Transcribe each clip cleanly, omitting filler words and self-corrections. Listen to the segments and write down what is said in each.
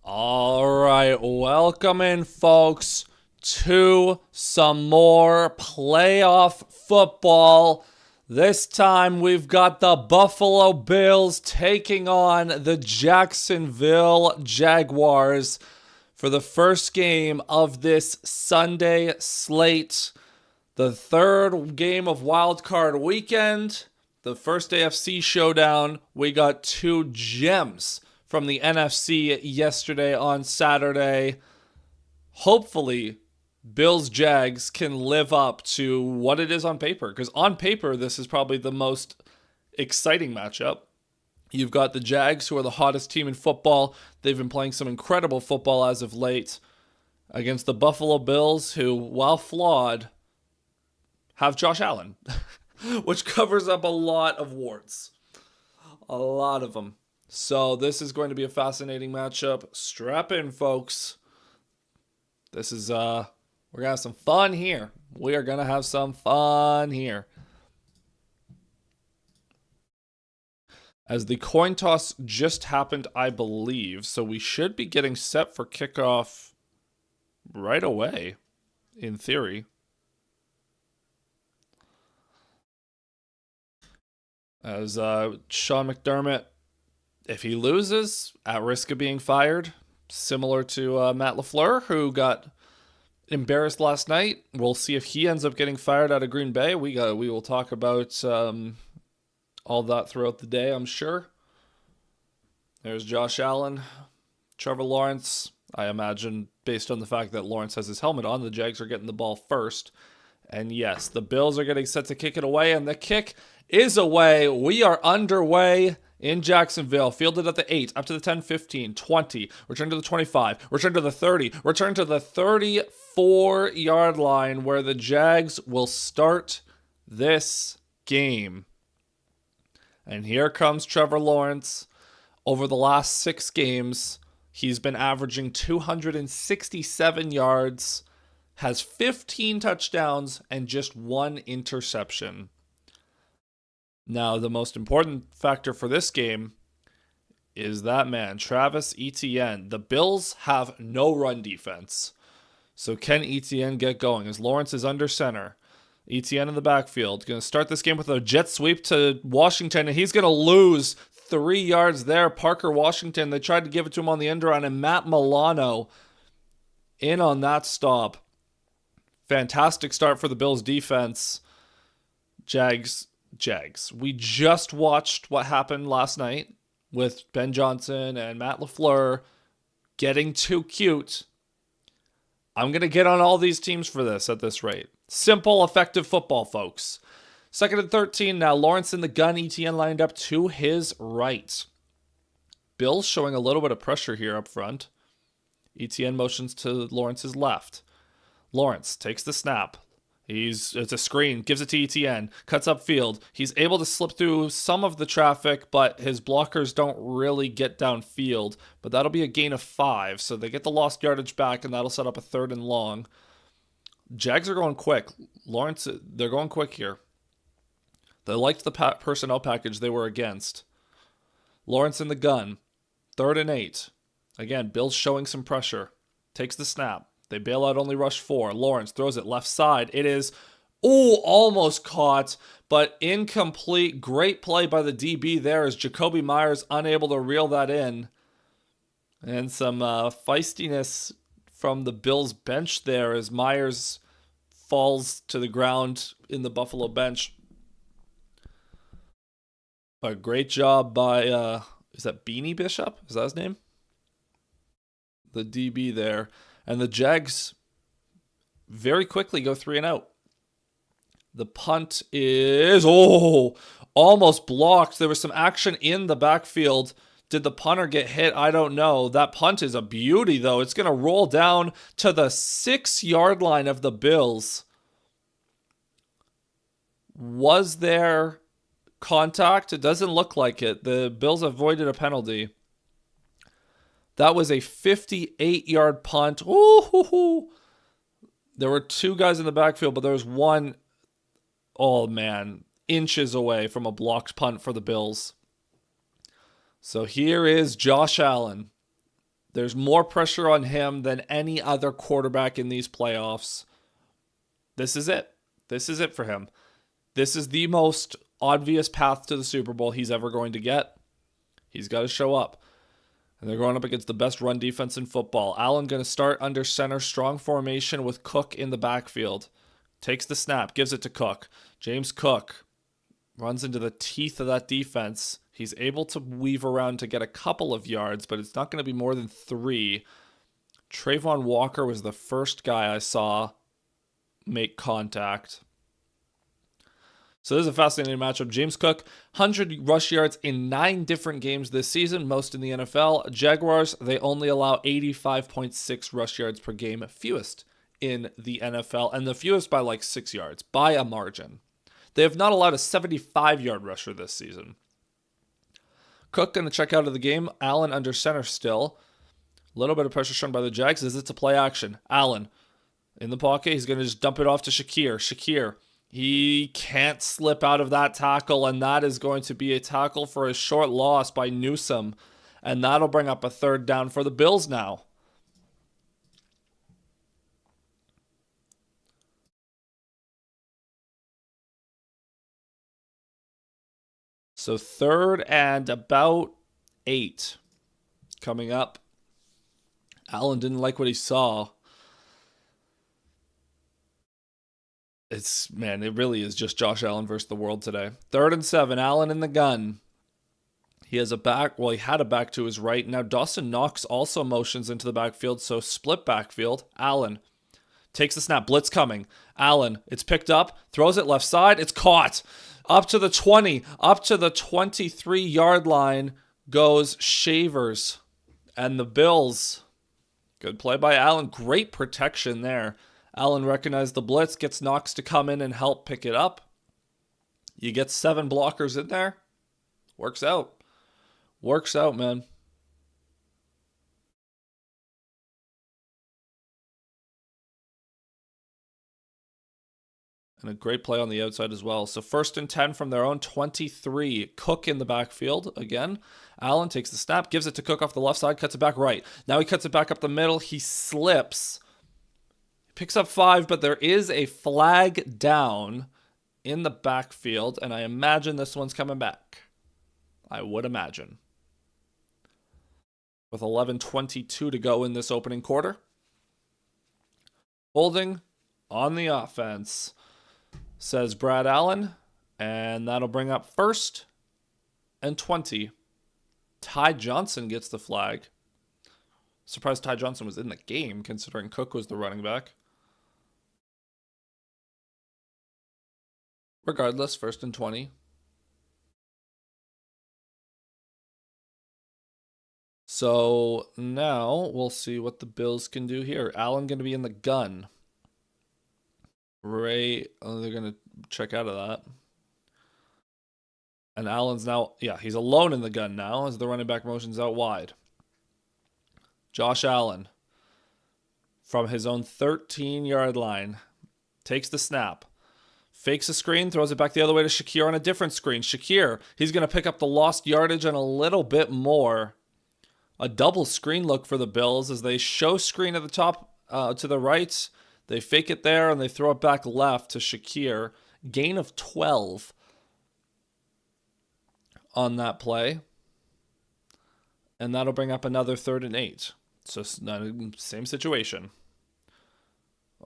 All right, welcome in, folks, to some more playoff football. This time we've got the Buffalo Bills taking on the Jacksonville Jaguars for the first game of this Sunday slate. The third game of Wildcard weekend, the first AFC showdown. We got two gems from the NFC yesterday on Saturday. Hopefully, Bills Jags can live up to what it is on paper, because on paper, this is probably the most exciting matchup. You've got the Jags, who are the hottest team in football. They've been playing some incredible football as of late, against the Buffalo Bills, who, while flawed, have Josh Allen, which covers up a lot of warts. A lot of them. So this is going to be a fascinating matchup. Strap in, folks. This is, we're going to have some fun here. We are going to have some fun here. As the coin toss just happened, I believe, so we should be getting set for kickoff right away, in theory. As Sean McDermott, if he loses, at risk of being fired, similar to Matt LaFleur, who got embarrassed last night. We'll see if he ends up getting fired out of Green Bay. We will talk about all that throughout the day, I'm sure. There's Josh Allen, Trevor Lawrence. I imagine, based on the fact that Lawrence has his helmet on, the Jags are getting the ball first. And yes, the Bills are getting set to kick it away, and the kick is away. We are underway in Jacksonville. Fielded at the 8, up to the 10, 15, 20. Return to the 25. Return to the 30. Return to the 34-yard line, where the Jags will start this game. And here comes Trevor Lawrence. Over the last 6 games, he's been averaging 267 yards, has 15 touchdowns, and just 1 interception. Now, the most important factor for this game is that man, Travis Etienne. The Bills have no run defense. So can Etienne get going? As Lawrence is under center. Etienne in the backfield. Going to start this game with a jet sweep to Washington, and he's going to lose 3 yards there. Parker Washington, they tried to give it to him on the end run, and Matt Milano in on that stop. Fantastic start for the Bills defense. Jags. We just watched what happened last night with Ben Johnson and Matt LaFleur getting too cute. I'm going to get on all these teams for this at this rate. Simple, effective football, folks. 2nd and 13 now. Lawrence in the gun. Etienne lined up to his right. Bills showing a little bit of pressure here up front. Etienne motions to Lawrence's left. Lawrence takes the snap. It's a screen, gives it to Etienne, cuts upfield. He's able to slip through some of the traffic, but his blockers don't really get downfield. But that'll be a gain of 5, so they get the lost yardage back, and that'll set up a 3rd and long. Jags are going quick. Lawrence, they're going quick here. They liked the personnel package they were against. Lawrence in the gun. 3rd and 8. Again, Bills showing some pressure. Takes the snap. They bail out only rush 4. Lawrence throws it left side. It is, almost caught, but incomplete. Great play by the DB there as Jacoby Myers unable to reel that in. And some feistiness from the Bills bench there as Myers falls to the ground in the Buffalo bench. A great job by, is that Beanie Bishop? Is that his name? The DB there. And the Jags very quickly go 3 and out. The punt is, almost blocked. There was some action in the backfield. Did the punter get hit? I don't know. That punt is a beauty, though. It's going to roll down to the 6-yard line of the Bills. Was there contact? It doesn't look like it. The Bills avoided a penalty. That was a 58-yard punt. Ooh. There were 2 guys in the backfield, but there was one, inches away from a blocked punt for the Bills. So here is Josh Allen. There's more pressure on him than any other quarterback in these playoffs. This is it. This is it for him. This is the most obvious path to the Super Bowl he's ever going to get. He's got to show up. And they're going up against the best run defense in football. Allen going to start under center, strong formation with Cook in the backfield. Takes the snap, gives it to Cook. James Cook runs into the teeth of that defense. He's able to weave around to get a couple of yards, but it's not going to be more than 3. Trayvon Walker was the first guy I saw make contact. So this is a fascinating matchup. James Cook, 100 rush yards in 9 different games this season, most in the NFL. Jaguars, they only allow 85.6 rush yards per game, fewest in the NFL, and the fewest by like 6 yards, by a margin. They have not allowed a 75-yard rusher this season. Cook going to check out of the game. Allen under center still. A little bit of pressure shown by the Jags as it's a play action. Allen in the pocket. He's going to just dump it off to Shakir. Shakir. He can't slip out of that tackle, and that is going to be a tackle for a short loss by Newsome. And that'll bring up a 3rd down for the Bills now. So 3rd and about 8 coming up. Allen didn't like what he saw. It really is just Josh Allen versus the world today. 3rd and 7, Allen in the gun. He has a back, well, he had a back to his right. Now Dawson Knox also motions into the backfield, so split backfield. Allen takes the snap, blitz coming. Allen, it's picked up, throws it left side, it's caught. Up to the 20, up to the 23-yard line goes Shavers. And the Bills, good play by Allen, great protection there. Allen recognized the blitz, gets Knox to come in and help pick it up. You get 7 blockers in there. Works out. Works out, man. And a great play on the outside as well. So 1st and 10 from their own 23. Cook in the backfield again. Allen takes the snap, gives it to Cook off the left side, cuts it back right. Now he cuts it back up the middle. He slips. Picks up 5, but there is a flag down in the backfield, and I imagine this one's coming back. I would imagine. With 11:22 to go in this opening quarter. Holding on the offense, says Brad Allen, and that'll bring up 1st and 20. Ty Johnson gets the flag. Surprised Ty Johnson was in the game, considering Cook was the running back. Regardless, 1st and 20. So now we'll see what the Bills can do here. Allen going to be in the gun. They're going to check out of that. And Allen's now, he's alone in the gun now as the running back motions out wide. Josh Allen from his own 13-yard line takes the snap. Fakes a screen, throws it back the other way to Shakir on a different screen. Shakir, he's going to pick up the lost yardage and a little bit more. A double screen look for the Bills as they show screen at the top to the right. They fake it there and they throw it back left to Shakir. Gain of 12 on that play. And that'll bring up another 3rd and 8. So same situation.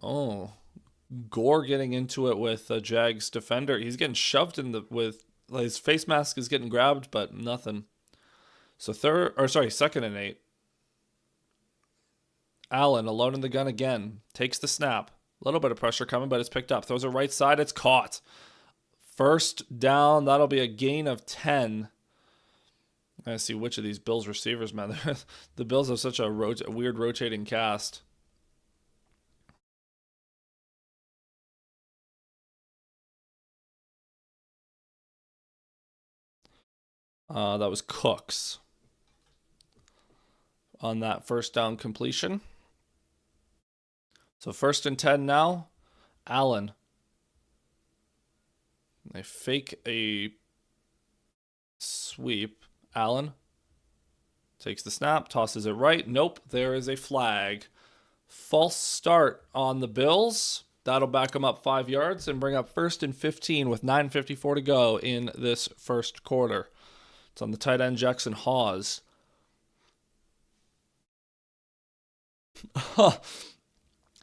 Oh, Gore getting into it with a Jags defender. He's getting shoved with his face mask is getting grabbed, but nothing. So 2nd and 8. Allen alone in the gun again. Takes the snap. A little bit of pressure coming, but it's picked up. Throws it right side. It's caught. 1st down. That'll be a gain of 10. I gotta see which of these Bills receivers, man. The Bills have such a weird rotating cast. That was Cooks on that 1st down completion. So 1st and 10 now. Allen. They fake a sweep. Allen. Takes the snap, tosses it right. Nope, there is a flag. False start on the Bills. That'll back them up 5 yards and bring up 1st and 15 with 9:54 to go in this first quarter. It's on the tight end, Jackson Hawes.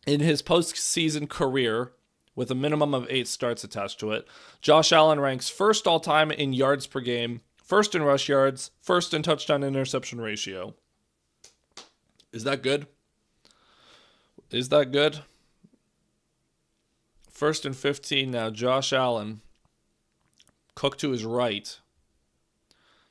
In his postseason career, with a minimum of 8 starts attached to it, Josh Allen ranks first all-time in yards per game, first in rush yards, first in touchdown interception ratio. Is that good? Is that good? 1st and 15 now. Josh Allen. Cook to his right.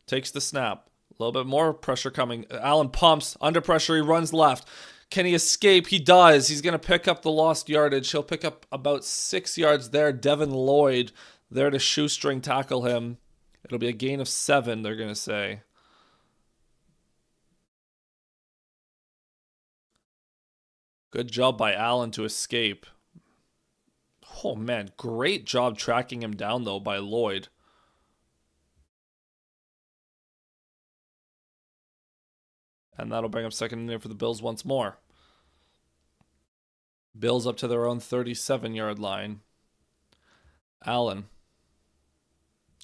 Takes the snap. A little bit more pressure coming. Allen pumps. Under pressure. He runs left. Can he escape? He does. He's going to pick up the lost yardage. He'll pick up about 6 yards there. Devin Lloyd there to shoestring tackle him. It'll be a gain of 7, they're going to say. Good job by Allen to escape. Oh, man. Great job tracking him down, though, by Lloyd. And that'll bring up 2nd and 8 for the Bills once more. Bills up to their own 37-yard line. Allen.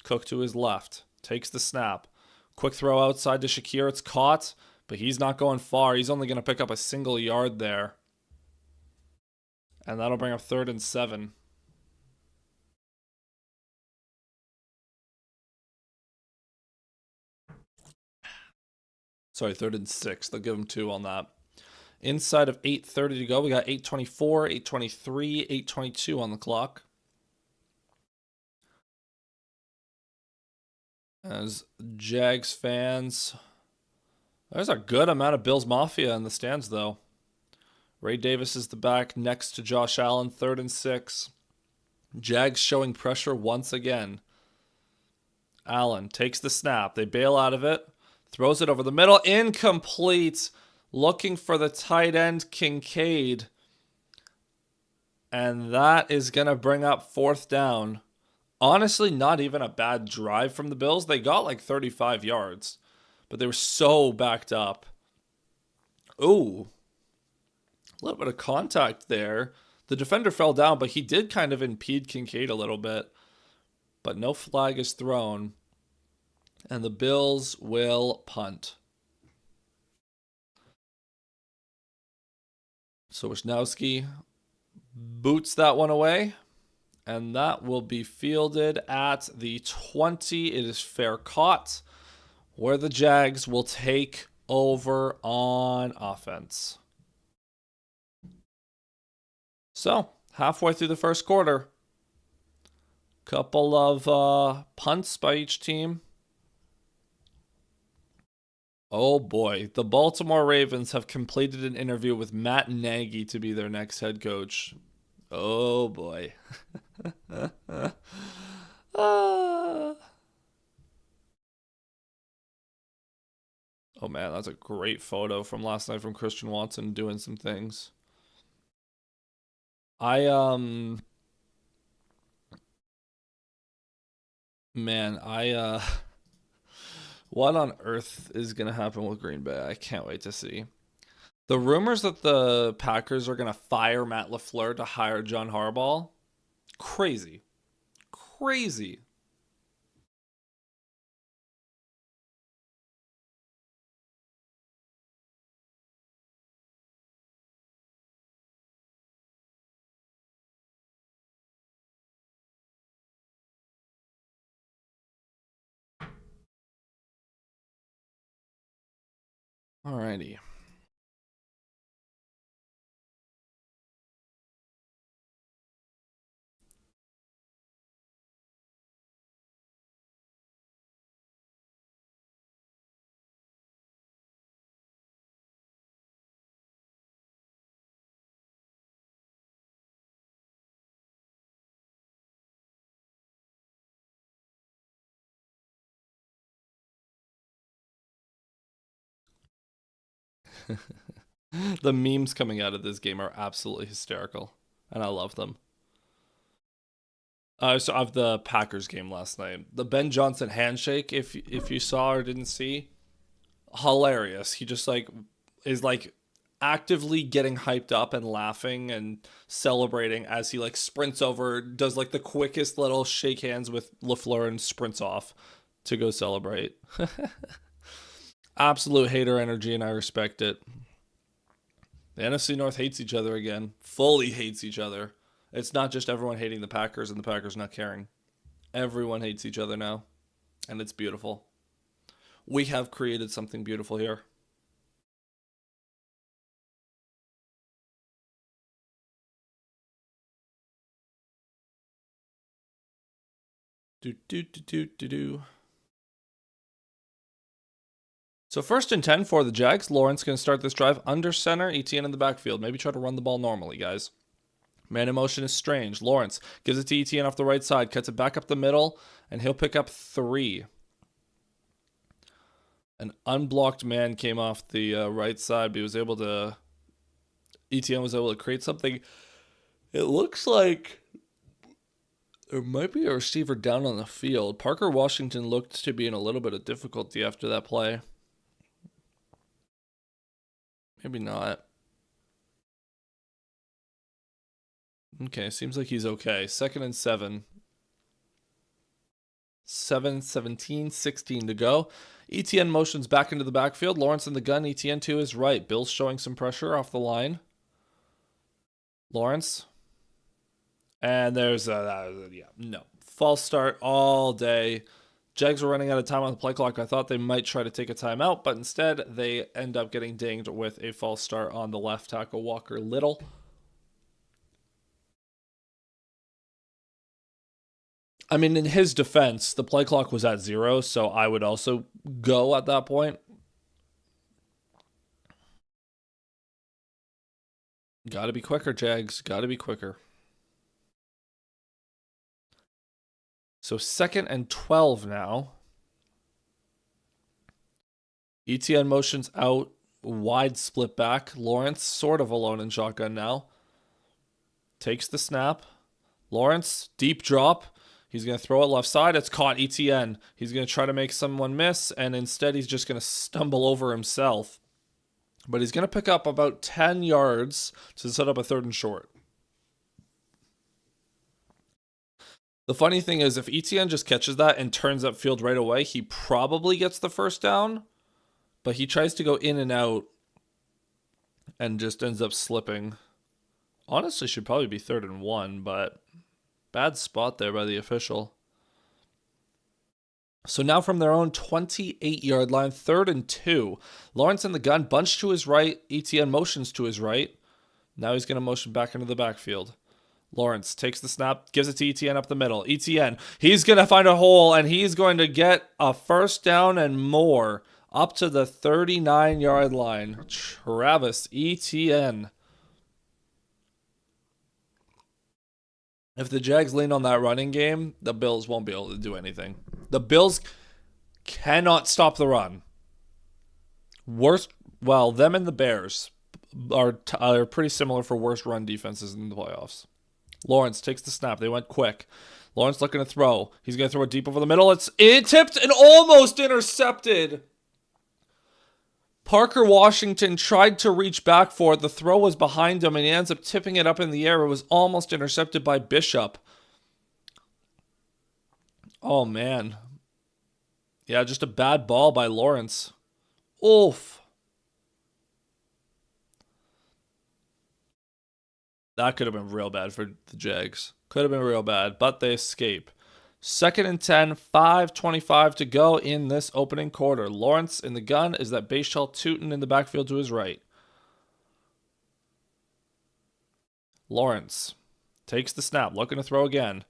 Cook to his left. Takes the snap. Quick throw outside to Shakir. It's caught, but he's not going far. He's only going to pick up a single yard there. And that'll bring up 3rd and 7. Sorry, 3rd and 6. They'll give him 2 on that. Inside of 8:30 to go. We got 8:24, 8:23, 8:22 on the clock. As Jags fans, there's a good amount of Bills Mafia in the stands, though. Ray Davis is the back next to Josh Allen, 3rd and 6. Jags showing pressure once again. Allen takes the snap. They bail out of it. Throws it over the middle. Incomplete. Looking for the tight end, Kincaid. And that is going to bring up 4th down. Honestly, not even a bad drive from the Bills. They got like 35 yards, but they were so backed up. Ooh. A little bit of contact there. The defender fell down, but he did kind of impede Kincaid a little bit. But no flag is thrown. And the Bills will punt. So Wisnowski boots that one away. And that will be fielded at the 20. It is fair caught, where the Jags will take over on offense. So, halfway through the first quarter. Couple of punts by each team. Oh boy, the Baltimore Ravens have completed an interview with Matt Nagy to be their next head coach. Oh boy. Oh man, that's a great photo from last night from Christian Watson doing some things. What on earth is going to happen with Green Bay? I can't wait to see. The rumors that the Packers are going to fire Matt LaFleur to hire John Harbaugh, crazy. Crazy. Alrighty. The memes coming out of this game are absolutely hysterical, and I love them. So of the Packers game last night, the Ben Johnson handshake, if you saw or didn't see, hilarious. He just like is like actively getting hyped up and laughing and celebrating as he like sprints over, does like the quickest little shake hands with LaFleur and sprints off to go celebrate. Absolute hater energy, and I respect it. The NFC North hates each other again. Fully hates each other. It's not just everyone hating the Packers and the Packers not caring. Everyone hates each other now, and it's beautiful. We have created something beautiful here. Do do do do do do. So 1st and 10 for the Jags. Lawrence going to start this drive under center. ETN in the backfield. Maybe try to run the ball normally, guys. Man in motion is strange. Lawrence gives it to ETN off the right side. Cuts it back up the middle. And he'll pick up 3. An unblocked man came off the right side. But he was able to... ETN was able to create something. It looks like... there might be a receiver down on the field. Parker Washington looked to be in a little bit of difficulty after that play. Maybe not. Okay, seems like he's okay. 2nd and 7. 7, 17, 16 to go. ETN motions back into the backfield. Lawrence in the gun. ETN to his right. Bill's showing some pressure off the line. Lawrence. And there's no. False start all day. Jags were running out of time on the play clock. I thought they might try to take a timeout, but instead they end up getting dinged with a false start on the left tackle, Walker Little. I mean, in his defense, the play clock was at 0, so I would also go at that point. Gotta be quicker, Jags. Gotta be quicker. So 2nd and 12 now. ETN motions out, wide split back. Lawrence sort of alone in shotgun now. Takes the snap. Lawrence, deep drop. He's going to throw it left side. It's caught. ETN. He's going to try to make someone miss, and instead he's just going to stumble over himself. But he's going to pick up about 10 yards to set up a 3rd and short. The funny thing is, if ETN just catches that and turns upfield right away, he probably gets the 1st down. But he tries to go in and out and just ends up slipping. Honestly, should probably be 3rd and 1, but bad spot there by the official. So now from their own 28-yard line, 3rd and 2. Lawrence in the gun, bunched to his right. ETN motions to his right. Now he's going to motion back into the backfield. Lawrence takes the snap, gives it to ETN up the middle. ETN, he's going to find a hole, and he's going to get a 1st down and more up to the 39-yard line. Travis Etienne. If the Jags lean on that running game, the Bills won't be able to do anything. The Bills cannot stop the run. Them and the Bears are pretty similar for worst run defenses in the playoffs. Lawrence takes the snap. They went quick. Lawrence looking to throw. He's going to throw it deep over the middle. It tipped and almost intercepted. Parker Washington tried to reach back for it. The throw was behind him, and he ends up tipping it up in the air. It was almost intercepted by Bishop. Oh, man. Yeah, just a bad ball by Lawrence. Oof. That could have been real bad for the Jags. Could have been real bad, but they escape. 2nd and 10, 5:25 to go in this opening quarter. Lawrence in the gun. Is that Bashal Tootin in the backfield to his right? Lawrence takes the snap, looking to throw again.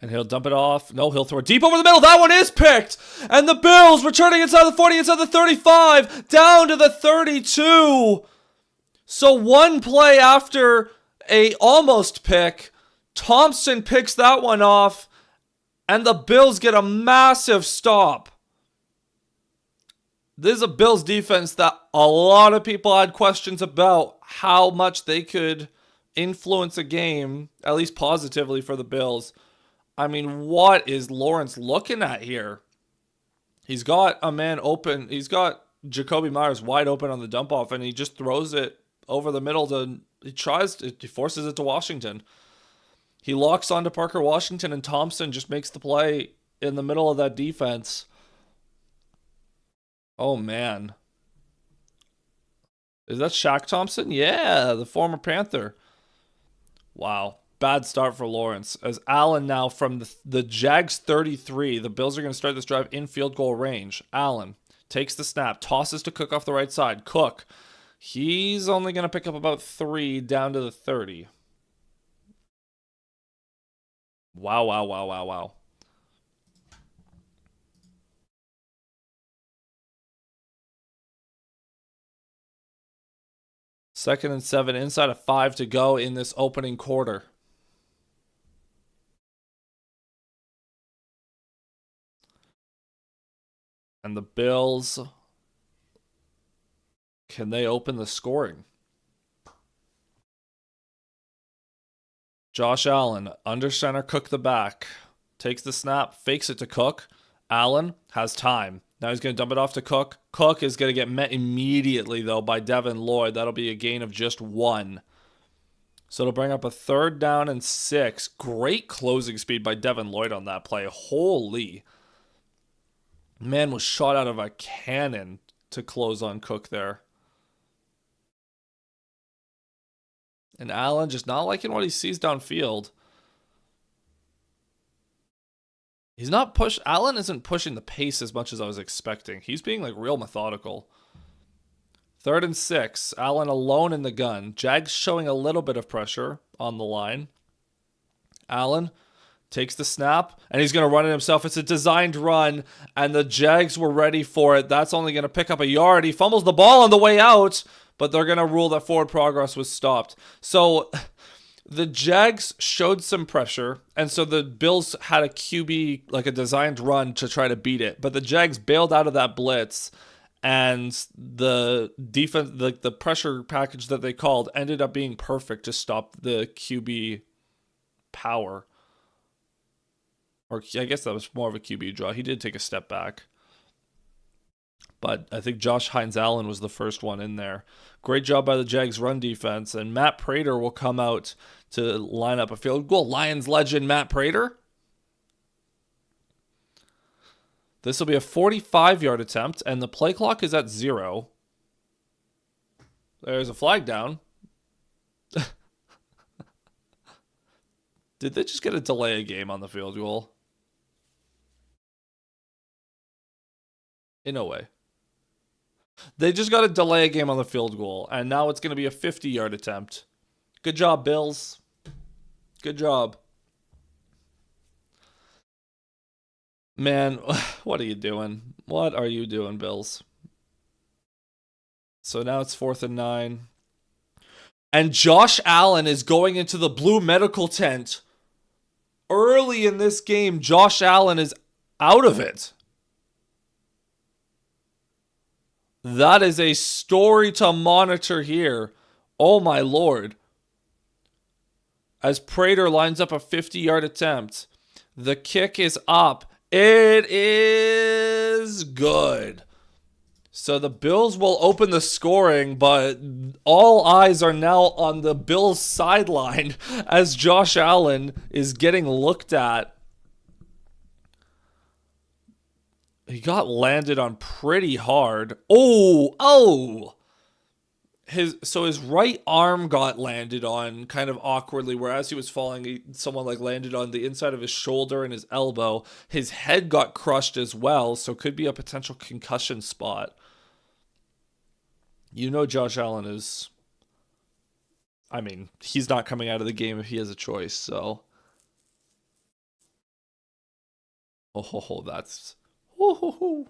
And he'll dump it off. No, he'll throw it deep over the middle. That one is picked. And the Bills returning inside the 40, inside the 35, down to the 32. So one play after a almost pick, Thompson picks that one off, and the Bills get a massive stop. This is a Bills defense that a lot of people had questions about how much they could influence a game, at least positively for the Bills. I mean, what is Lawrence looking at here? He's got a man open. He's got Jacoby Myers wide open on the dump off, and he just throws it over the middle he forces it to Washington. He locks onto Parker Washington, and Thompson just makes the play in the middle of that defense. Oh, man. Is that Shaq Thompson? Yeah, the former Panther. Wow. Bad start for Lawrence. As Allen now from the Jags 33, the Bills are going to start this drive in field goal range. Allen takes the snap, tosses to Cook off the right side. Cook, he's only going to pick up about 3 down to the 30. Wow, wow, wow, wow, wow. Second and 7, inside of 5 to go in this opening quarter. And the Bills, can they open the scoring? Josh Allen, under center, Cook the back. Takes the snap, fakes it to Cook. Allen has time. Now he's going to dump it off to Cook. Cook is going to get met immediately, though, by Devin Lloyd. That'll be a gain of just 1. So it'll bring up a 3rd down and 6. Great closing speed by Devin Lloyd on that play. Holy. Man was shot out of a cannon to close on Cook there. And Allen just not liking what he sees downfield. He's not Allen isn't pushing the pace as much as I was expecting. He's being like real methodical. 3rd and 6. Allen alone in the gun. Jags showing a little bit of pressure on the line. Allen takes the snap, and he's going to run it himself. It's a designed run, and the Jags were ready for it. That's only going to pick up a yard. He fumbles the ball on the way out, but they're going to rule that forward progress was stopped. So the Jags showed some pressure, and so the Bills had a QB, like a designed run to try to beat it. But the Jags bailed out of that blitz, and the defense, like the pressure package that they called, ended up being perfect to stop the QB power. Or I guess that was more of a QB draw. He did take a step back. But I think Josh Hines-Allen was the first one in there. Great job by the Jags run defense. And Matt Prater will come out to line up a field goal. Lions legend Matt Prater. This will be a 45-yard attempt, and the play clock is at 0. There's a flag down. Did they just get a delay a game on the field goal? In a way. They just got a delay a game on the field goal, and now it's going to be a 50-yard attempt. Good job, Bills. Good job. Man, what are you doing? What are you doing, Bills? So now it's 4th and 9. And Josh Allen is going into the blue medical tent. Early in this game, Josh Allen is out of it. That is a story to monitor here. Oh my lord. As Prater lines up a 50-yard attempt, the kick is up. It is good. So the Bills will open the scoring, but all eyes are now on the Bills sideline as Josh Allen is getting looked at. He got landed on pretty hard. Oh! His right arm got landed on kind of awkwardly, where as he was falling, someone like landed on the inside of his shoulder and his elbow. His head got crushed as well, so could be a potential concussion spot. You know Josh Allen is... I mean, he's not coming out of the game if he has a choice, so... Oh, that's... Oh.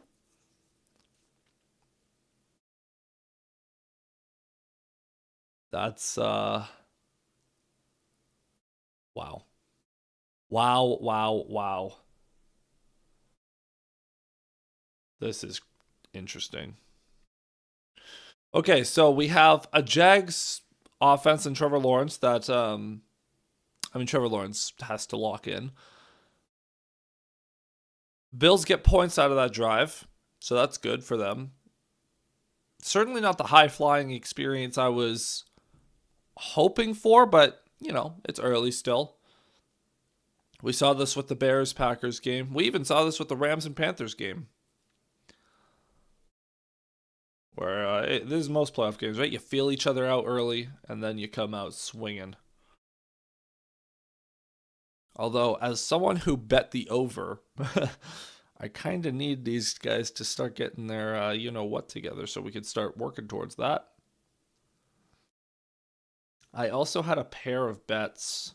That's, wow. Wow. This is interesting. Okay, so we have a Jags offense and Trevor Lawrence that, Trevor Lawrence has to lock in. Bills get points out of that drive, so that's good for them. Certainly not the high-flying experience I was hoping for, but, it's early still. We saw this with the Bears-Packers game. We even saw this with the Rams and Panthers game. Where this is most playoff games, right? You feel each other out early, and then you come out swinging. Although, as someone who bet the over, I kind of need these guys to start getting their you-know-what together so we can start working towards that. I also had a pair of bets.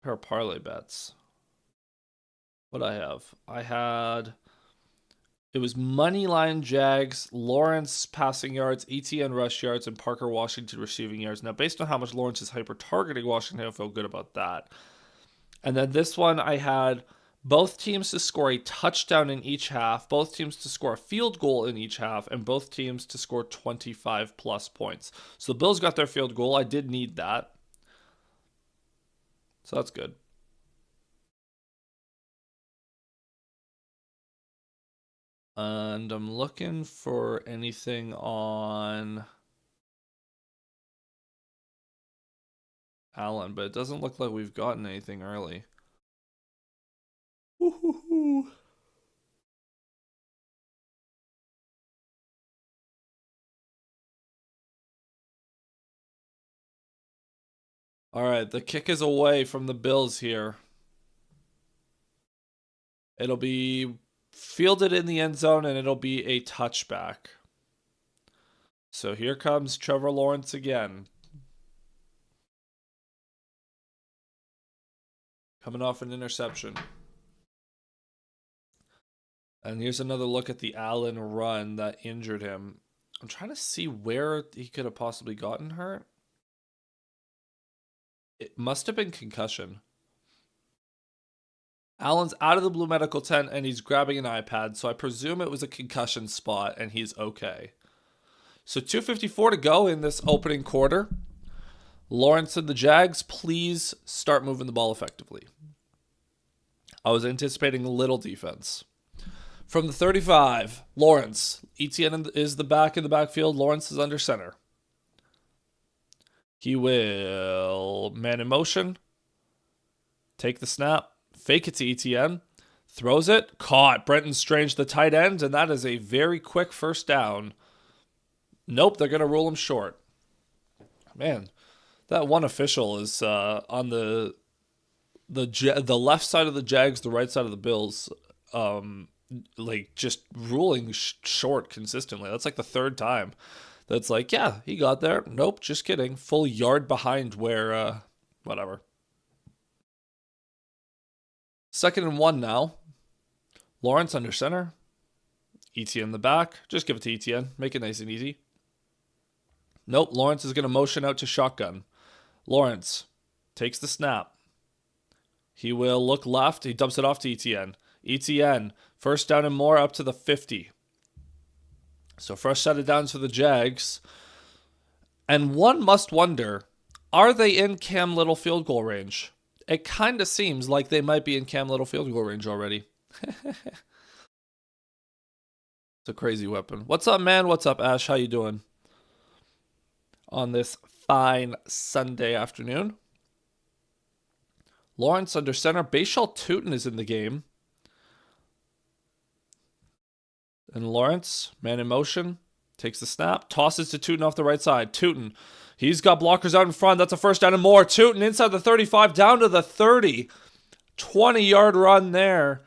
Pair of parlay bets. What I have? It was Moneyline Jags, Lawrence passing yards, ETN rush yards, and Parker Washington receiving yards. Now, based on how much Lawrence is hyper-targeting Washington, I feel good about that. And then this one, I had both teams to score a touchdown in each half, both teams to score a field goal in each half, and both teams to score 25-plus points. So the Bills got their field goal. I did need that. So that's good. And I'm looking for anything on Allen, but it doesn't look like we've gotten anything early. Woo-hoo-hoo. All right, the kick is away from the Bills here. It'll be fielded in the end zone, and it'll be a touchback. So here comes Trevor Lawrence again. Coming off an interception. And here's another look at the Allen run that injured him. I'm trying to see where he could have possibly gotten hurt. It must have been concussion. Allen's out of the blue medical tent and he's grabbing an iPad, so I presume it was a concussion spot and he's okay. So 2:54 to go in this opening quarter. Lawrence and the Jags, please start moving the ball effectively. I was anticipating little defense. From the 35, Lawrence. ETN is the back in the backfield. Lawrence is under center. He will man in motion. Take the snap. Fake it to ETN. Throws it. Caught. Brenton Strange, the tight end. And that is a very quick first down. Nope, they're going to rule him short. Man, that one official is on the left side of the Jags, the right side of the Bills, just ruling short consistently. That's like the third time. That's like, yeah, he got there. Nope, just kidding. Full yard behind where, whatever. 2nd and 1 now. Lawrence under center. ETN in the back. Just give it to ETN. Make it nice and easy. Nope, Lawrence is going to motion out to shotgun. Lawrence takes the snap. He will look left. He dumps it off to ETN. ETN, first down and more up to the 50. So first set of downs for the Jags. And one must wonder, are they in Cam Little field goal range? It kind of seems like they might be in Cam Little field goal range already. It's a crazy weapon. What's up, man? What's up, Ash? How you doing? On this fine Sunday afternoon. Lawrence under center. Bashal Tootin is in the game. And Lawrence, man in motion, takes the snap, tosses to Tootin off the right side. Tootin, he's got blockers out in front. That's a first down and more. Tootin inside the 35, down to the 30. 20-yard run there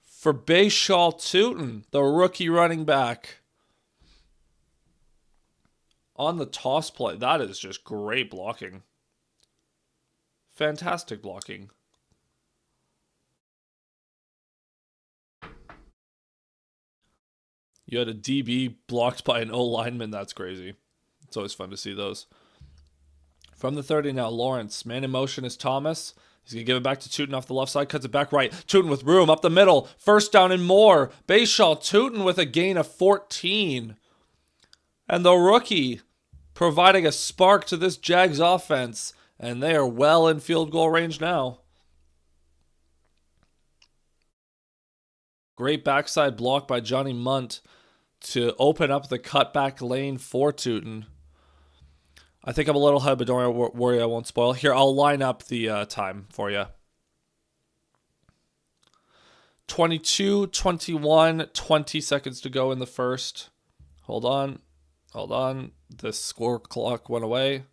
for Bashal Tootin, the rookie running back. On the toss play, that is just great blocking. Fantastic blocking. You had a DB blocked by an O lineman. That's crazy. It's always fun to see those. From the 30 now, Lawrence. Man in motion is Thomas. He's going to give it back to Tootin off the left side. Cuts it back right. Tootin with room up the middle. First down and more. Bashal Tootin with a gain of 14. And the rookie providing a spark to this Jags offense. And they are well in field goal range now. Great backside block by Johnny Munt to open up the cutback lane for Tootin. I think I'm a little ahead, but don't worry, I won't spoil. Here, I'll line up the time for you. 22, 21, 20 seconds to go in the first. Hold on. The score clock went away.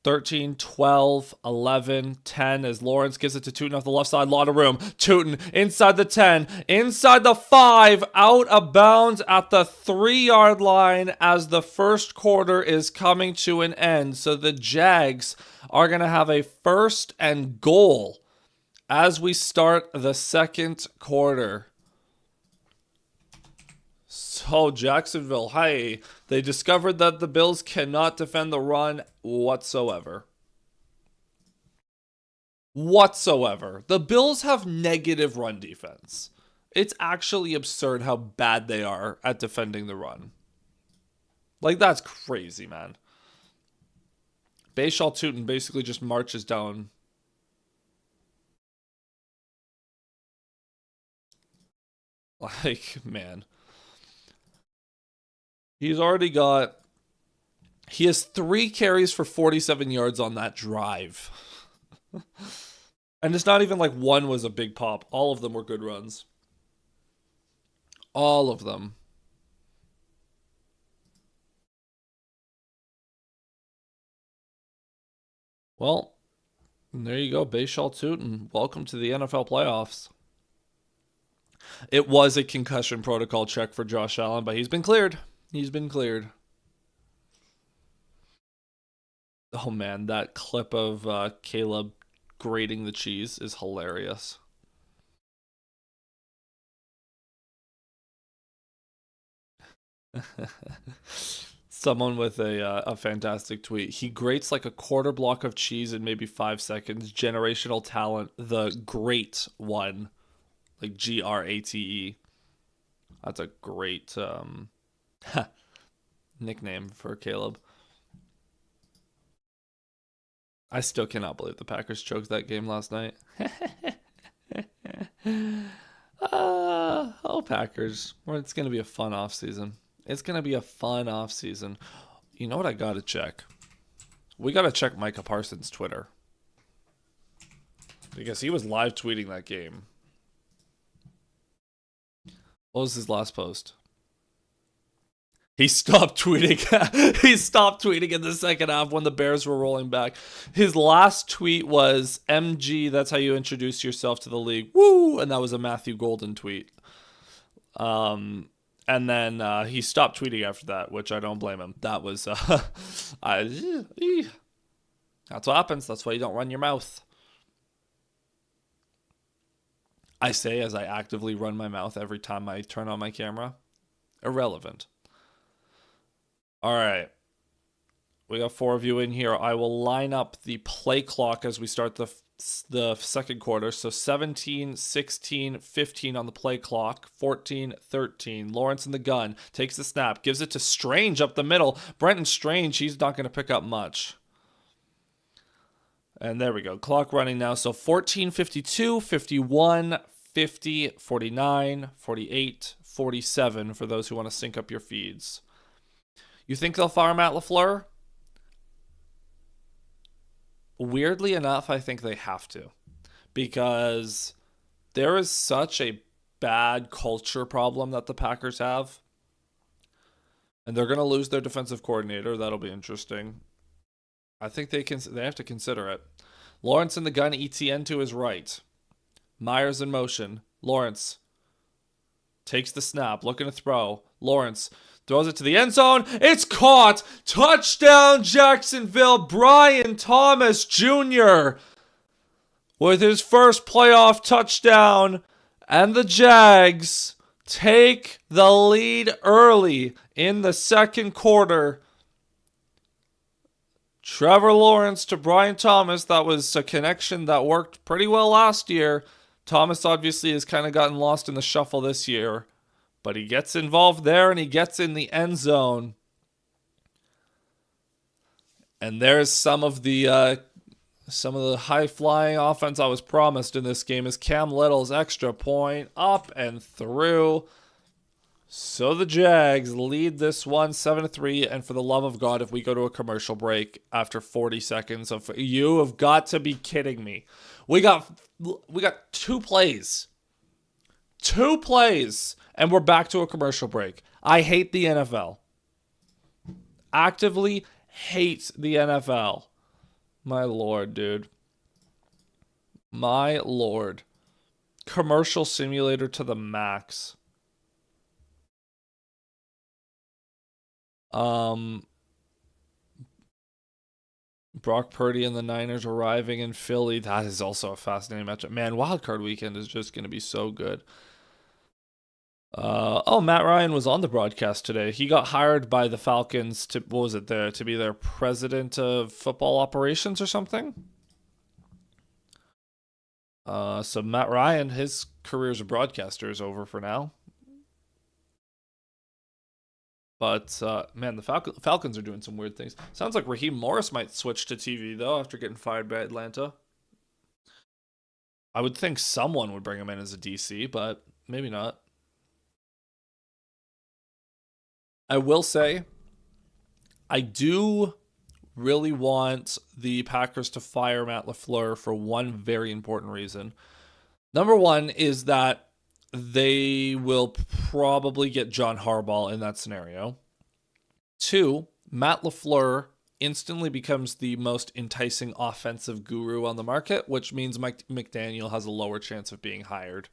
13, 12, 11, 10 as Lawrence gives it to Tootin off the left side. Lot of room. Tootin inside the 10, inside the 5, out of bounds at the 3-yard line as the first quarter is coming to an end. So the Jags are going to have a 1st and goal as we start the second quarter. So Jacksonville, hey, they discovered that the Bills cannot defend the run whatsoever. The Bills have negative run defense. It's actually absurd how bad they are at defending the run. Like, that's crazy, man. Bayshaw Tootin basically just marches down. Like, man. He has 3 carries for 47 yards on that drive. And it's not even like one was a big pop. All of them were good runs. All of them. Well, there you go, Bayshaw Tootin. Welcome to the NFL playoffs. It was a concussion protocol check for Josh Allen, but he's been cleared. Oh man, that clip of Caleb grating the cheese is hilarious. Someone with a fantastic tweet. He grates like a quarter block of cheese in maybe 5 seconds. Generational talent, the great one. Like Grate. That's a great nickname for Caleb. I still cannot believe the Packers choked that game last night. Oh, Packers. It's going to be a fun offseason. You know what I got to check? We got to check Micah Parsons' Twitter. Because he was live tweeting that game. What was his last post? He stopped tweeting. He stopped tweeting in the second half when the Bears were rolling back. His last tweet was, MG, that's how you introduce yourself to the league. Woo! And that was a Matthew Golden tweet. And then he stopped tweeting after that, which I don't blame him. That was... that's what happens. That's why you don't run your mouth. I say as I actively run my mouth every time I turn on my camera. Irrelevant. All right. We got 4 of you in here. I will line up the play clock as we start the second quarter. So 17, 16, 15 on the play clock. 14, 13. Lawrence in the gun. Takes the snap. Gives it to Strange up the middle. Brenton Strange, he's not going to pick up much. And there we go. Clock running now. So 14, 52, 51, 50, 49, 48, 47 for those who want to sync up your feeds. You think they'll fire Matt LaFleur? Weirdly enough, I think they have to. Because there is such a bad culture problem that the Packers have. And they're going to lose their defensive coordinator. That'll be interesting. I think they have to consider it. Lawrence in the gun, ETN to his right. Myers in motion. Lawrence takes the snap, looking to throw. Lawrence throws it to the end zone. It's caught. Touchdown, Jacksonville. Brian Thomas Jr. with his first playoff touchdown. And the Jags take the lead early in the second quarter. Trevor Lawrence to Brian Thomas. That was a connection that worked pretty well last year. Thomas obviously has kind of gotten lost in the shuffle this year. But he gets involved there and he gets in the end zone. And there's some of the high-flying offense I was promised in this game is Cam Little's extra point up and through. So the Jags lead this one 7-3, and for the love of God, if we go to a commercial break after 40 seconds of you have got to be kidding me. We got 2 plays. 2 plays, and we're back to a commercial break. I hate the NFL. Actively hate the NFL. My lord, dude. My lord. Commercial simulator to the max. Brock Purdy and the Niners arriving in Philly. That is also a fascinating matchup. Man, Wildcard weekend is just going to be so good. Matt Ryan was on the broadcast today. He got hired by the Falcons to, to be their president of football operations or something. So Matt Ryan, his career as a broadcaster is over for now. But, man, the Falcons are doing some weird things. Sounds like Raheem Morris might switch to TV, though, after getting fired by Atlanta. I would think someone would bring him in as a DC, but maybe not. I will say, I do really want the Packers to fire Matt LaFleur for one very important reason. Number one is that they will probably get John Harbaugh in that scenario. 2, Matt LaFleur instantly becomes the most enticing offensive guru on the market, which means Mike McDaniel has a lower chance of being hired,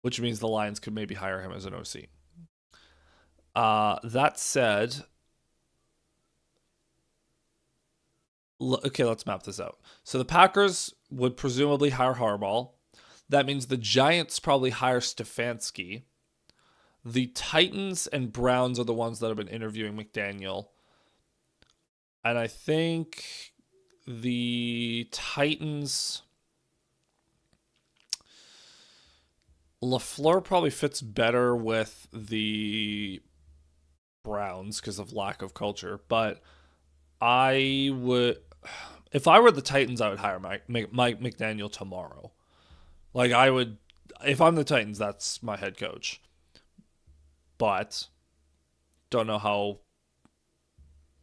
which means the Lions could maybe hire him as an OC. That said, okay, let's map this out. So the Packers would presumably hire Harbaugh. That means the Giants probably hire Stefanski. The Titans and Browns are the ones that have been interviewing McDaniel. And I think the Titans... LaFleur probably fits better with the Browns because of lack of culture. But I would... If I were the Titans, I would hire Mike McDaniel tomorrow. Like, I would, if I'm the Titans, that's my head coach. But, don't know how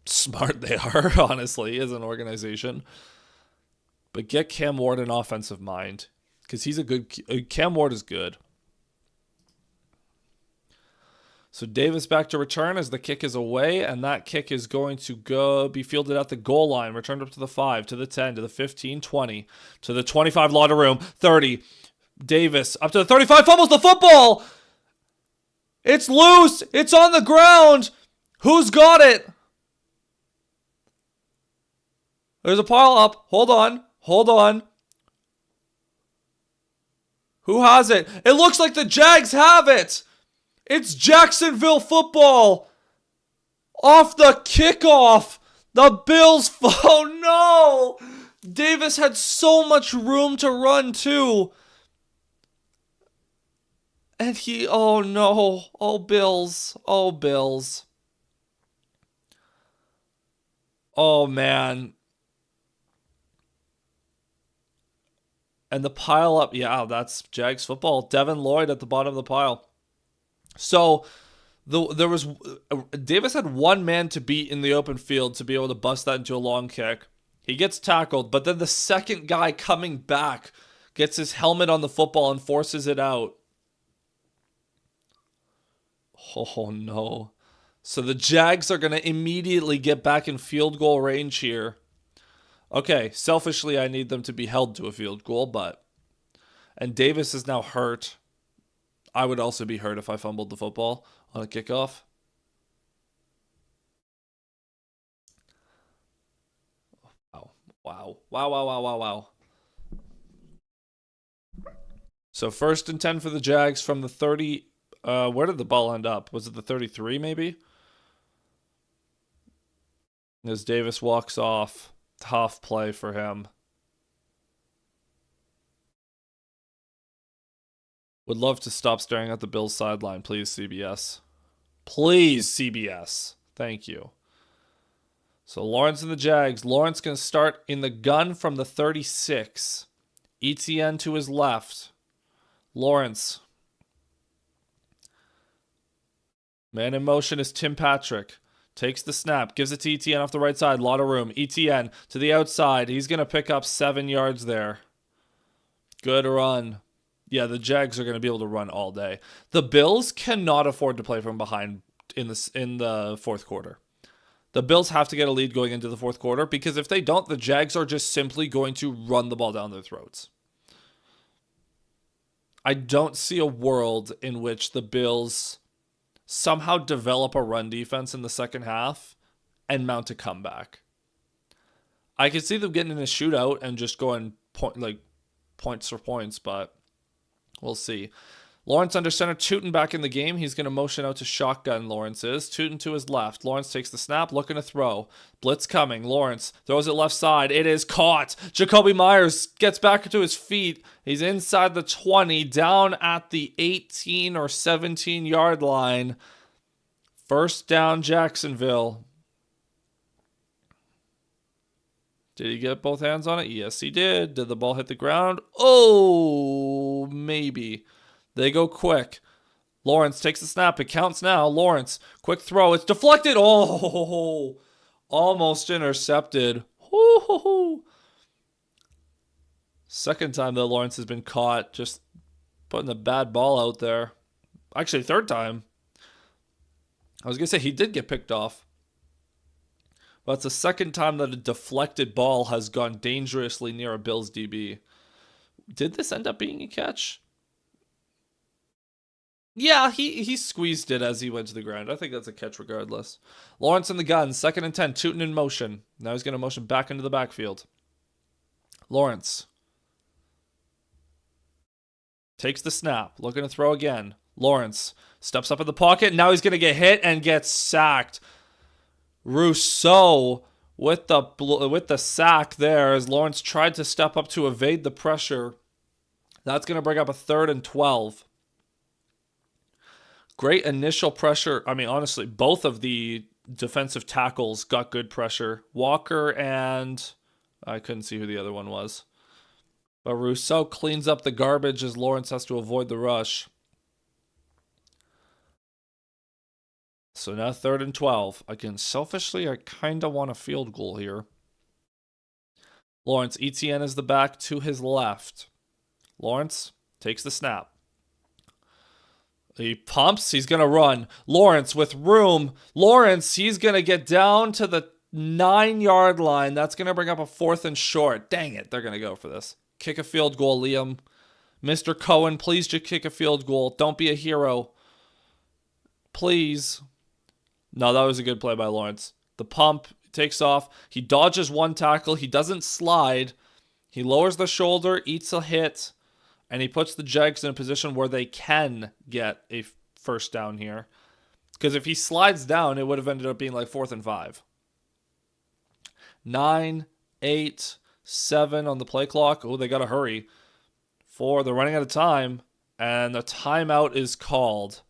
smart they are, honestly, as an organization. But get Cam Ward an offensive mind, because he's a good, Cam Ward is good. So Davis back to return as the kick is away, and that kick is going to be fielded at the goal line, returned up to the 5, to the 10, to the 15, 20, to the 25 locker room, 30. Davis up to the 35, fumbles the football. It's loose. It's on the ground. Who's got it? There's a pile up. Hold on. Who has it? It looks like the Jags have it. It's Jacksonville football. Off the kickoff. The Bills. Oh no. Davis had so much room to run too. And oh no. Oh, Bills. Oh, Bills. Oh, man. And the pile up. Yeah, that's Jags football. Devin Lloyd at the bottom of the pile. So Davis had one man to beat in the open field to be able to bust that into a long kick. He gets tackled, but then the second guy coming back gets his helmet on the football and forces it out. Oh no. So the Jags are going to immediately get back in field goal range here. Okay, selfishly I need them to be held to a field goal, and Davis is now hurt. I would also be hurt if I fumbled the football on a kickoff. Wow. So 1st and 10 for the Jags from the 30. Where did the ball end up? Was it the 33 maybe? As Davis walks off. Tough play for him. Would love to stop staring at the Bills sideline, please, CBS. Please, CBS. Thank you. So Lawrence and the Jags. Lawrence going to start in the gun from the 36. Etienne to his left. Lawrence. Man in motion is Tim Patrick. Takes the snap, gives it to ETN off the right side. Lot of room. ETN to the outside. He's going to pick up 7 yards there. Good run. Yeah, the Jags are going to be able to run all day. The Bills cannot afford to play from behind in the fourth quarter. The Bills have to get a lead going into the fourth quarter, because if they don't, the Jags are just simply going to run the ball down their throats. I don't see a world in which the Bills somehow develop a run defense in the second half and mount a comeback. I could see them getting in a shootout and just going points for points, but we'll see. Lawrence under center, Tootin back in the game. He's going to motion out to shotgun, Lawrence is. Tootin to his left. Lawrence takes the snap, looking to throw. Blitz coming. Lawrence throws it left side. It is caught. Jacoby Myers gets back to his feet. He's inside the 20, down at the 18 or 17 yard line. First down, Jacksonville. Did he get both hands on it? Yes, he did. Did the ball hit the ground? Oh, maybe. They go quick. Lawrence takes the snap. It counts now. Lawrence, quick throw. It's deflected. Oh, almost intercepted. Second time that Lawrence has been caught just putting a bad ball out there. Actually, third time. I was going to say he did get picked off. But it's the second time that a deflected ball has gone dangerously near a Bills DB. Did this end up being a catch? Yeah, he squeezed it as he went to the ground. I think that's a catch regardless. Lawrence in the gun, 2nd and 10, Tootin in motion. Now he's going to motion back into the backfield. Lawrence takes the snap, looking to throw again. Lawrence steps up in the pocket. Now he's going to get hit and get sacked. Rousseau with the sack there as Lawrence tried to step up to evade the pressure. That's going to bring up a 3rd and 12. Great initial pressure. I mean, honestly, both of the defensive tackles got good pressure. Walker and I couldn't see who the other one was. But Rousseau cleans up the garbage as Lawrence has to avoid the rush. So now 3rd and 12. Again, selfishly, I kind of want a field goal here. Lawrence, ETN is the back to his left. Lawrence takes the snap. He pumps. He's going to run. Lawrence with room. Lawrence, he's going to get down to the 9-yard line. That's going to bring up a 4th and short. Dang it. They're going to go for this. Kick a field goal, Liam. Mr. Cohen, please just kick a field goal. Don't be a hero. Please. No, that was a good play by Lawrence. The pump takes off. He dodges one tackle. He doesn't slide. He lowers the shoulder, eats a hit, and he puts the Jags in a position where they can get a first down here. Because if he slides down, it would have ended up being like 4th and 5. 9, 8, 7 on the play clock. Oh, they got to hurry. 4, they're running out of time. And the timeout is called.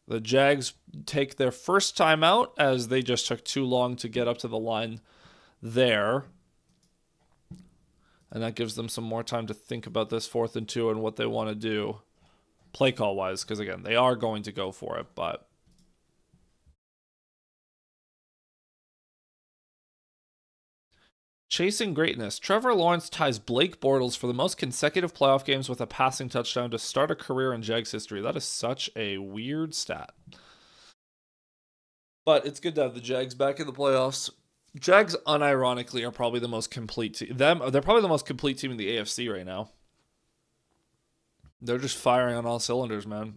The Jags take their first timeout as they just took too long to get up to the line there. And that gives them some more time to think about this 4th and 2 and what they want to do play call wise. Because again, they are going to go for it, but chasing greatness. Trevor Lawrence ties Blake Bortles for the most consecutive playoff games with a passing touchdown to start a career in Jags history. That is such a weird stat. But it's good to have the Jags back in the playoffs. Jags, unironically, are probably the most complete team. They're probably the most complete team in the AFC right now. They're just firing on all cylinders, man.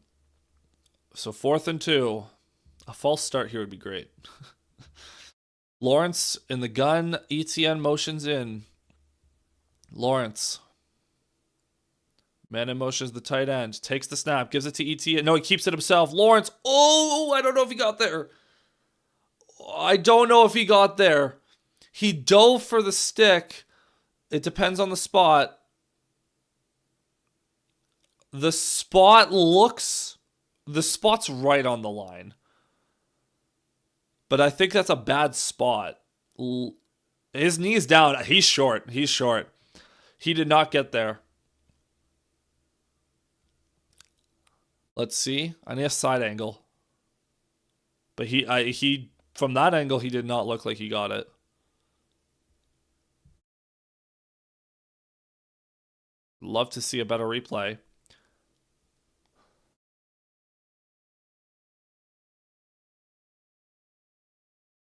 So 4th and 2. A false start here would be great. Lawrence in the gun. ETN motions in. Lawrence. Man in motion is the tight end. Takes the snap. Gives it to ETN. No, he keeps it himself. Lawrence. Oh, I don't know if he got there. He dove for the stick. It depends on the spot. The spot's right on the line. But I think that's a bad spot. His knee's down. He's short. He did not get there. Let's see. I need a side angle. But he from that angle, he did not look like he got it. Love to see a better replay.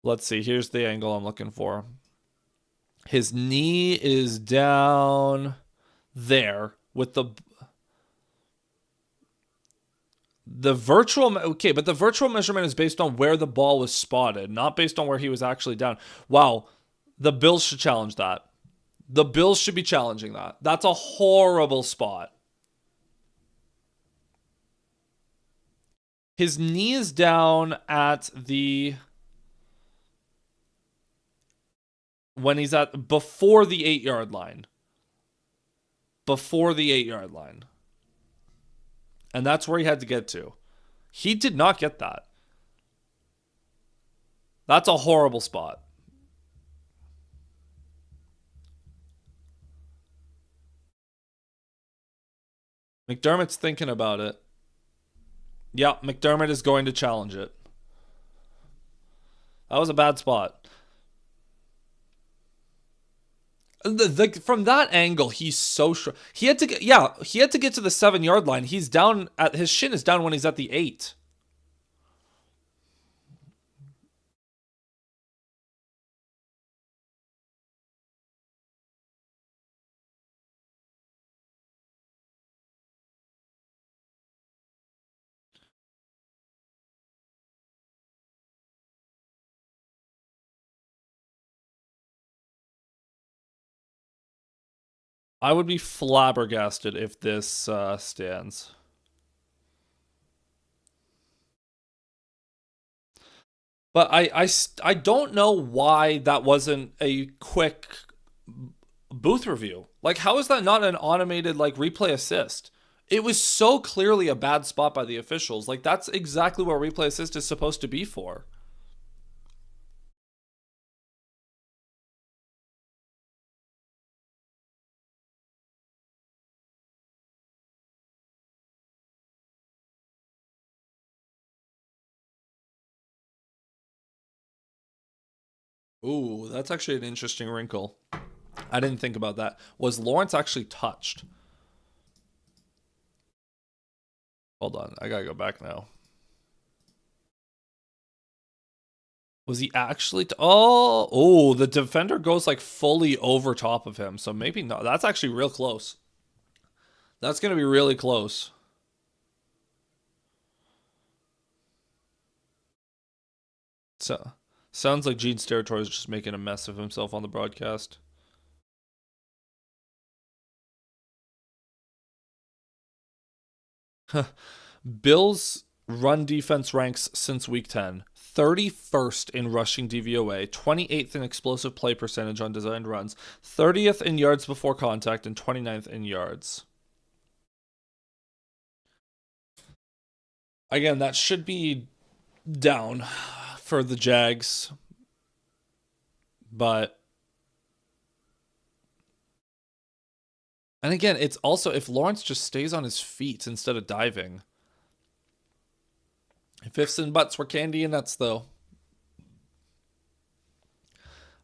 Let's see. Here's the angle I'm looking for. His knee is down there with the virtual, okay, but the virtual measurement is based on where the ball was spotted, not based on where he was actually down. Wow, the Bills should challenge that. The Bills should be challenging that. That's a horrible spot. His knee is down at the, when he's at, before the 8-yard line. Before the 8-yard line. And that's where he had to get to. He did not get that. That's a horrible spot. McDermott's thinking about it. Yeah, McDermott is going to challenge it. That was a bad spot. From that angle, he's so short. He had to get, he had to get to the 7-yard line. He's down at, his shin is down when he's at the 8. I would be flabbergasted if this stands. But I don't know why that wasn't a quick booth review. Like, how is that not an automated, like, replay assist? It was so clearly a bad spot by the officials. Like, that's exactly what replay assist is supposed to be for. Ooh, that's actually an interesting wrinkle. I didn't think about that. Was Lawrence actually touched? Hold on, I gotta go back now. Was he actually? Oh, the defender goes like fully over top of him. So maybe not. That's actually real close. That's gonna be really close. So sounds like Gene Steratore is just making a mess of himself on the broadcast. Bills run defense ranks since week 10. 31st in rushing DVOA, 28th in explosive play percentage on designed runs, 30th in yards before contact, and 29th in yards. Again, that should be down for the Jags. But, and again, it's also if Lawrence just stays on his feet instead of diving. If ifs and buts were candy and nuts, though.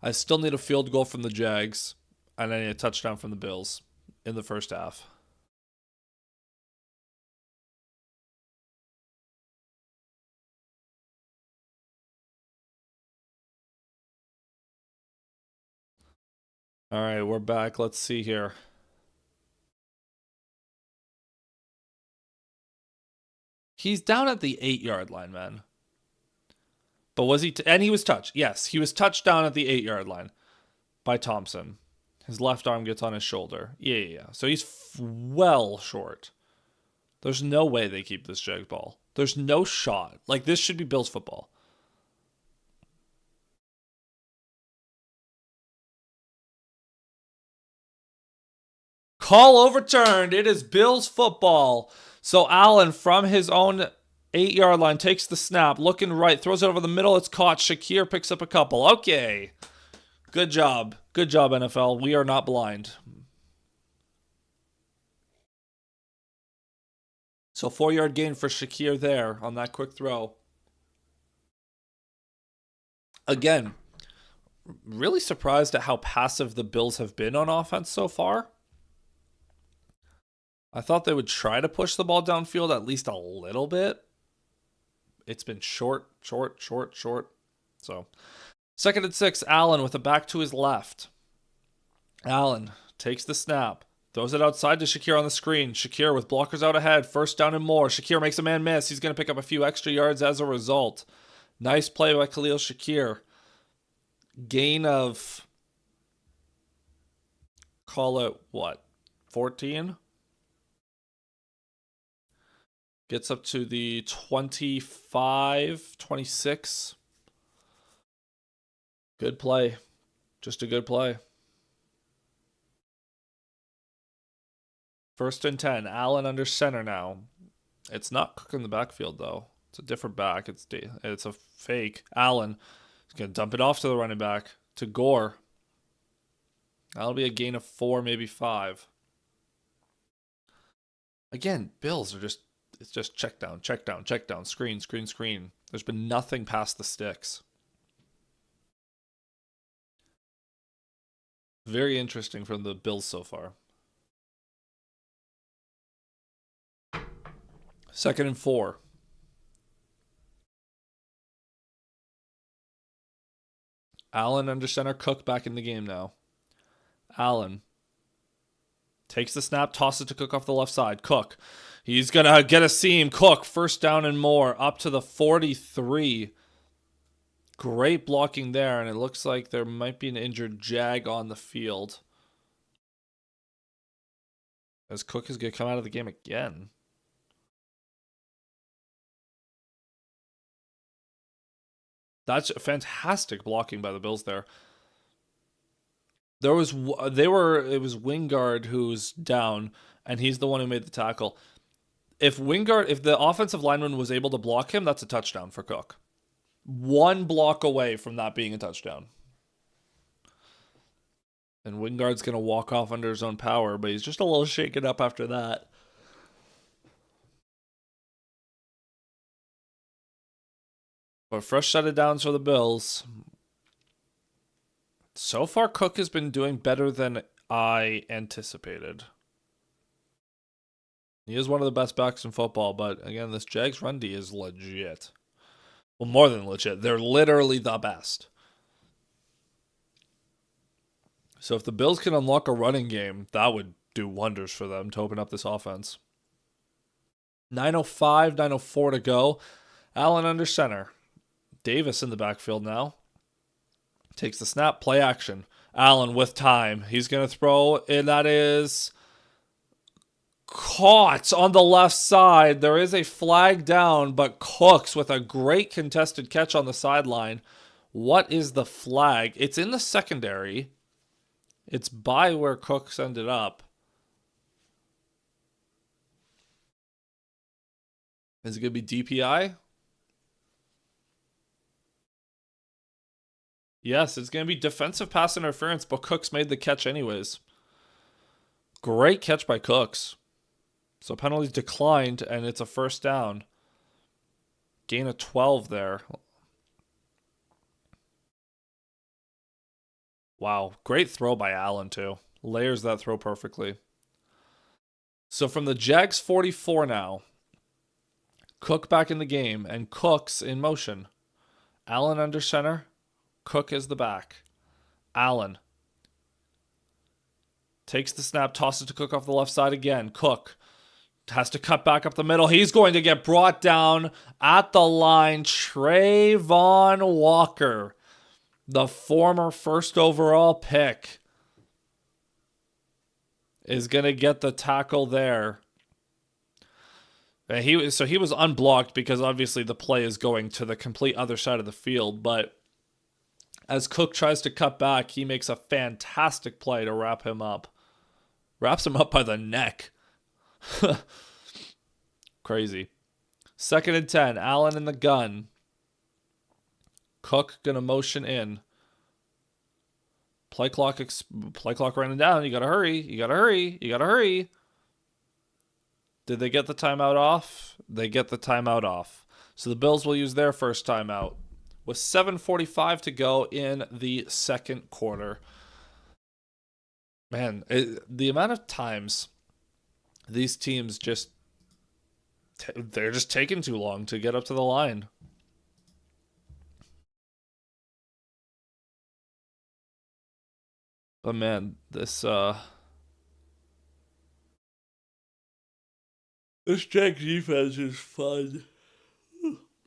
I still need a field goal from the Jags, and I need a touchdown from the Bills in the first half. All right, we're back. Let's see here. He's down at the 8-yard line, man. But was he? And he was touched. Yes, he was touched down at the 8-yard line by Thompson. His left arm gets on his shoulder. Yeah. So he's well short. There's no way they keep this Jags ball. There's no shot. Like, this should be Bills football. Call overturned. It is Bills football. So Allen, from his own 8-yard line, takes the snap, looking right, throws it over the middle. It's caught. Shakir picks up a couple. Okay. Good job. Good job, NFL. We are not blind. So 4-yard gain for Shakir there on that quick throw. Again, really surprised at how passive the Bills have been on offense so far. I thought they would try to push the ball downfield at least a little bit. It's been short. So, 2nd and 6, Allen with a back to his left. Allen takes the snap, throws it outside to Shakir on the screen. Shakir with blockers out ahead, 1st down and more. Shakir makes a man miss. He's going to pick up a few extra yards as a result. Nice play by Khalil Shakir. Gain of, call it what, 14? Gets up to the 25, 26. Good play. Just a good play. 1st and 10. Allen under center now. It's not Cook in the backfield, though. It's a different back. It's a fake. Allen is going to dump it off to the running back, to Gore. That'll be a gain of 4, maybe 5. Again, Bills are just, it's just check down, screen. There's been nothing past the sticks. Very interesting from the Bills so far. 2nd and 4. Allen under center, Cook back in the game now. Allen takes the snap, tosses it to Cook off the left side. Cook, he's going to get a seam. Cook, 1st down and more, up to the 43. Great blocking there, and it looks like there might be an injured Jag on the field, as Cook is going to come out of the game again. That's fantastic blocking by the Bills there. It was Wingard who's down, and he's the one who made the tackle. If the offensive lineman was able to block him, that's a touchdown for Cook. 1 block away from that being a touchdown. And Wingard's going to walk off under his own power, but he's just a little shaken up after that. But fresh set of downs for the Bills. So far, Cook has been doing better than I anticipated. He is one of the best backs in football, but again, this Jags run D is legit. Well, more than legit. They're literally the best. So if the Bills can unlock a running game, that would do wonders for them to open up this offense. 9:05, 9:04 to go. Allen under center. Davis in the backfield now. Takes the snap, play action. Allen with time. He's going to throw, and that is caught on the left side. There is a flag down, but Cooks with a great contested catch on the sideline. What is the flag? It's in the secondary. It's by where Cooks ended up. Is it going to be DPI? Yes, it's going to be defensive pass interference, but Cooks made the catch anyways. Great catch by Cooks. So penalties declined, and it's a 1st down. Gain of 12 there. Wow, great throw by Allen too. Layers that throw perfectly. So from the Jags 44 now. Cook back in the game, and Cooks in motion. Allen under center. Cook is the back. Allen takes the snap, tosses to Cook off the left side again. Cook has to cut back up the middle. He's going to get brought down at the line. Trayvon Walker, the former 1st overall pick, is going to get the tackle there. And he was unblocked because obviously the play is going to the complete other side of the field, but as Cook tries to cut back, he makes a fantastic play to wrap him up. Wraps him up by the neck. Crazy. 2nd and 10. Allen in the gun. Cook gonna motion in. Play clock running down. You gotta hurry. Did they get the timeout off? They get the timeout off. So the Bills will use their first timeout with 7:45 to go in the second quarter. Man, the amount of times these teams they're just taking too long to get up to the line. But man, this Jags defense is fun.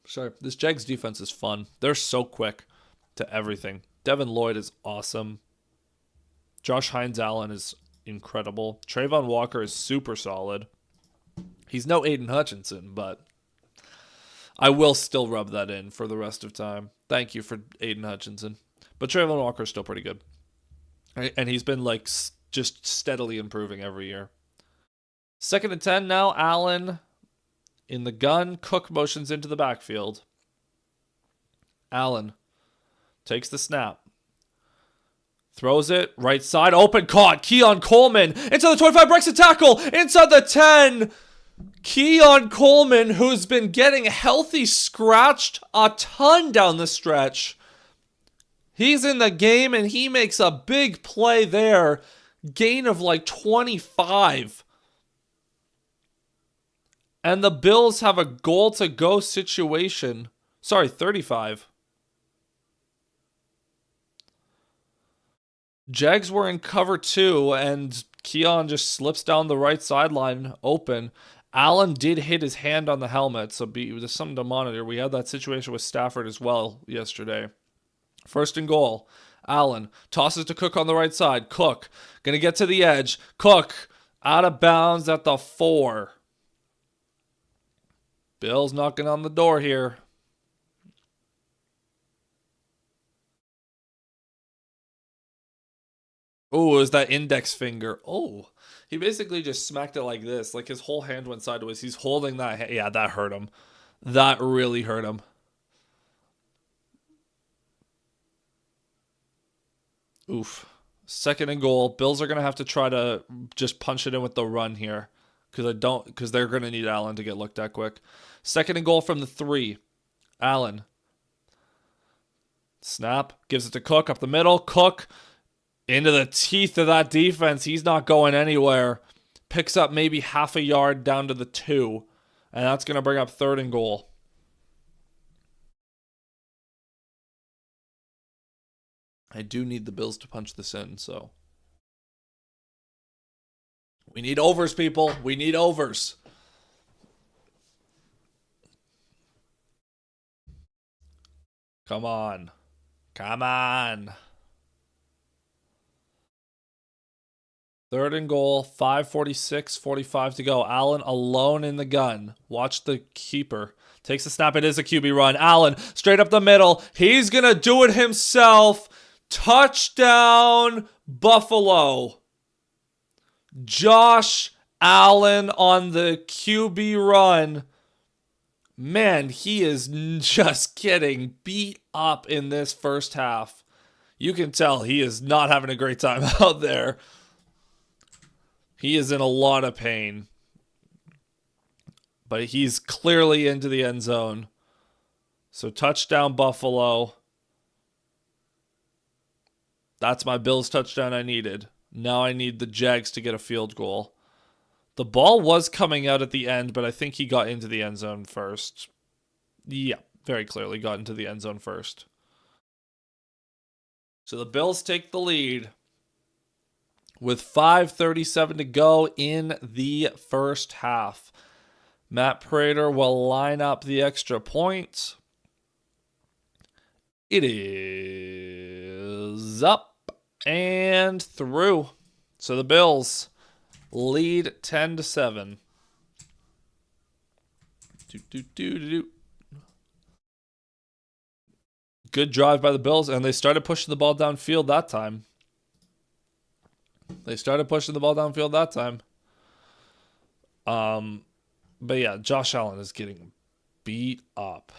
Sorry, this Jags defense is fun. They're so quick to everything. Devin Lloyd is awesome. Josh Hines-Allen is incredible. Trayvon Walker is super solid. He's no Aiden Hutchinson, but I will still rub that in for the rest of time. Thank you for Aiden Hutchinson. But Trayvon Walker is still pretty good. And he's been like just steadily improving every year. 2nd and 10 now. Allen in the gun. Cook motions into the backfield. Allen takes the snap. Throws it. Right side. Open. Caught. Keon Coleman. Into the 25. Breaks a tackle. Inside the 10. Keon Coleman, who's been getting healthy scratched a ton down the stretch. He's in the game and he makes a big play there. Gain of like 25. And the Bills have a goal to go situation. Sorry, 35. Jags were in cover 2 and Keon just slips down the right sideline open. Allen did hit his hand on the helmet, so there's something to monitor. We had that situation with Stafford as well yesterday. 1st and goal. Allen tosses to Cook on the right side. Cook going to get to the edge. Cook out of bounds at the 4. Bills knocking on the door here. Oh, it was that index finger. Oh, he basically just smacked it like this. Like his whole hand went sideways. He's holding that. Yeah, that hurt him. That really hurt him. Oof. 2nd and goal. Bills are going to have to try to just punch it in with the run here. Because they're going to need Allen to get looked at quick. 2nd and goal from the 3. Allen. Snap. Gives it to Cook up the middle. Cook into the teeth of that defense. He's not going anywhere. Picks up maybe half a yard down to the 2. And that's going to bring up 3rd and goal. I do need the Bills to punch this in, so. We need overs, people. We need overs. Come on. Come on. 3rd and goal, 5:46, 45 to go. Allen alone in the gun. Watch the keeper. Takes the snap. It is a QB run. Allen straight up the middle. He's going to do it himself. Touchdown, Buffalo. Josh Allen on the QB run. Man, he is just getting beat up in this first half. You can tell he is not having a great time out there. He is in a lot of pain. But he's clearly into the end zone. So touchdown, Buffalo. That's my Bills touchdown I needed. Now I need the Jags to get a field goal. The ball was coming out at the end, but I think he got into the end zone first. Yeah, very clearly got into the end zone first. So the Bills take the lead with 5:37 to go in the first half. Matt Prater will line up the extra point. It is up and through. So the Bills lead 10-7. Good drive by the Bills, and they started pushing the ball downfield that time. But yeah, Josh Allen is getting beat up.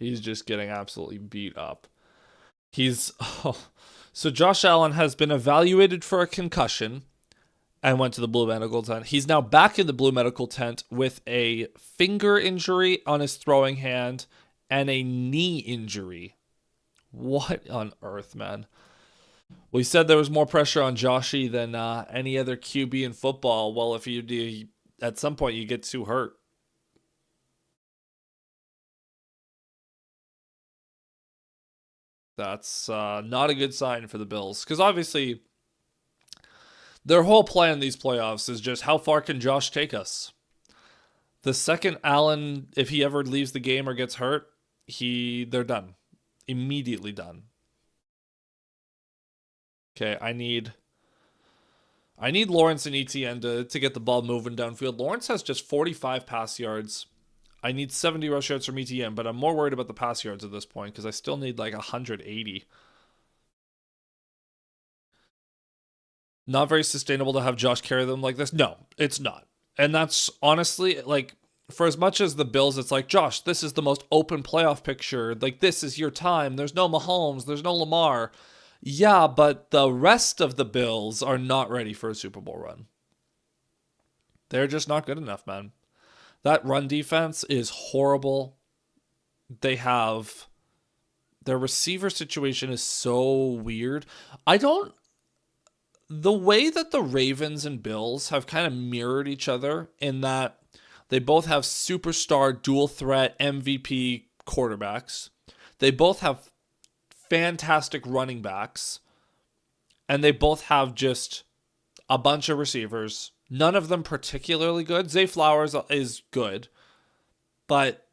He's just getting absolutely beat up. He's so Josh Allen has been evaluated for a concussion and went to the Blue Medical tent. He's now back in the Blue Medical tent with a finger injury on his throwing hand and a knee injury. What on earth, man? We said there was more pressure on Joshy than any other QB in football. Well, if you do, at some point you get too hurt. That's not a good sign for the Bills because obviously their whole plan in these playoffs is just how far can Josh take us? The second Allen, if he ever leaves the game or gets hurt, they're done. Immediately done. Okay, I need Lawrence and ETN to get the ball moving downfield. Lawrence has just 45 pass yards. I need 70 rush yards from ETN, but I'm more worried about the pass yards at this point because I still need like 180. Not very sustainable to have Josh carry them like this. No, it's not. And that's honestly like for as much as the Bills, it's like, Josh, this is the most open playoff picture. Like, this is your time. There's no Mahomes. There's no Lamar. Yeah, but the rest of the Bills are not ready for a Super Bowl run. They're just not good enough, man. That run defense is horrible. They have their receiver situation is so weird. The way that the Ravens and Bills have kind of mirrored each other in that they both have superstar dual threat MVP quarterbacks. They both have fantastic running backs. And they both have just a bunch of receivers. None of them particularly good. Zay Flowers is good. But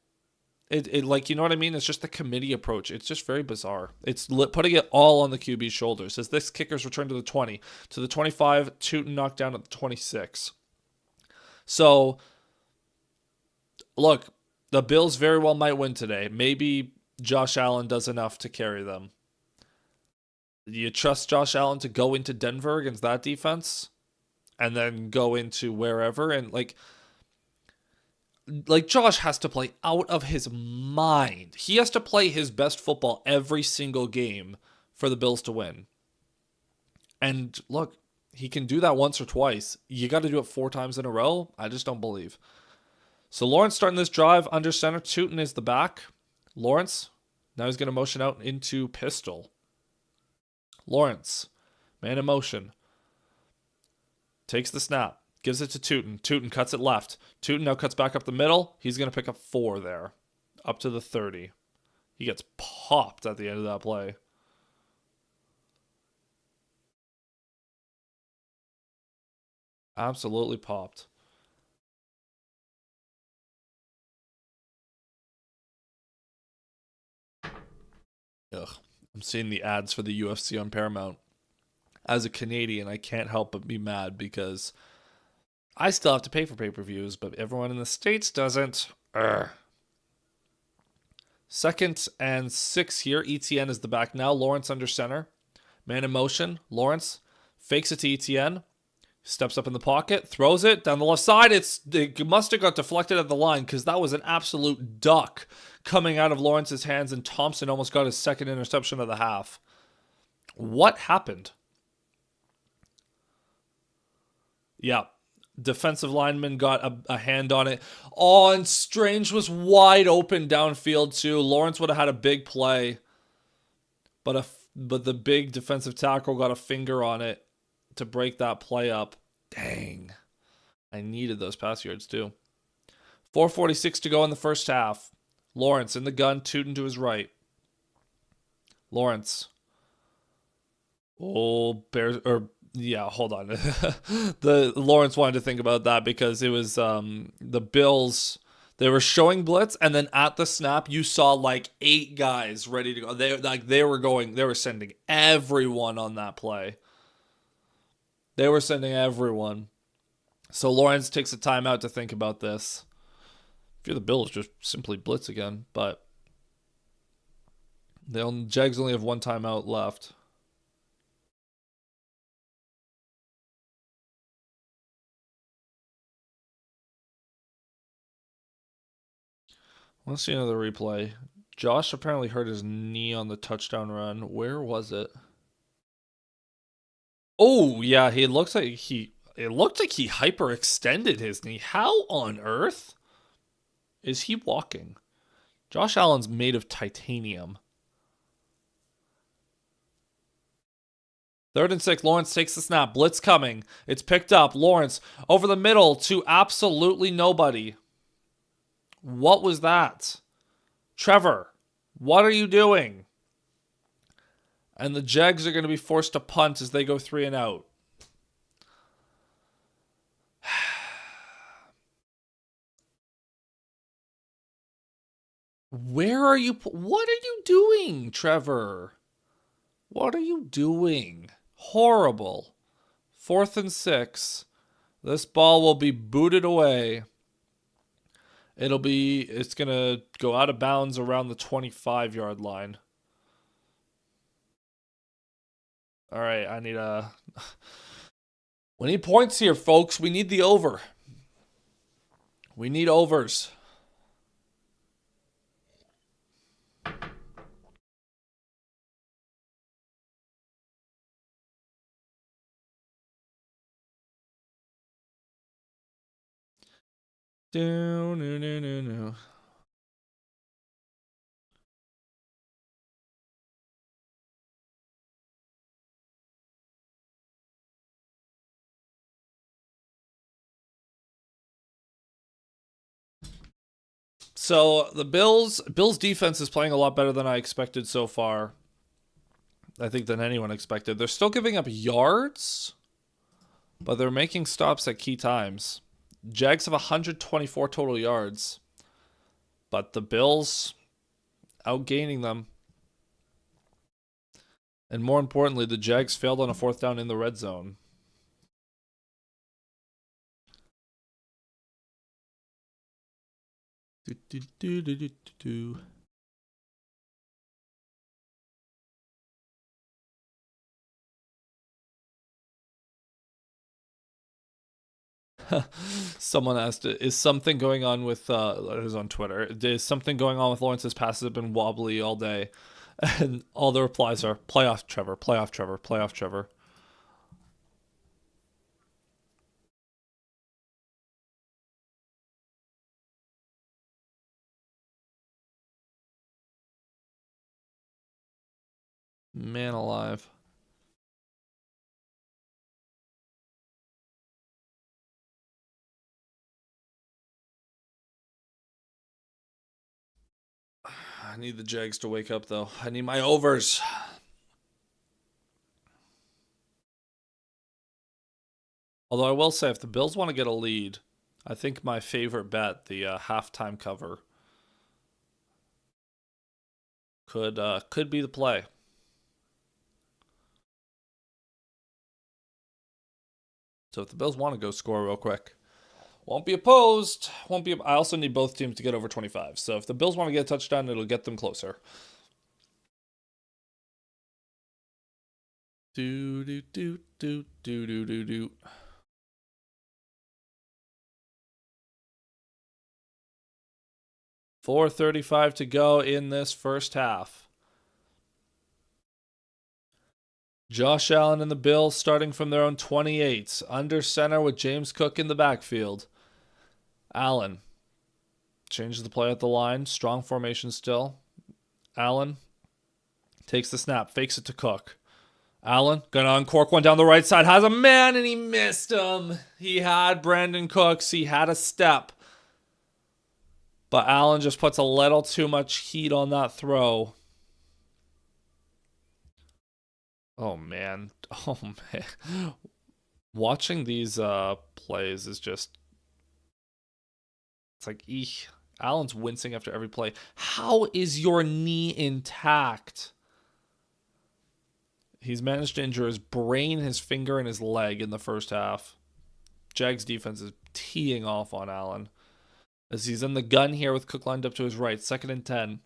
it like, you know what I mean? It's just the committee approach. It's just very bizarre. It's putting it all on the QB's shoulders. As this kicker's return to the 20, to the 25, Tootin knocked down at the 26. So, look, the Bills very well might win today. Maybe Josh Allen does enough to carry them. Do you trust Josh Allen to go into Denver against that defense? And then go into wherever? And like Josh has to play out of his mind. He has to play his best football every single game for the Bills to win. And look, he can do that once or twice. You got to do it 4 times in a row? I just don't believe. So Lawrence starting this drive under center. Tootin is the back. Lawrence, now he's going to motion out into pistol. Lawrence, man in motion. Takes the snap. Gives it to Tootin. Tootin cuts it left. Tootin now cuts back up the middle. He's going to pick up 4 there. Up to the 30. He gets popped at the end of that play. Absolutely popped. Ugh. I'm seeing the ads for the UFC on Paramount. As a Canadian, I can't help but be mad because I still have to pay for pay-per-views, but everyone in the States doesn't. Urgh. 2nd and 6 here. ETN is the back now. Lawrence under center. Man in motion. Lawrence fakes it to ETN. Steps up in the pocket. Throws it down the left side. It must have got deflected at the line because that was an absolute duck coming out of Lawrence's hands, and Thompson almost got his 2nd interception of the half. What happened? Yeah. Defensive lineman got a hand on it. Oh, and Strange was wide open downfield too. Lawrence would have had a big play, but the big defensive tackle got a finger on it to break that play up. Dang. I needed those pass yards too. 4:46 to go in the first half. Lawrence in the gun, Tootin to his right. Lawrence. Oh, Bears, or yeah, hold on. The Lawrence wanted to think about that because it was the Bills. They were showing blitz, and then at the snap, you saw like 8 guys ready to go. They were sending everyone on that play. They were sending everyone. So Lawrence takes a timeout to think about this. If you're the Bills, just simply blitz again. But the Jags only have 1 timeout left. Let's see another replay. Josh apparently hurt his knee on the touchdown run. Where was it? Oh, yeah, it looked like he hyperextended his knee. How on earth is he walking? Josh Allen's made of titanium. 3rd and 6. Lawrence takes the snap. Blitz coming. It's picked up. Lawrence over the middle to absolutely nobody. What was that? Trevor, what are you doing? And the Jags are going to be forced to punt as they go 3 and out. Where are you? What are you doing, Trevor? What are you doing? Horrible. 4th and 6. This ball will be booted away. It's going to go out of bounds around the 25-yard line. All right, we need points here, folks. We need the over. We need overs. No. So the Bills defense is playing a lot better than I expected so far. I think than anyone expected. They're still giving up yards, but they're making stops at key times. Jags have 124 total yards, but the Bills outgaining them. And more importantly, the Jags failed on a 4th down in the red zone. Someone asked, "Is something going on with?" It was on Twitter. Is something going on with Lawrence's passes have been wobbly all day, and all the replies are "Playoff Trevor, playoff Trevor, playoff Trevor." Man alive. I need the Jags to wake up, though. I need my overs. Although I will say, if the Bills want to get a lead, I think my favorite bet, the halftime cover, could be the play. So if the Bills want to go score real quick, won't be opposed. I also need both teams to get over 25. So if the Bills want to get a touchdown, it'll get them closer. Do do do do do do do do. 4:35 to go in this first half. Josh Allen and the Bills starting from their own 28, under center with James Cook in the backfield. Allen changes the play at the line, strong formation still. Allen takes the snap, fakes it to Cook. Allen gonna uncork one down the right side, has a man and he missed him. He had Brandon Cooks, he had a step. But Allen just puts a little too much heat on that throw. Oh man. Oh man. Watching these plays is just, it's like, eek. Allen's wincing after every play. How is your knee intact? He's managed to injure his brain, his finger, and his leg in the first half. Jags defense is teeing off on Allen. As he's in the gun here with Cook lined up to his right. 2nd and 10.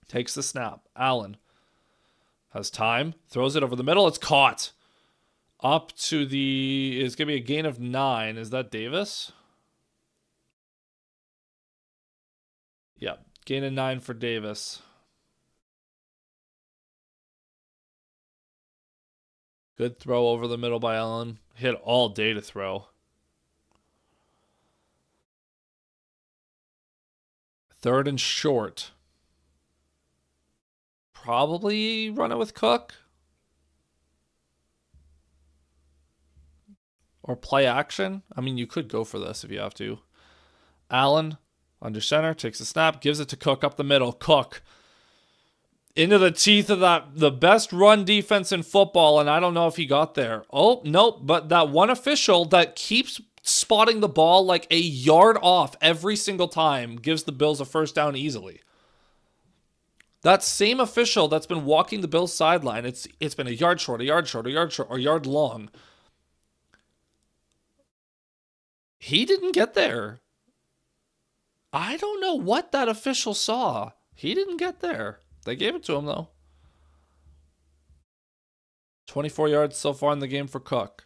Takes the snap. Allen has time. Throws it over the middle. It's caught. Up to it's going to be a gain of 9. Is that Davis? Yeah. Gain of 9 for Davis. Good throw over the middle by Allen. Hit all day to throw. Third and short. Probably run it with Cook. Or play action. I mean, you could go for this if you have to. Allen, under center, takes a snap, gives it to Cook up the middle. Cook into the teeth of the best run defense in football, and I don't know if he got there. Oh, nope, but that one official that keeps spotting the ball like a yard off every single time gives the Bills a first down easily. That same official that's been walking the Bills sideline, it's been a yard short, a yard short, a yard short, or a yard long. He didn't get there. I don't know what that official saw. He didn't get there. They gave it to him, though. 24 yards so far in the game for Cook.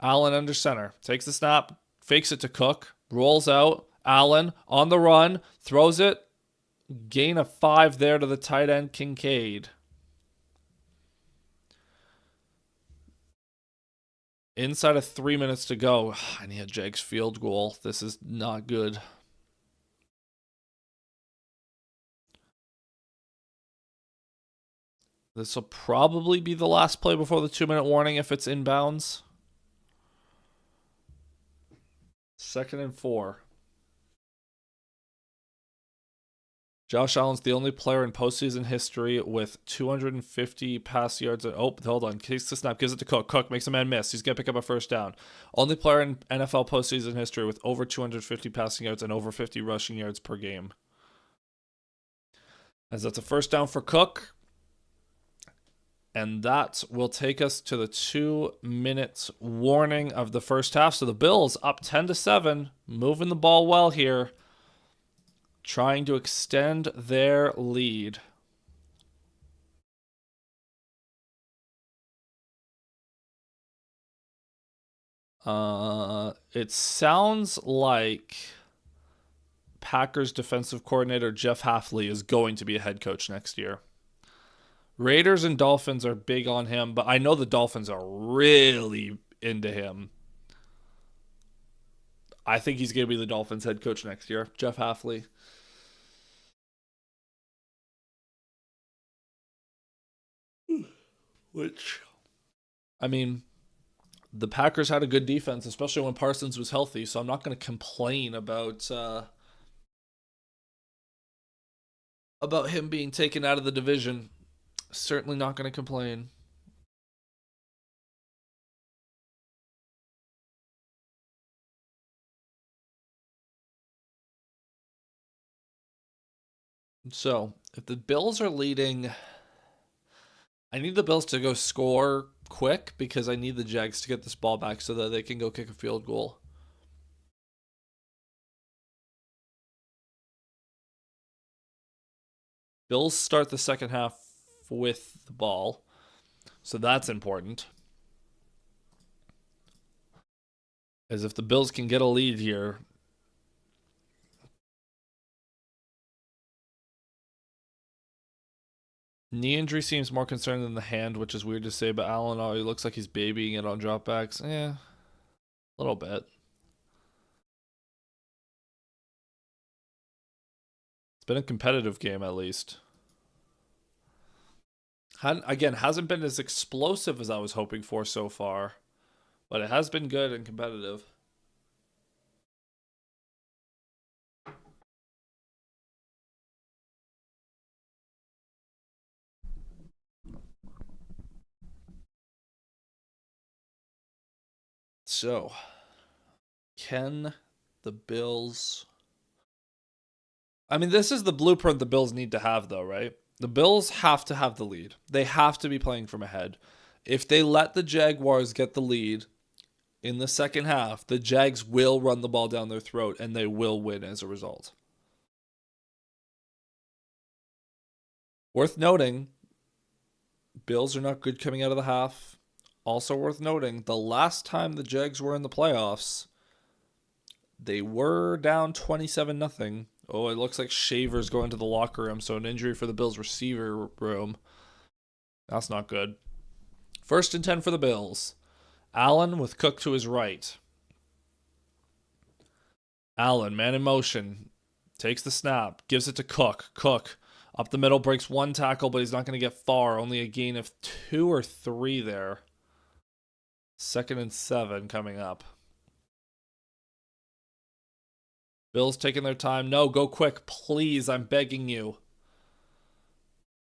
Allen under center. Takes the snap. Fakes it to Cook. Rolls out. Allen on the run. Throws it. Gain of 5 there to the tight end, Kincaid. Inside of 3 minutes to go. I need a Jags field goal. This is not good. This will probably be the last play before the 2-minute warning if it's inbounds. 2nd and 4. Josh Allen's the only player in postseason history with 250 pass yards. Oh, hold on. Takes the snap, gives it to Cook. Cook makes a man miss. He's going to pick up a first down. Only player in NFL postseason history with over 250 passing yards and over 50 rushing yards per game. As that's a first down for Cook. And that will take us to the 2-minute warning of the first half. So the Bills up 10-7, moving the ball well here, trying to extend their lead. It sounds like Packers defensive coordinator Jeff Hafley is going to be a head coach next year. Raiders and Dolphins are big on him, but I know the Dolphins are really into him. I think he's going to be the Dolphins head coach next year, Jeff Hafley. Which, I mean, the Packers had a good defense, especially when Parsons was healthy, so I'm not going to complain about him being taken out of the division. Certainly not going to complain. So, if the Bills are leading, I need the Bills to go score quick because I need the Jags to get this ball back so that they can go kick a field goal. Bills start the second half with the ball, so that's important. As if the Bills can get a lead here. Knee injury seems more concerning than the hand, which is weird to say, but Allen already looks like he's babying it on dropbacks. A little bit. It's been a competitive game at least. Again, hasn't been as explosive as I was hoping for so far, but it has been good and competitive. So, can the Bills... I mean, this is the blueprint the Bills need to have, though, right? The Bills have to have the lead. They have to be playing from ahead. If they let the Jaguars get the lead in the second half, the Jags will run the ball down their throat and they will win as a result. Worth noting, Bills are not good coming out of the half. Also worth noting, the last time the Jags were in the playoffs, They were down 27-0. Oh, it looks like Shaver's going to the locker room, so an injury for the Bills receiver room. That's not good. 1st and 10 for the Bills. Allen with Cook to his right. Allen, man in motion. Takes the snap. Gives it to Cook. Cook up the middle, breaks 1 tackle, but he's not going to get far. Only a gain of 2 or 3 there. 2nd and 7 coming up. Bills taking their time. No, go quick, please. I'm begging you.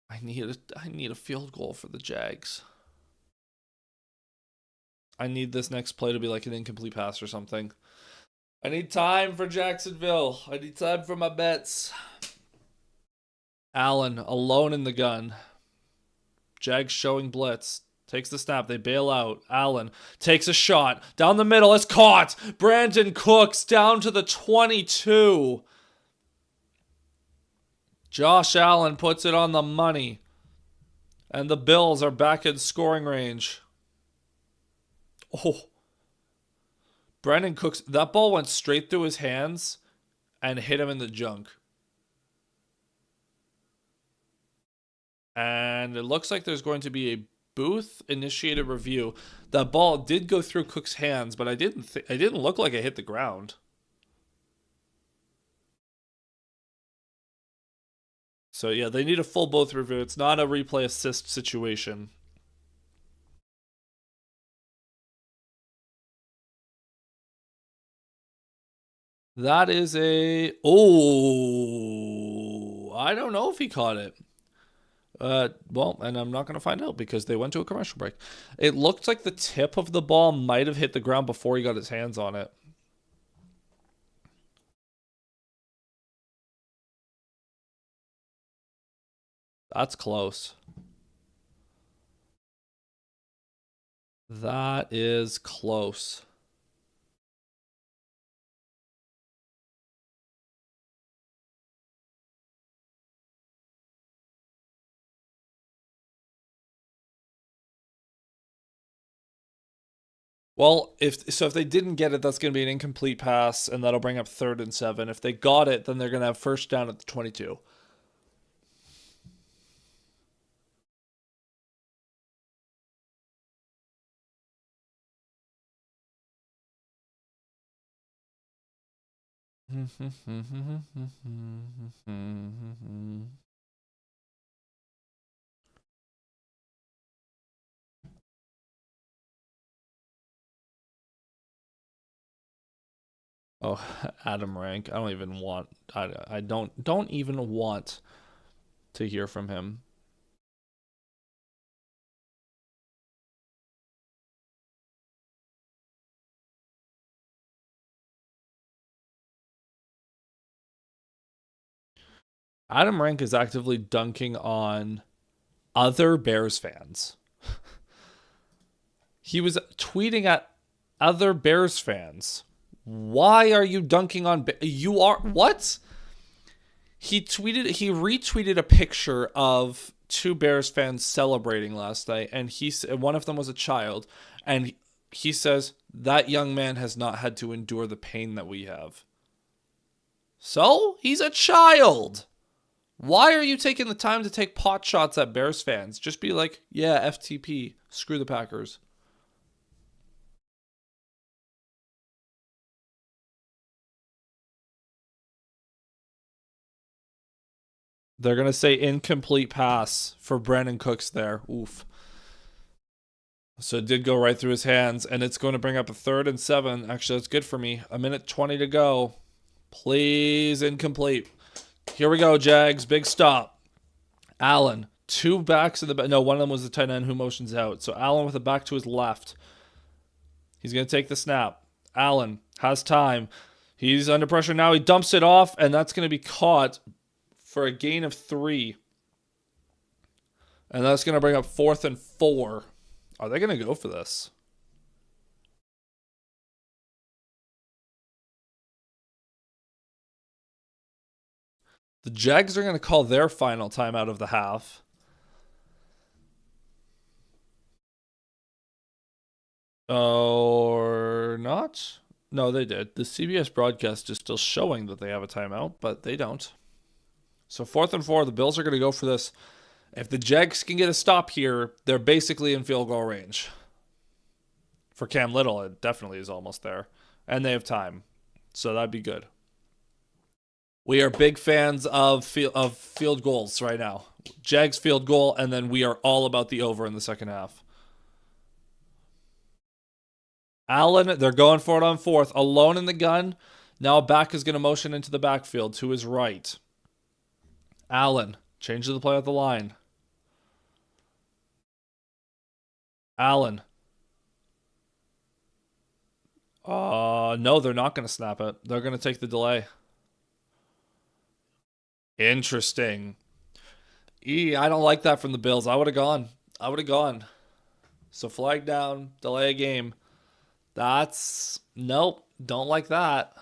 I need a field goal for the Jags. I need this next play to be like an incomplete pass or something. I need time for Jacksonville. I need time for my bets. Allen alone in the gun. Jags showing blitz. Takes the snap. They bail out. Allen takes a shot. Down the middle. It's caught. Brandon Cooks down to the 22. Josh Allen puts it on the money. And the Bills are back in scoring range. Oh. Brandon Cooks, that ball went straight through his hands and hit him in the junk. And it looks like there's going to be a booth-initiated review. That ball did go through Cook's hands, but it didn't look like it hit the ground. So yeah, they need a full booth review. It's not a replay assist situation. That is a... Oh, I don't know if he caught it. Well, and I'm not going to find out because they went to a commercial break. It looked like the tip of the ball might have hit the ground before he got his hands on it. That's close. That is close. Well, if they didn't get it, that's going to be an incomplete pass, and that'll bring up 3rd and 7. If they got it, then they're going to have 1st down at the 22. Oh, Adam Rank. I don't even want. I don't even want to hear from him. Adam Rank is actively dunking on other Bears fans. He was tweeting at other Bears fans. Why are you dunking on... You are... What? He retweeted a picture of 2 Bears fans celebrating last night, and one of them was a child, and he says, that young man has not had to endure the pain that we have. So? He's a child! Why are you taking the time to take pot shots at Bears fans? Just be like, yeah, FTP. Screw the Packers. They're going to say incomplete pass for Brandon Cooks there. Oof. So it did go right through his hands, and it's going to bring up a 3rd and 7. Actually, that's good for me. 1:20 to go. Please, incomplete. Here we go, Jags. Big stop. Allen, 2 backs in the back. No, one of them was the tight end who motions out. So Allen with a back to his left. He's going to take the snap. Allen has time. He's under pressure now. He dumps it off, and that's going to be caught for a gain of 3. And that's going to bring up 4th and 4. Are they going to go for this? The Jags are going to call their final timeout of the half. Or not? No, they did. The CBS broadcast is still showing that they have a timeout, but they don't. So 4th and 4, the Bills are going to go for this. If the Jags can get a stop here, they're basically in field goal range. For Cam Little, it definitely is almost there. And they have time. So that'd be good. We are big fans of field goals right now. Jags field goal, and then we are all about the over in the second half. Allen, they're going for it on 4th. Alone in the gun. Now back is going to motion into the backfield to his right. Allen, changes the play at the line. Allen. No, they're not going to snap it. They're going to take the delay. Interesting. I don't like that from the Bills. I would have gone. So flag down, delay a game. Nope, don't like that.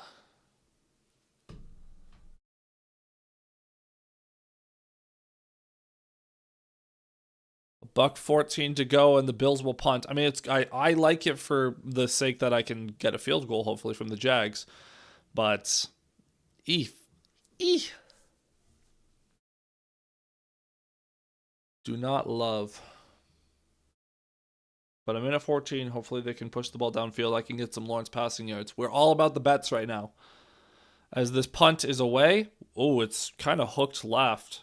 $1:14 to go, and the Bills will punt. I mean, I like it for the sake that I can get a field goal, hopefully, from the Jags. But, do not love. But I'm in at 14. Hopefully they can push the ball downfield. I can get some Lawrence passing yards. We're all about the bets right now. As this punt is away. Oh, it's kind of hooked left.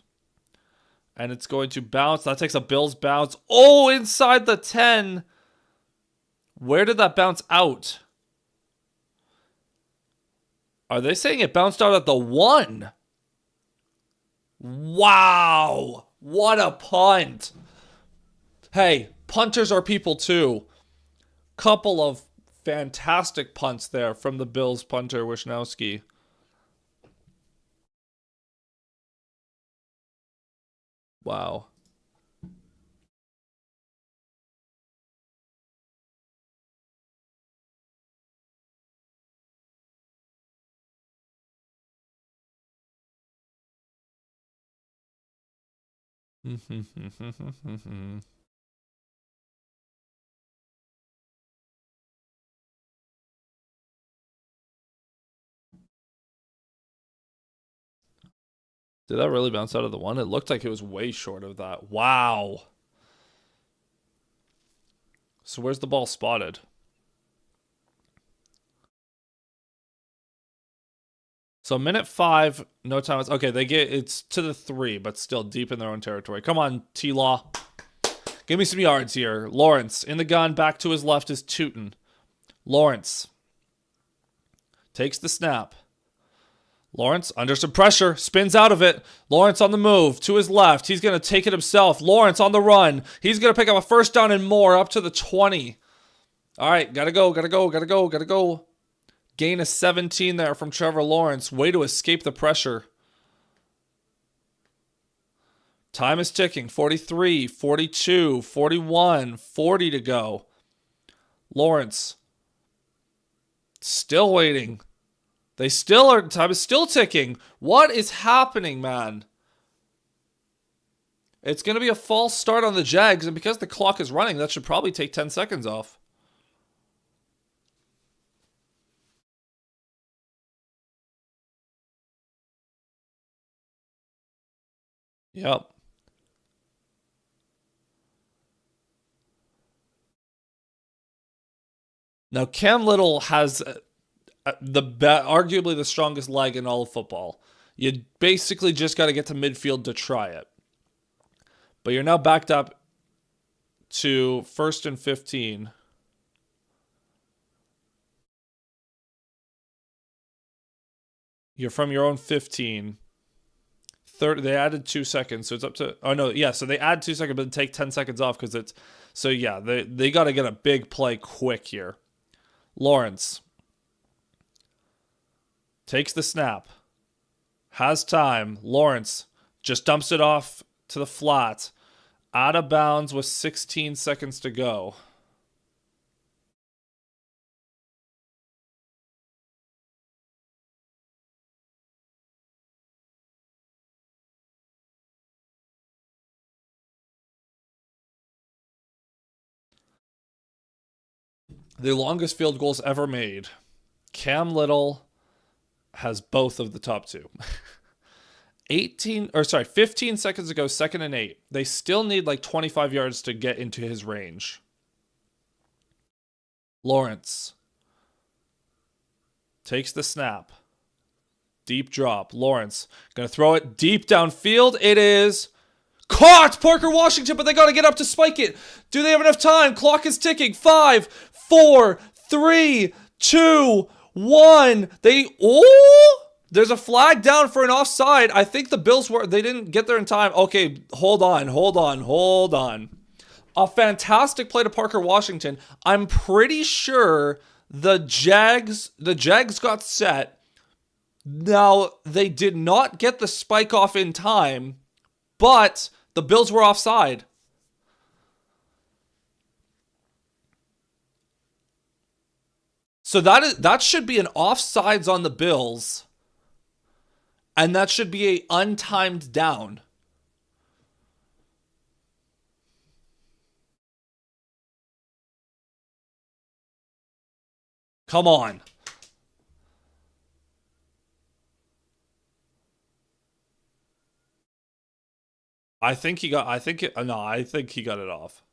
And it's going to bounce. That takes a Bills bounce. Oh, inside the 10. Where did that bounce out? Are they saying it bounced out at the 1? Wow. What a punt. Hey, punters are people too. Couple of fantastic punts there from the Bills punter, Wisnowski. Wow. Did that really bounce out of the 1? It looked like it was way short of that. Wow. So where's the ball spotted? So minute 5, no time. Okay, it's to the 3, but still deep in their own territory. Come on, T-Law. Give me some yards here. Lawrence in the gun, back to his left is Tootin. Lawrence takes the snap. Lawrence under some pressure, spins out of it. Lawrence on the move to his left. He's going to take it himself. Lawrence on the run. He's going to pick up a first down and more up to the 20. All right, gotta go. Gain of 17 there from Trevor Lawrence. Way to escape the pressure. Time is ticking. 43, 42, 41, 40 to go. Lawrence still waiting. Time is still ticking. What is happening, man? It's going to be a false start on the Jags, and because the clock is running, that should probably take 10 seconds off. Yep. Now, Cam Little has arguably the strongest leg in all of football. You basically just got to get to midfield to try it. But you're now backed up to 1st and 15. You're from your own 15. They added 2 seconds, so it's up to... Oh, no, yeah, so they add 2 seconds, but take 10 seconds off because it's... So, yeah, they got to get a big play quick here. Lawrence takes the snap. Has time. Lawrence just dumps it off to the flat. Out of bounds with 16 seconds to go. The longest field goals ever made Cam Little has both of the top two. 15 seconds ago, 2nd and 8. They still need like 25 yards to get into his range. Lawrence takes the snap. Deep drop. Lawrence going to throw it deep downfield. It is caught. Parker Washington, but they got to get up to spike it. Do they have enough time? Clock is ticking. 5, 4, 3, 2, 1. There's a flag down for an offside. I think the Bills they didn't get there in time. Okay, hold on. A fantastic play to Parker Washington. I'm pretty sure the Jags got set. Now, they did not get the spike off in time, but the Bills were offside. So that should be an offsides on the Bills, and that should be a untimed down. Come on. I think he got it off.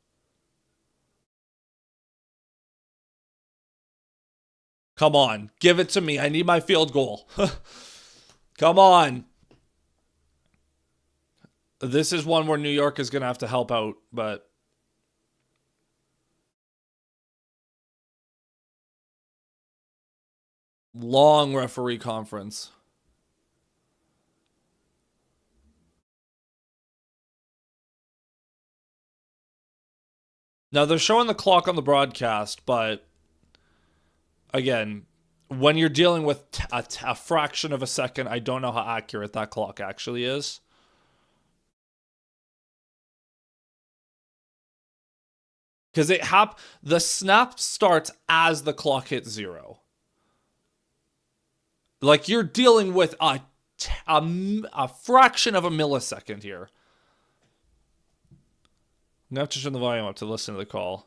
Come on, give it to me. I need my field goal. Come on. This is one where New York is going to have to help out, but long referee conference. Now, they're showing the clock on the broadcast, but again, when you're dealing with a fraction of a second, I don't know how accurate that clock actually is. Because the snap starts as the clock hits 0. Like, you're dealing with a fraction of a millisecond here. I'm going to have to turn the volume up to listen to the call.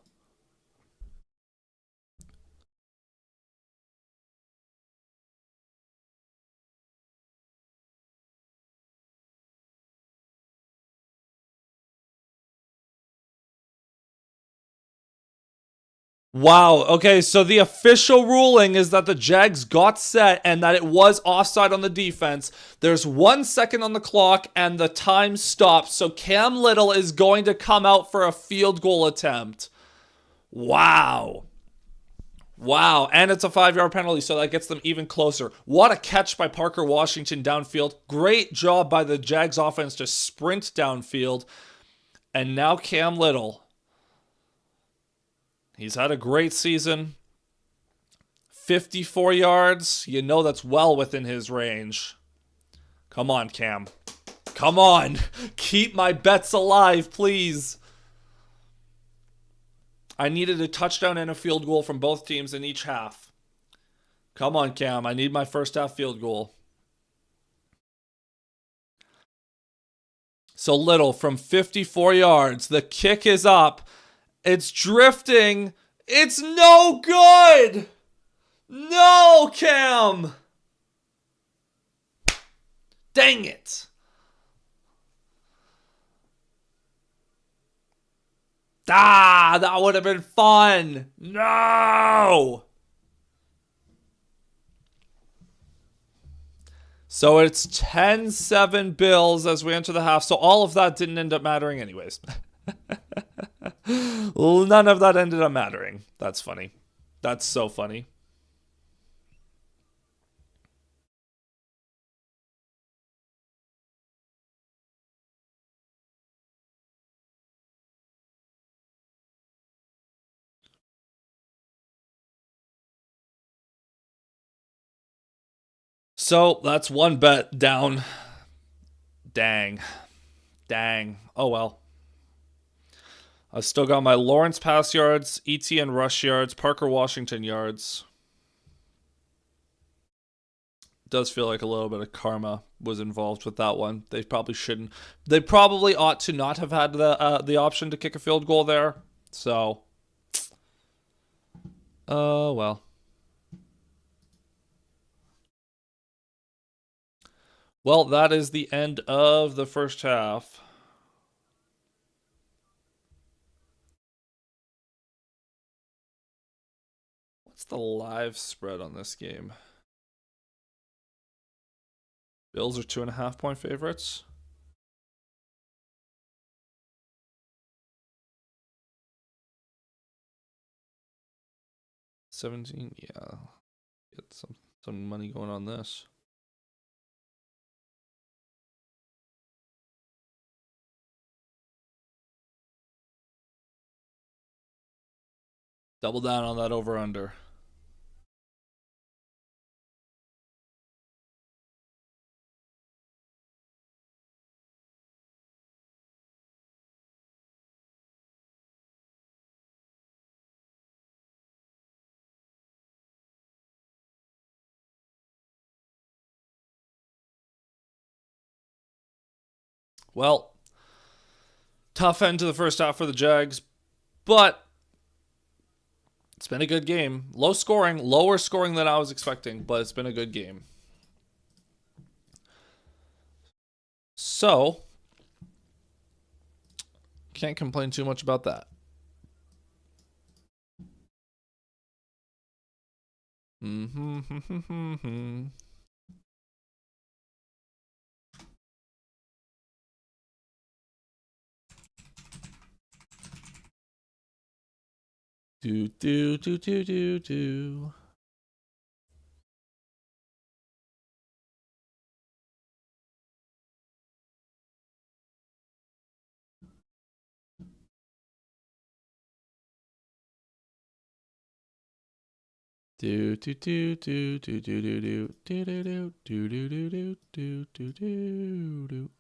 Wow. Okay, so the official ruling is that the Jags got set and that it was offside on the defense. There's 1 second on the clock and the time stops. So Cam Little is going to come out for a field goal attempt. Wow. Wow. And it's a 5-yard penalty, so that gets them even closer. What a catch by Parker Washington downfield. Great job by the Jags offense to sprint downfield. And now Cam Little. He's had a great season. 54 yards. You know that's well within his range. Come on, Cam. Come on. Keep my bets alive, please. I needed a touchdown and a field goal from both teams in each half. Come on, Cam. I need my first half field goal. So Little from 54 yards. The kick is up. It's drifting. It's no good. No, Cam. Dang it. That would have been fun. No. So it's 10-7 Bills as we enter the half. So all of that didn't end up mattering anyways. None of that ended up mattering. That's funny. That's so funny. So that's one bet down. Dang. Oh well. I've still got my Lawrence pass yards, ETN rush yards, Parker Washington yards. Does feel like a little bit of karma was involved with that one. They probably shouldn't. They probably ought to not have had the option to kick a field goal there. So, well. Well, that is the end of the first half. What's the live spread on this game? Bills are 2.5 point favorites. 17, yeah. Get some money going on this. Double down on that over under. Well, tough end to the first half for the Jags, but it's been a good game. Low scoring, lower scoring than I was expecting, but it's been a good game. So, can't complain too much about that. Mm-hmm. Do do do do do do. Do do do do do do do do do do do do do do do do do do.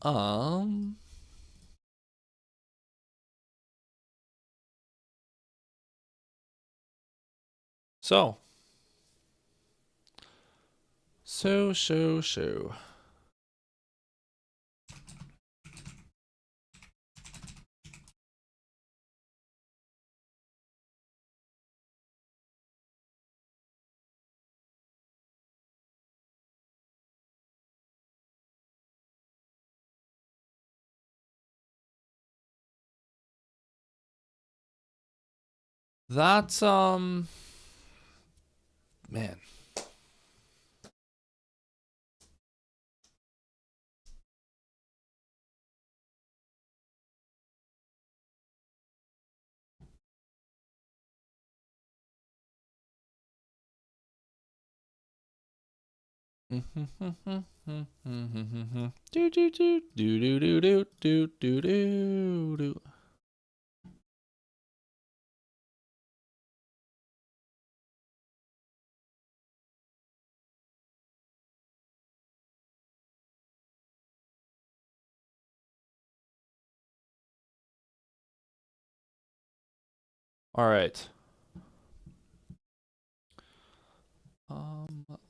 Um. So. So. That's man. Do do do do do do do do do do. All right.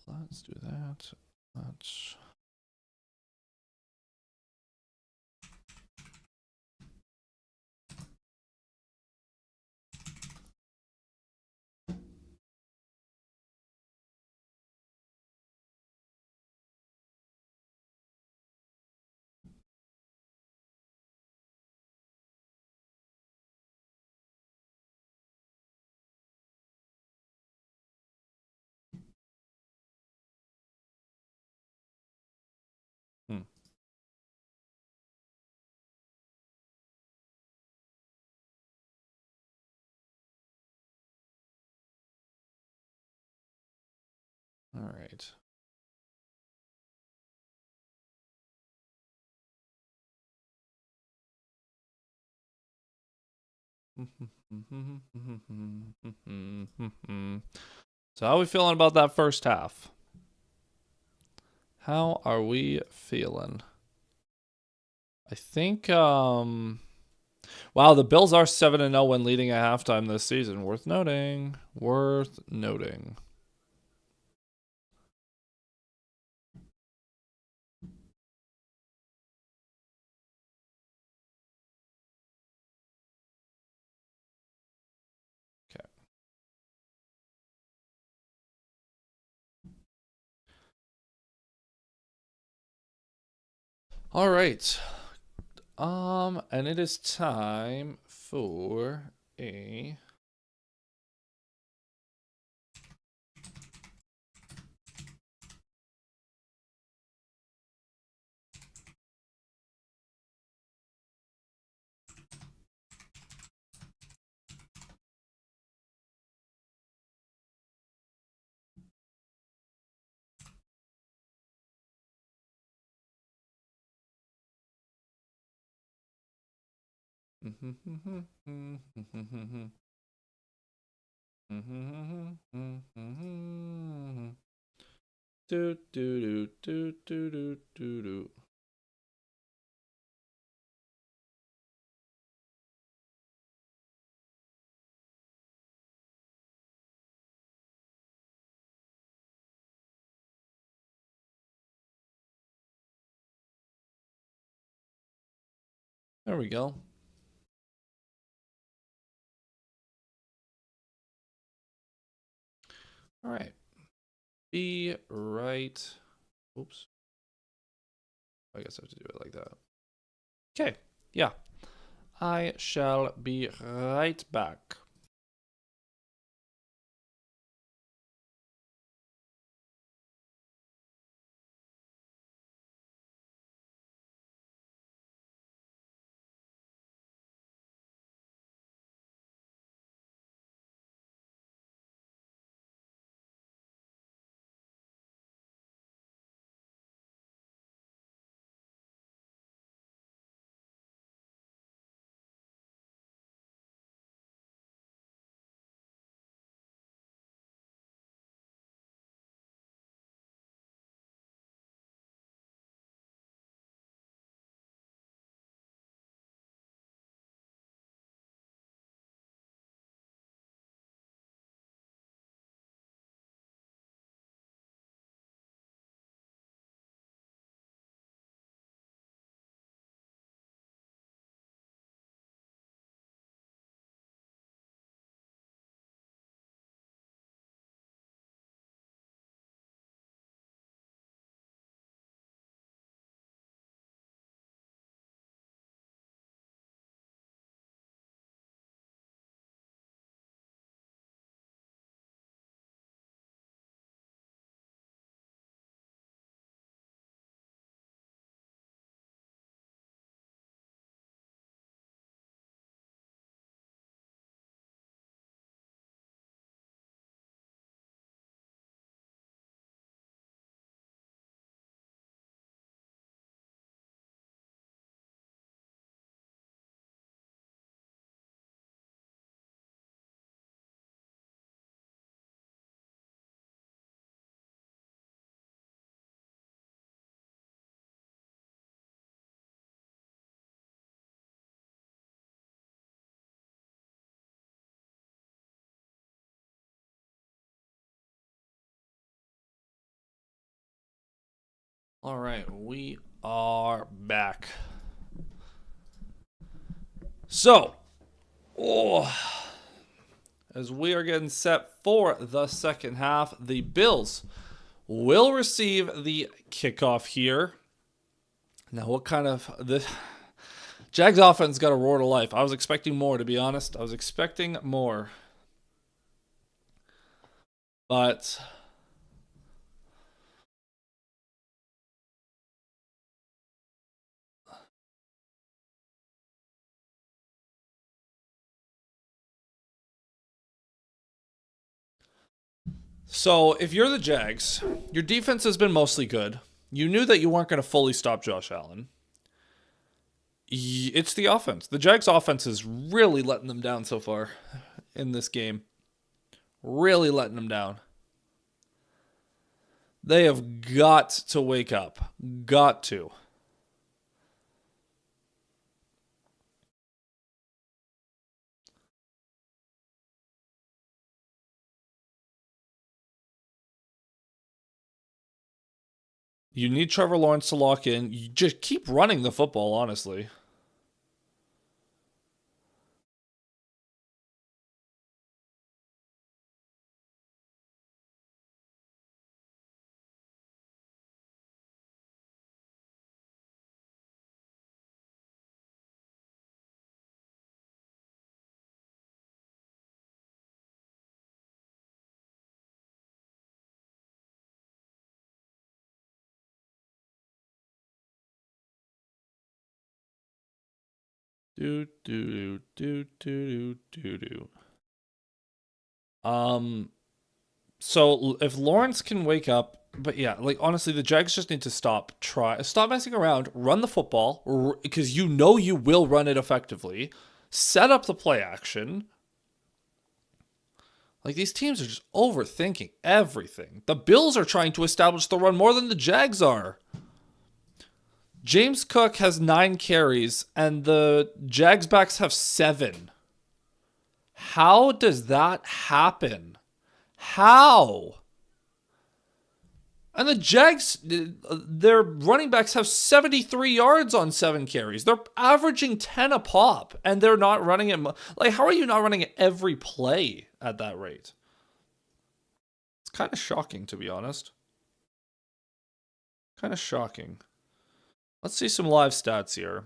Let's do that. Let's. Hmm. All right. So how are we feeling about that first half? How are we feeling? I think wow, the Bills are 7-0 when leading at halftime this season. Worth noting. Worth noting. Okay. All right. And it is time for a do do do do do do do do. There we go. All right. Be right. Oops. I guess I have to do it like that. Okay. Yeah. I shall be right back. All right, we are back. So, as we are getting set for the second half, the Bills will receive the kickoff here. Now, what kind of the Jags offense got a roar to life? I was expecting more, to be honest. I was expecting more, but so if you're the Jags, your defense has been mostly good. You knew that you weren't going to fully stop Josh Allen. It's the offense. The Jags offense is really letting them down so far in this game. Really letting them down. They have got to wake up. Got to. You need Trevor Lawrence to lock in. You just keep running the football, honestly. Do do do do do do. So if Lawrence can wake up, but yeah, like honestly, the Jags just need to stop messing around, run the football because you know you will run it effectively. Set up the play action. Like these teams are just overthinking everything. The Bills are trying to establish the run more than the Jags are. James Cook has 9 carries and the Jags backs have 7. How does that happen? How? And the Jags, their running backs have 73 yards on 7 carries. They're averaging 10 a pop, and they're not running it. Like, how are you not running it every play at that rate? It's kind of shocking, to be honest. Kind of shocking. Let's see some live stats here.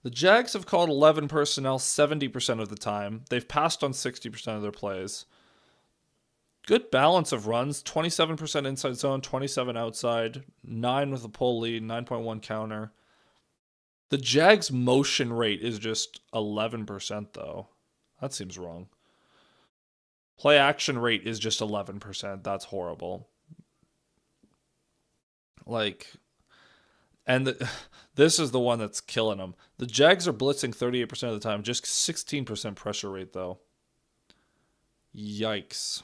The Jags have called 11 personnel 70% of the time. They've passed on 60% of their plays. Good balance of runs, 27% inside zone, 27 outside, 9 with a pull lead, 9.1 counter. The Jags' motion rate is just 11%, though. That seems wrong. Play action rate is just 11%. That's horrible. Like, and this is the one that's killing them. The Jags are blitzing 38% of the time, just 16% pressure rate, though. Yikes.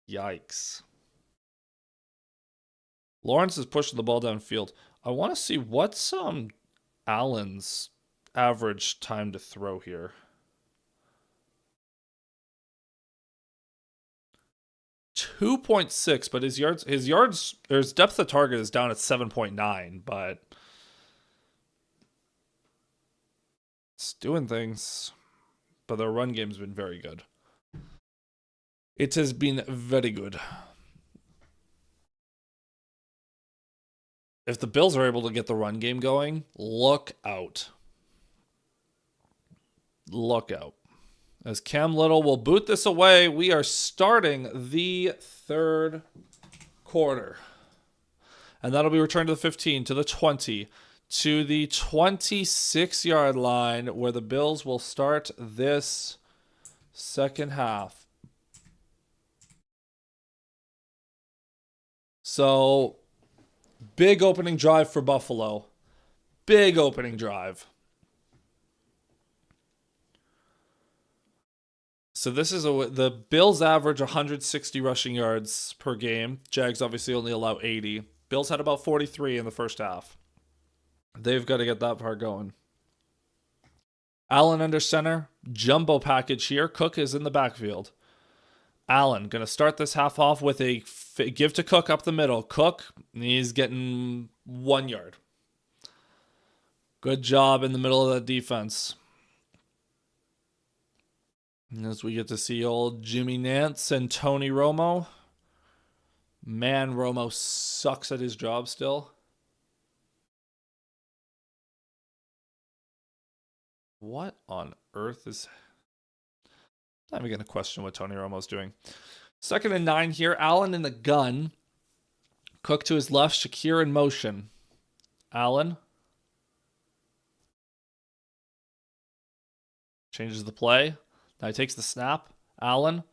Yikes. Lawrence is pushing the ball downfield. I want to see what's Allen's average time to throw here. 2.6, but his depth of target is down at 7.9, but it's doing things. But their run game's been very good. It has been very good. If the Bills are able to get the run game going, look out. Look out. As Cam Little will boot this away, we are starting the third quarter. And that'll be returned to the 15, to the 20, to the 26-yard line, where the Bills will start this second half. So, big opening drive for Buffalo. Big opening drive. So this is the Bills average 160 rushing yards per game. Jags obviously only allow 80. Bills had about 43 in the first half. They've got to get that part going. Allen under center. Jumbo package here. Cook is in the backfield. Allen going to start this half off with a give to Cook up the middle. Cook, he's getting 1 yard. Good job in the middle of that defense. As we get to see old Jimmy Nance and Tony Romo. Man, Romo sucks at his job still. What on earth is... I'm not even going to question what Tony Romo's doing. 2nd and 9 here. Allen in the gun. Cook to his left. Shakir in motion. Allen. Changes the play. Now he takes the snap. Allen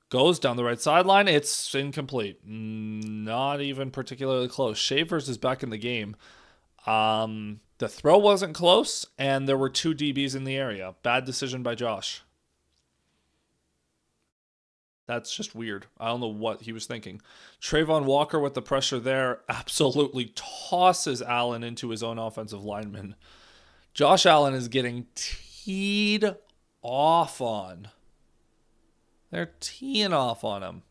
goes down the right sideline. It's incomplete. Not even particularly close. Shavers is back in the game. The throw wasn't close, and there were 2 DBs in the area. Bad decision by Josh. That's just weird. I don't know what he was thinking. Trayvon Walker with the pressure there absolutely tosses Allen into his own offensive lineman. Josh Allen is getting teed off on. They're teeing off on him.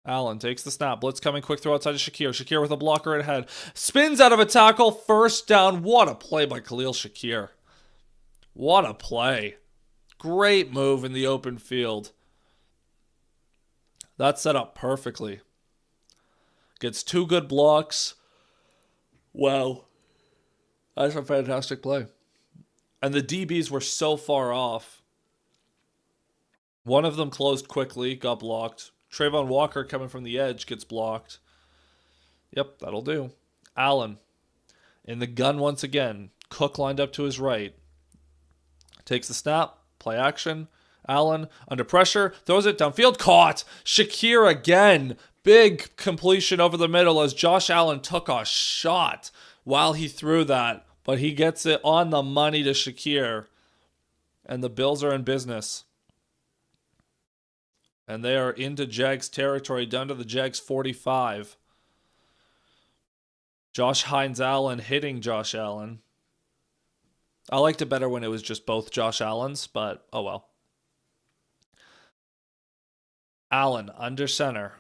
Allen takes the snap. Blitz coming quick throw outside of Shakir. Shakir with a blocker ahead. Spins out of a tackle. First down. What a play by Khalil Shakir. What a play. Great move in the open field. That's set up perfectly. Gets 2 good blocks. Wow. That's a fantastic play. And the DBs were so far off. One of them closed quickly, got blocked. Trayvon Walker coming from the edge gets blocked. Yep, that'll do. Allen in the gun once again. Cook lined up to his right. Takes the snap. Play action. Allen under pressure. Throws it downfield. Caught. Shakir again. Big completion over the middle as Josh Allen took a shot while he threw that. But he gets it on the money to Shakir. And the Bills are in business. And they are into Jags territory, down to the Jags 45. Josh Hines Allen hitting Josh Allen. I liked it better when it was just both Josh Allens, but oh well. Allen under center.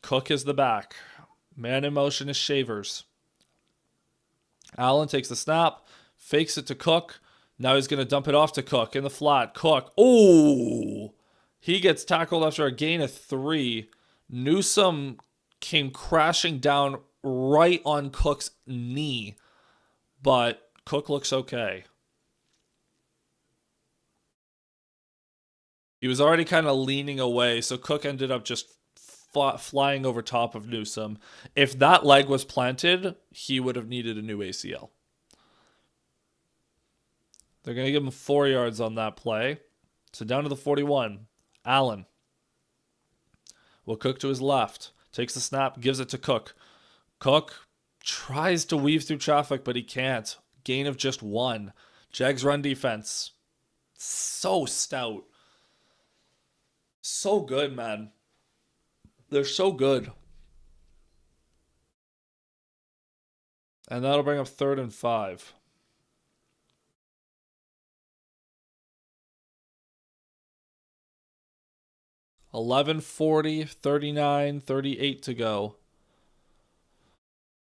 Cook is the back. Man in motion is Shavers. Allen takes the snap, fakes it to Cook. Now he's going to dump it off to Cook in the flat. Cook. Oh! He gets tackled after a gain of 3. Newsome came crashing down right on Cook's knee, but Cook looks okay. He was already kind of leaning away, so Cook ended up just flying over top of Newsome. If that leg was planted, he would have needed a new ACL. They're going to give him 4 yards on that play. So down to the 41. Allen will Cook to his left. Takes the snap, gives it to Cook. Cook tries to weave through traffic, but he can't. Gain of just 1. Jags run defense. So stout. So good, man. They're so good. And that'll bring up 3rd and 5. $11:40, 39, 38 to go.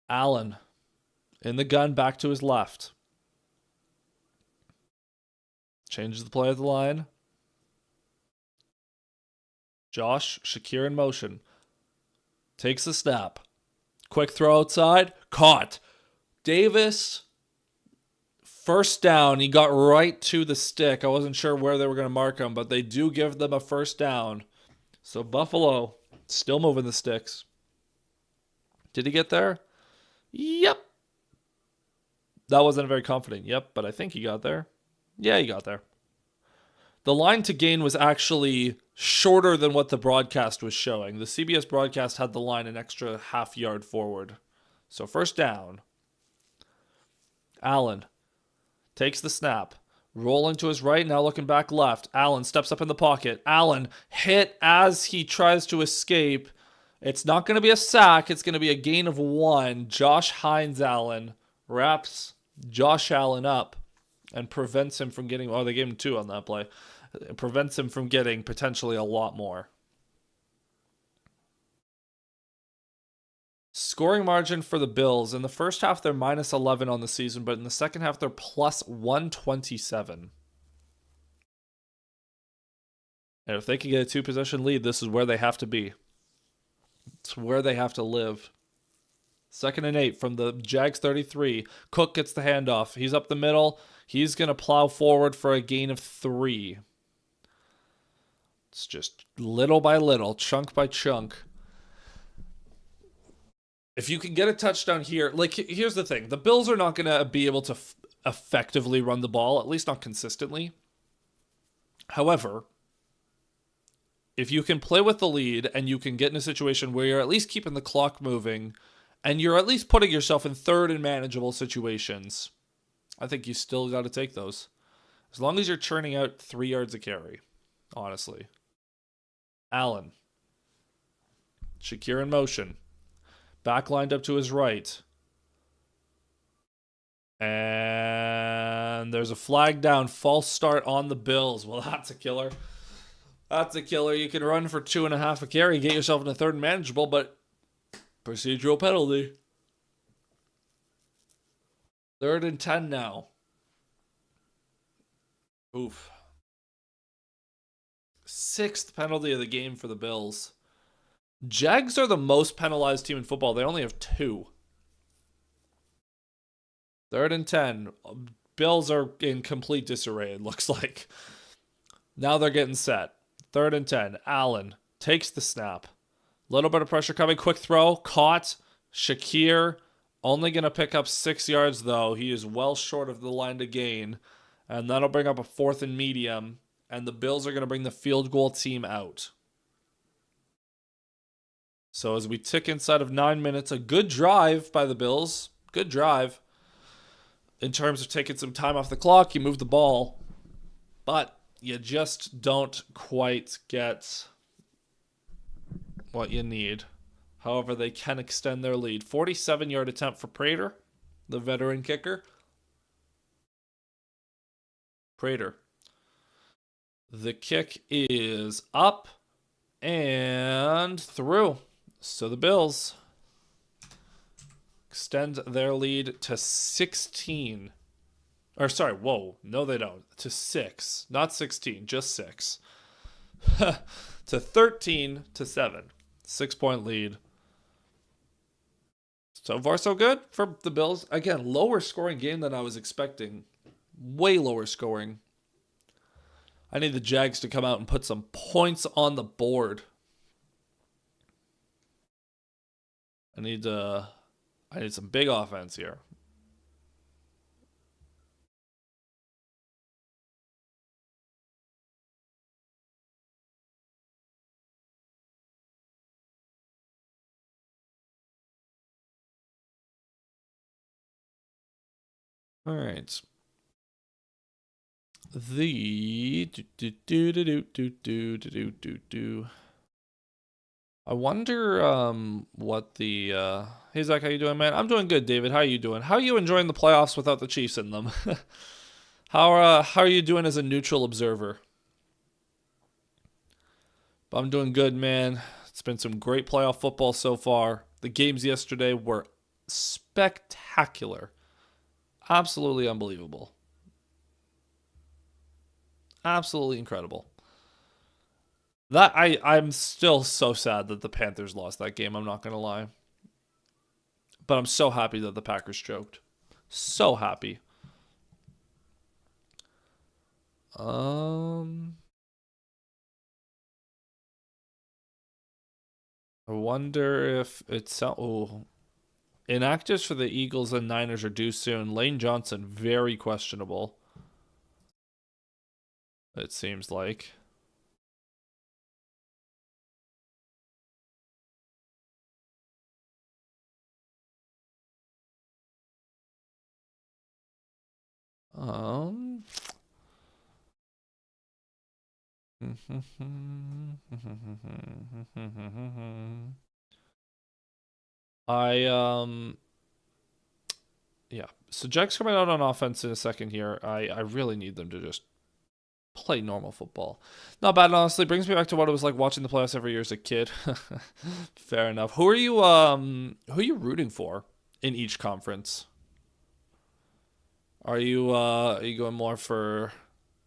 Allen in the gun, back to his left. Changes the play of the line. Josh, Shakir in motion. Takes the snap. Quick throw outside. Caught. Davis, first down. He got right to the stick. I wasn't sure where they were going to mark him, but they do give them a first down. So Buffalo still moving the sticks. Did he get there? Yep. That wasn't very confident. Yep, but I think he got there. Yeah, he got there. The line to gain was actually shorter than what the broadcast was showing. The CBS broadcast had the line an extra half yard forward. So first down. Allen takes the snap. Rolling to his right, now looking back left. Allen steps up in the pocket. Allen hit as he tries to escape. It's not going to be a sack. It's going to be a gain of 1. Josh Hines Allen wraps Josh Allen up and prevents him from getting... Oh, they gave him 2 on that play. It prevents him from getting potentially a lot more. Scoring margin for the Bills. In the first half, they're minus 11 on the season, but in the second half, they're plus 127. And if they can get a 2-possession lead, this is where they have to be. It's where they have to live. 2nd and 8 from the Jags 33. Cook gets the handoff. He's up the middle. He's going to plow forward for a gain of 3. It's just little by little, chunk by chunk. If you can get a touchdown here, like, here's the thing. The Bills are not going to be able to effectively run the ball, at least not consistently. However, if you can play with the lead and you can get in a situation where you're at least keeping the clock moving and you're at least putting yourself in 3rd and manageable situations, I think you still got to take those. As long as you're churning out 3 yards a carry, honestly. Allen. Shakir in motion. Back lined up to his right. And there's a flag down. False start on the Bills. Well, that's a killer. That's a killer. You can run for 2.5 a carry, get yourself in a 3rd and manageable, but procedural penalty. 3rd and 10 now. Oof. 6th penalty of the game for the Bills. Jags are the most penalized team in football. They only have 2. 3rd and 10. Bills are in complete disarray, it looks like. Now they're getting set. Third and 10. Allen takes the snap. Little bit of pressure coming. Quick throw. Caught. Shakir only going to pick up 6 yards, though. He is well short of the line to gain. And that'll bring up a 4th and medium. And the Bills are going to bring the field goal team out. So as we tick inside of 9 minutes, a good drive by the Bills. Good drive. In terms of taking some time off the clock, you move the ball. But you just don't quite get what you need. However, they can extend their lead. 47-yard attempt for Prater, the veteran kicker. Prater. The kick is up and through. So the Bills extend their lead to 16. Or sorry, whoa. No, they don't. To 6. Not 16, just 6. To 13-7. 6-point lead. So far, so good for the Bills. Again, lower scoring game than I was expecting. Way lower scoring. I need the Jags to come out and put some points on the board. I need some big offense here. All right. I wonder what the hey Zach, how you doing, man? I'm doing good, David. How are you doing? How are you enjoying the playoffs without the Chiefs in them? how are you doing as a neutral observer? But I'm doing good, man. It's been some great playoff football so far. The games yesterday were spectacular. Absolutely unbelievable. Absolutely incredible. That I'm still so sad that the Panthers lost that game, I'm not going to lie. But I'm so happy that the Packers choked. So happy. I wonder if it's inactives for the Eagles and Niners are due soon. Lane Johnson, very questionable. It seems like. Yeah. So Jags coming out on offense in a second here. I really need them to just play normal football. Not bad, honestly. Brings me back to what it was like watching the playoffs every year as a kid. Fair enough. Who are you rooting for in each conference? Are you going more for,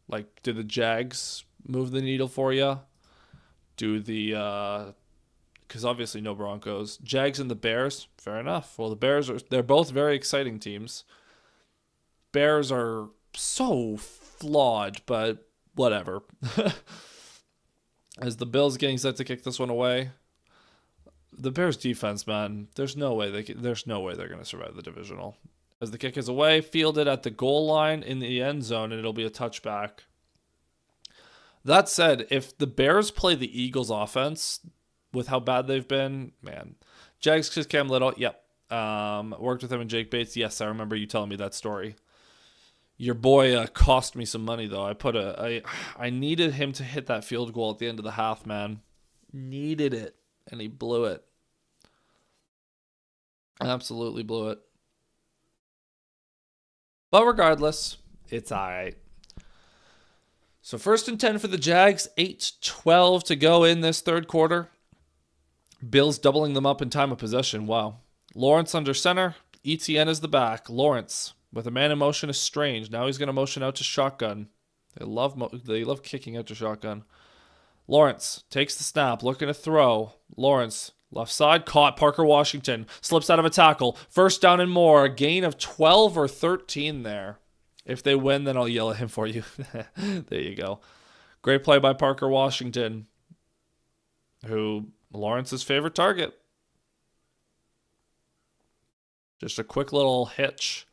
like, do the Jags move the needle for you? Do the because obviously no Broncos. Jags and the Bears, fair enough. Well, they're both very exciting teams. Bears are so flawed, but whatever. As the Bills getting set to kick this one away, the Bears defense, man, there's no way they're going to survive the divisional. As the kick is away, fielded at the goal line in the end zone, and it'll be a touchback. That said, if the Bears play the Eagles offense with how bad they've been, man. Jags kiss Cam Little, yep. Worked with him and Jake Bates. Yes, I remember you telling me that story. Your boy cost me some money, though. I needed him to hit that field goal at the end of the half, man. Needed it, and he blew it. Absolutely blew it. But regardless, it's all right. So 1st and 10 for the Jags, 8:12 to go in this third quarter. Bills doubling them up in time of possession. Wow. Lawrence under center. ETN is the back. Lawrence with a man in motion is Strange. Now he's going to motion out to shotgun. They love kicking out to shotgun. Lawrence takes the snap, looking to throw. Lawrence left side, caught. Parker Washington slips out of a tackle. First down and more. A gain of 12 or 13 there. If they win, then I'll yell at him for you. There you go. Great play by Parker Washington, who Lawrence's favorite target. Just a quick little hitch.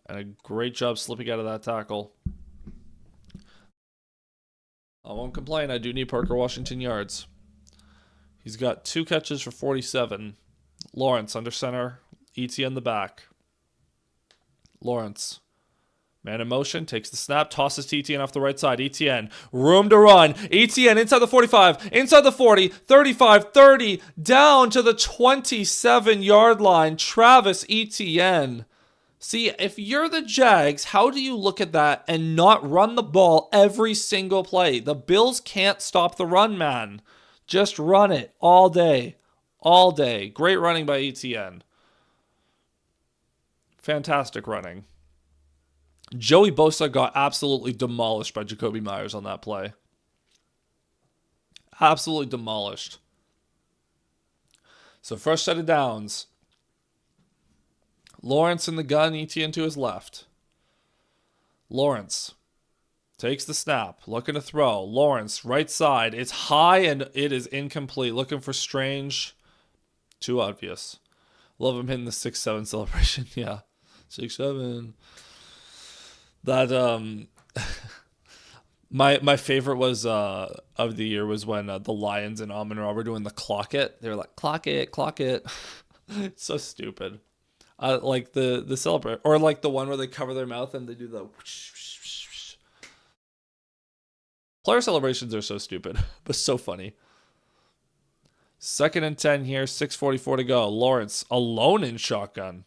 And a great job slipping out of that tackle. I won't complain. I do need Parker Washington yards. He's got 2 catches for 47. Lawrence under center. ETN the back. Lawrence. Man in motion. Takes the snap. Tosses to ETN off the right side. ETN. Room to run. ETN inside the 45. Inside the 40. 35. 30. Down to the 27-yard line. Travis Etienne. See, if you're the Jags, how do you look at that and not run the ball every single play? The Bills can't stop the run, man. Just run it all day. All day. Great running by Etienne. Fantastic running. Joey Bosa got absolutely demolished by Jacoby Myers on that play. Absolutely demolished. So first set of downs. Lawrence in the gun, ETN to his left. Lawrence takes the snap, looking to throw. Lawrence, right side. It's high and it is incomplete. Looking for Strange. Too obvious. Love him hitting the 6-7 celebration. Yeah. 6-7. That, my favorite was, of the year was when the Lions and Amon-Ra were doing the clock it. They were like, clock it, clock it. It's so stupid. Like the celebrate, or like the one where they cover their mouth and they do the whoosh, whoosh, whoosh, whoosh. Player celebrations are so stupid, but so funny. 2nd and 10 here, 6:44 to go. Lawrence alone in shotgun.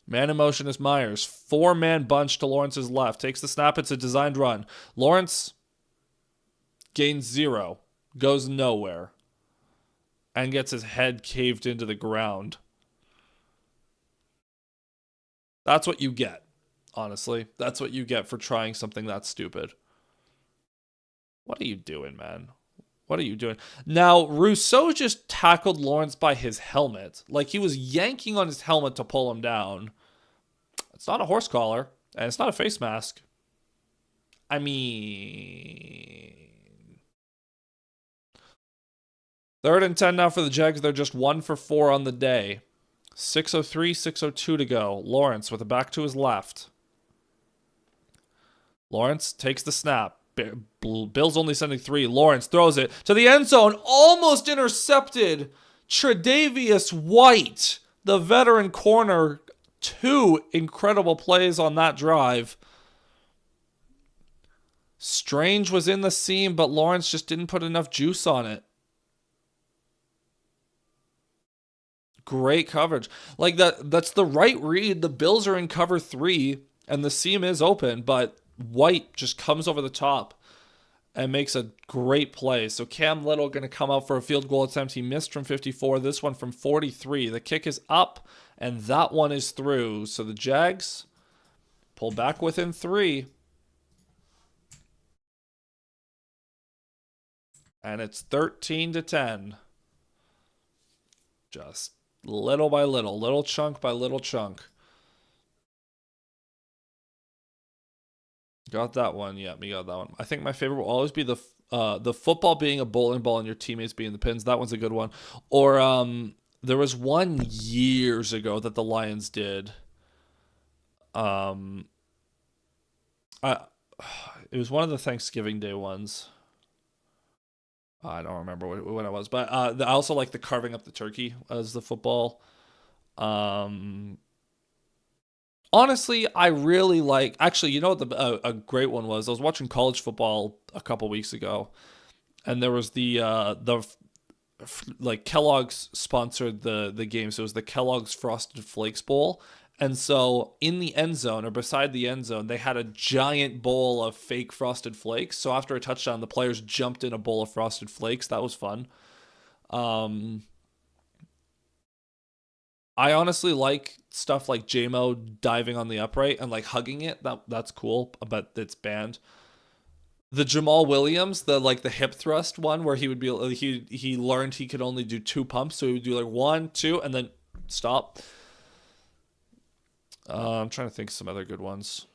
Man in motion is Myers. 4-man bunch to Lawrence's left. Takes the snap. It's a designed run. Lawrence gains 0, goes nowhere, and gets his head caved into the ground. That's what you get, honestly. That's what you get for trying something that stupid. What are you doing, man? What are you doing? Now, Rousseau just tackled Lawrence by his helmet. Like, he was yanking on his helmet to pull him down. It's not a horse collar, and it's not a face mask. I mean... 3rd and 10 now for the Jags. They're just 1 for 4 on the day. 6:03, 6:02 to go. Lawrence with a back to his left. Lawrence takes the snap. Bills only sending 3. Lawrence throws it to the end zone. Almost intercepted. Tre'Davious White, the veteran corner. 2 incredible plays on that drive. Strange was in the seam, but Lawrence just didn't put enough juice on it. Great coverage. Like that's the right read. The Bills are in cover 3 and the seam is open, but White just comes over the top and makes a great play. So Cam Little going to come out for a field goal attempt. He missed from 54. This one from 43. The kick is up and that one is through. So the Jags pull back within 3. And it's 13-10. Just little by little chunk by little chunk. Got that one. Yeah, me got that one. I think my favorite will always be the football being a bowling ball and your teammates being the pins. That one's a good one. Or there was one years ago that the Lions did. It was one of the Thanksgiving Day ones. I don't remember what it was, but I also like the carving up the turkey as the football. Honestly, I really like. Actually, you know what a great one was? I was watching college football a couple weeks ago, and there was the like Kellogg's sponsored the game, so it was the Kellogg's Frosted Flakes Bowl. And so in the end zone or beside the end zone, they had a giant bowl of fake Frosted Flakes. So after a touchdown, the players jumped in a bowl of Frosted Flakes. That was fun. I honestly like stuff like J-Mo diving on the upright and like hugging it. That's cool, but it's banned. The Jamal Williams, the hip thrust one where he would be he learned he could only do 2 pumps, so he would do like 1, 2, and then stop. I'm trying to think of some other good ones.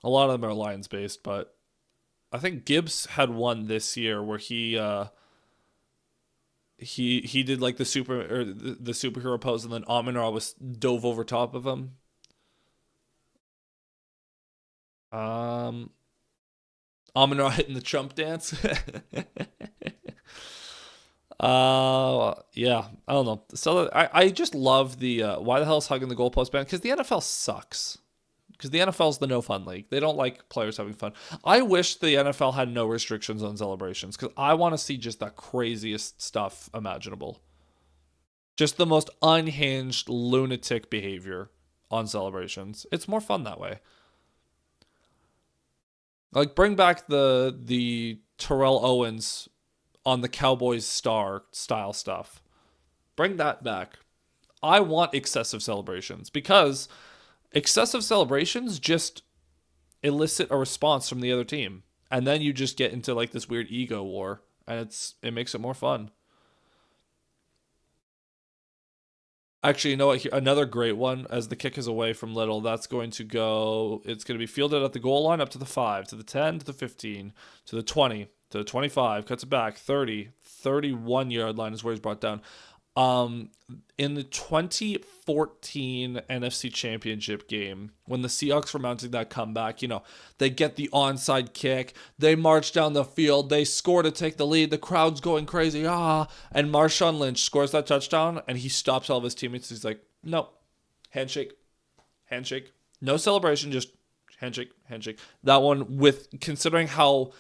A lot of them are Lions based, but I think Gibbs had one this year where he did like the the superhero pose, and then Amon-Ra was dove over top of him. Um, Amon-Ra hitting the Trump dance. Yeah, I don't know. So I just love the why the hell is hugging the goalpost band? Because the NFL sucks. Because the NFL's the no fun league. They don't like players having fun. I wish the NFL had no restrictions on celebrations because I want to see just the craziest stuff imaginable. Just the most unhinged lunatic behavior on celebrations. It's more fun that way. Like bring back the Terrell Owens on the Cowboys star style stuff. Bring that back. I want excessive celebrations because excessive celebrations just elicit a response from the other team. And then you just get into like this weird ego war and it makes it more fun. Actually, you know what? Another great one as the kick is away from Little. That's going to go. It's going to be fielded at the goal line up to the 5, to the 10, to the 15, to the 20, to the 25. Cuts it back 30, 31-yard line is where he's brought down. In the 2014 NFC Championship game, when the Seahawks were mounting that comeback, they get the onside kick, they march down the field, they score to take the lead, the crowd's going crazy, and Marshawn Lynch scores that touchdown, and he stops all of his teammates. He's like, nope, handshake, handshake, no celebration, just handshake, handshake. That one, with considering how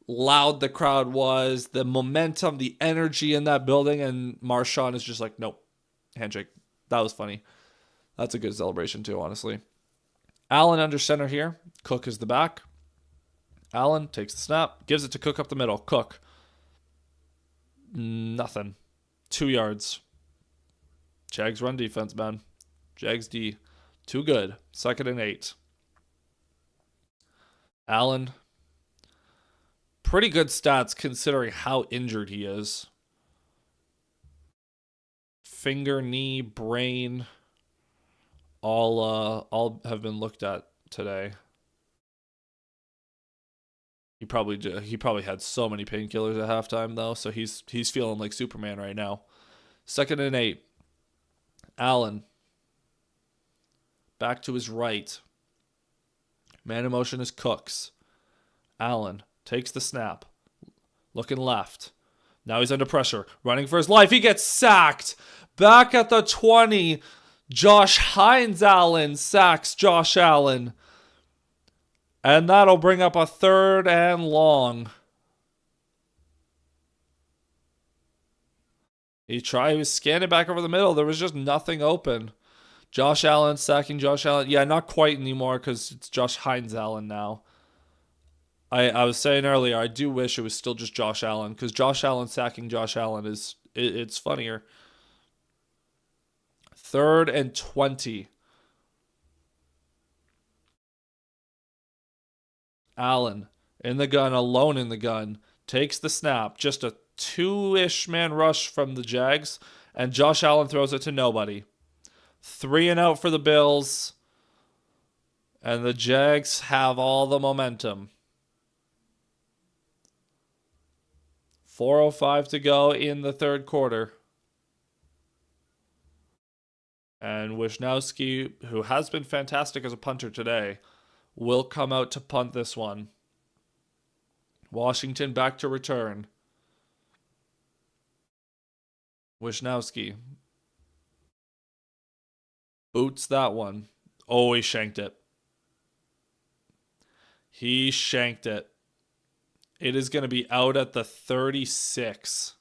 loud the crowd was, the momentum, the energy in that building, and Marshawn is just like, nope, handshake. That was funny. That's a good celebration too, honestly. Allen under center here. Cook is the back. Allen takes the snap, gives it to Cook up the middle. Cook. Nothing. 2 yards. Jags run defense, man. Jags D. Too good. 2nd and 8. Allen. Pretty good stats considering how injured he is. Finger, knee, brain, all have been looked at today. He probably had so many painkillers at halftime though, so he's feeling like Superman right now. 2nd and 8. Allen. Back to his right. Man in motion is Cooks. Allen takes the snap. Looking left. Now he's under pressure. Running for his life. He gets sacked. Back at the 20. Josh Hines Allen sacks Josh Allen. And that'll bring up a 3rd and long. He was scanning back over the middle. There was just nothing open. Josh Allen sacking Josh Allen. Yeah, not quite anymore because it's Josh Hines Allen now. I was saying earlier, I do wish it was still just Josh Allen because Josh Allen sacking Josh Allen it's funnier. 3rd and 20. Allen in the gun, alone in the gun, takes the snap. Just a 2-ish man rush from the Jags, and Josh Allen throws it to nobody. 3 and out for the Bills, and the Jags have all the momentum. 4:05 to go in the 3rd quarter. And Wisnowski, who has been fantastic as a punter today, will come out to punt this one. Washington back to return. Wisnowski boots that one. Oh, he shanked it. He shanked it. It is going to be out at the 36.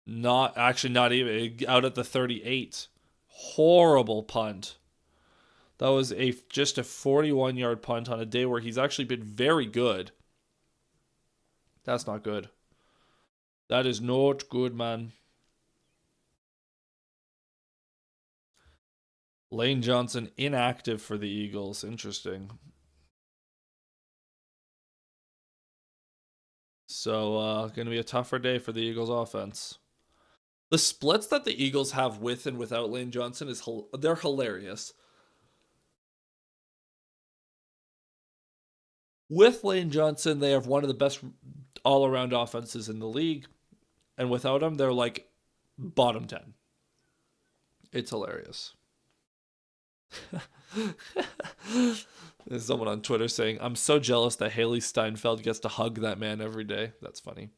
Not even out at the 38. Horrible punt. That was just a 41-yard punt on a day where he's actually been very good. That's not good. That is not good, man. Lane Johnson inactive for the Eagles. Interesting. So, going to be a tougher day for the Eagles offense. The splits that the Eagles have with and without Lane Johnson they're hilarious. With Lane Johnson, they have one of the best all-around offenses in the league, and without him, they're like bottom 10. It's hilarious. There's someone on Twitter saying, "I'm so jealous that Haley Steinfeld gets to hug that man every day." That's funny.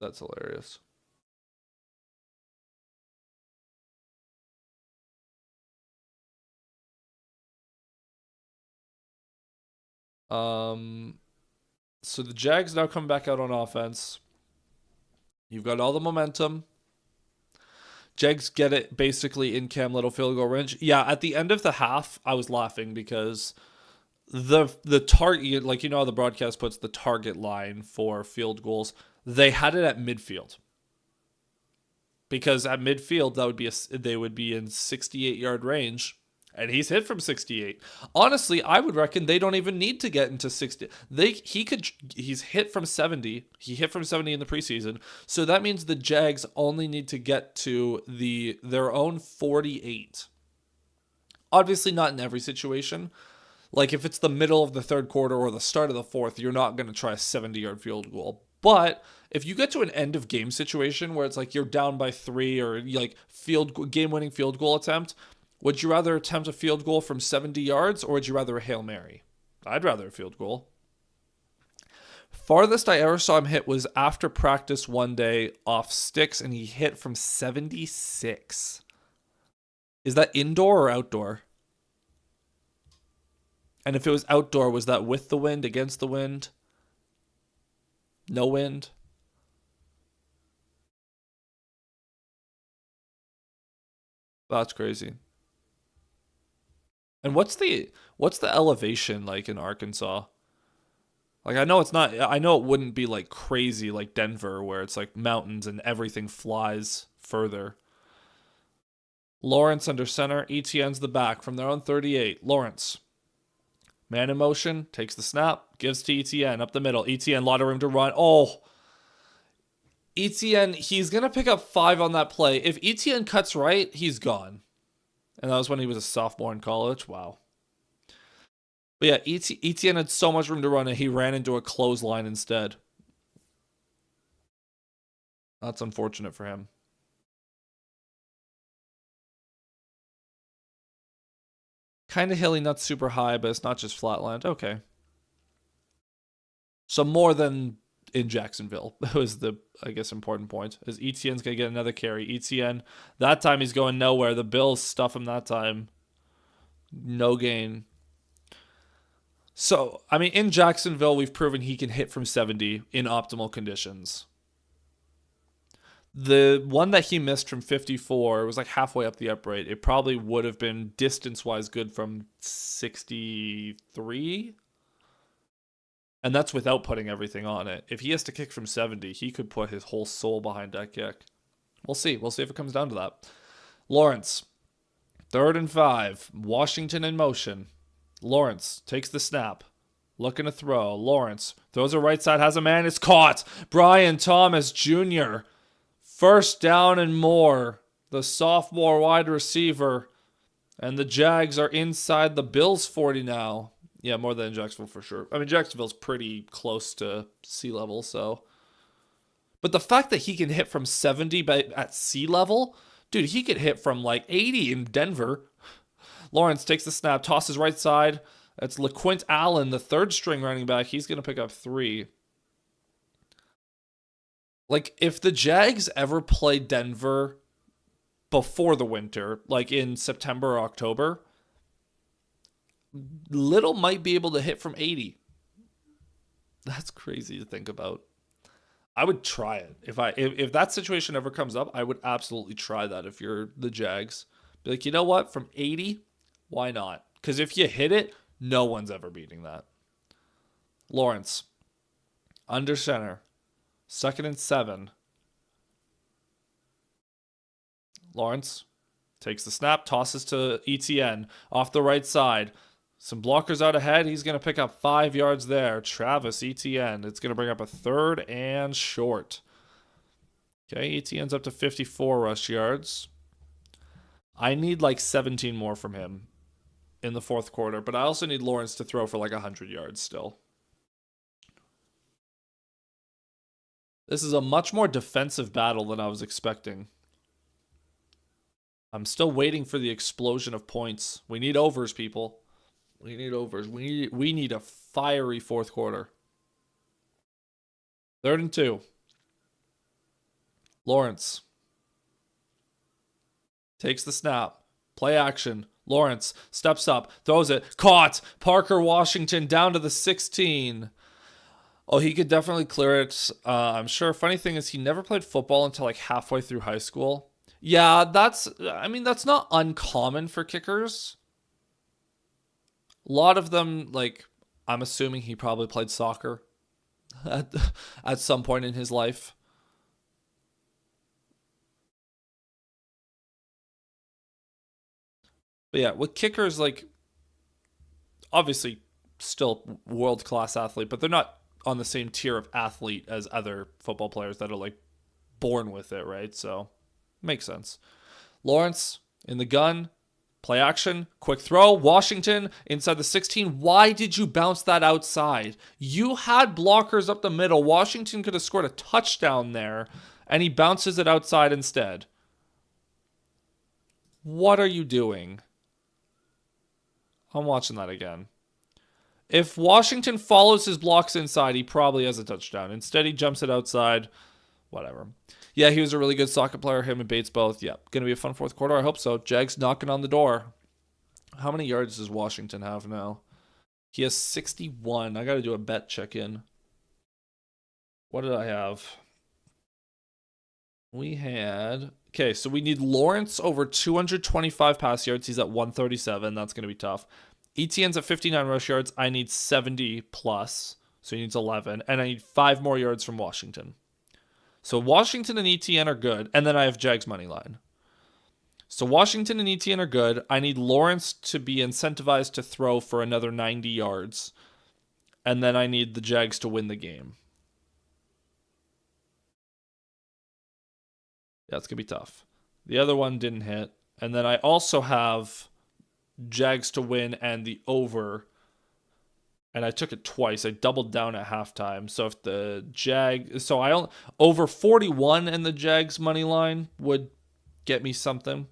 That's hilarious. Um, so the Jags now come back out on offense. You've got all the momentum. Jags get it basically in Cam Little field goal range. Yeah, at the end of the half, I was laughing because the target, like how the broadcast puts the target line for field goals, they had it at midfield. Because at midfield, they would be in 68-yard range, and he's hit from 68. Honestly, I would reckon they don't even need to get into 60. He's hit from 70. He hit from 70 in the preseason, so that means the Jags only need to get to their own 48. Obviously, not in every situation. Like if it's the middle of the third quarter or the start of the fourth, you're not going to try a 70-yard field goal. But if you get to an end of game situation where it's like you're down by 3 or like game-winning field goal attempt, would you rather attempt a field goal from 70 yards or would you rather a Hail Mary? I'd rather a field goal. Farthest I ever saw him hit was after practice one day off sticks, and he hit from 76. Is that indoor or outdoor? And if it was outdoor, was that with the wind, against the wind? No wind? That's crazy. And what's the elevation like in Arkansas? Like I know it wouldn't be like crazy like Denver where it's like mountains and everything flies further. Lawrence under center, ETN's the back from their own 38. Lawrence. Man in motion, takes the snap, gives to ETN up the middle. ETN, a lot of room to run. Oh, ETN, he's going to pick up 5 on that play. If ETN cuts right, he's gone. And that was when he was a sophomore in college. Wow. But yeah, ETN had so much room to run, and he ran into a clothesline instead. That's unfortunate for him. Kind of hilly, not super high, but it's not just flatland. Okay. So more than in Jacksonville was the, I guess, important point. Is ETN's going to get another carry. ETN, that time he's going nowhere. The Bills stuff him that time. No gain. So, I mean, in Jacksonville, we've proven he can hit from 70 in optimal conditions. The one that he missed from 54 was like halfway up the upright. It probably would have been distance-wise good from 63. And that's without putting everything on it. If he has to kick from 70, he could put his whole soul behind that kick. We'll see. We'll see if it comes down to that. Lawrence, 3rd and 5. Washington in motion. Lawrence takes the snap. Looking to throw. Lawrence throws a right side, has a man. It's caught. Brian Thomas Jr. First down and more. The sophomore wide receiver. And the Jags are inside the Bills 40 now. Yeah, more than Jacksonville for sure. I mean, Jacksonville's pretty close to sea level, so. But the fact that he can hit from 70 at sea level, dude, he could hit from like 80 in Denver. Lawrence takes the snap, tosses right side. That's LaQuint Allen, the 3rd string running back. He's going to pick up 3. Like, if the Jags ever play Denver before the winter, like in September or October, Little might be able to hit from 80. That's crazy to think about. I would try it. If that situation ever comes up, I would absolutely try that if you're the Jags. Be like, you know what? From 80, why not? Because if you hit it, no one's ever beating that. Lawrence, under center, 2nd and 7. Lawrence takes the snap, tosses to ETN off the right side. Some blockers out ahead. He's going to pick up 5 yards there. Travis Etienne. It's going to bring up a 3rd and short. Okay, Etienne's up to 54 rush yards. I need like 17 more from him in the fourth quarter, but I also need Lawrence to throw for like 100 yards still. This is a much more defensive battle than I was expecting. I'm still waiting for the explosion of points. We need overs, people. We need overs. We need a fiery fourth quarter. 3rd and 2. Lawrence takes the snap. Play action. Lawrence steps up, throws it, caught. Parker Washington down to the 16. Oh, he could definitely clear it. I'm sure. Funny thing is, he never played football until like halfway through high school. Yeah, that's not uncommon for kickers. A lot of them, like, I'm assuming he probably played soccer at some point in his life. But yeah, with kickers, like, obviously still world-class athlete, but they're not on the same tier of athlete as other football players that are, like, born with it, right? So, makes sense. Lawrence in the gun, play action, quick throw. Washington inside the 16. Why did you bounce that outside? You had blockers up the middle. Washington could have scored a touchdown there, and he bounces it outside instead. What are you doing? I'm watching that again. If Washington follows his blocks inside, he probably has a touchdown. Instead, he jumps it outside. Whatever. Yeah, he was a really good soccer player. Him and Bates both. Yeah, going to be a fun fourth quarter. I hope so. Jags knocking on the door. How many yards does Washington have now? He has 61. I got to do a bet check-in. What did I have? We had... Okay, so we need Lawrence over 225 pass yards. He's at 137. That's going to be tough. Etienne's at 59 rush yards. I need 70 plus. So he needs 11. And I need 5 more yards from Washington. So Washington and Etienne are good. And then I have Jags money line. So Washington and Etienne are good. I need Lawrence to be incentivized to throw for another 90 yards. And then I need the Jags to win the game. That's going to be tough. The other one didn't hit. And then I also have Jags to win and the over. And I took it twice. I doubled down at halftime. So if the over 41 in the Jags money line would get me something.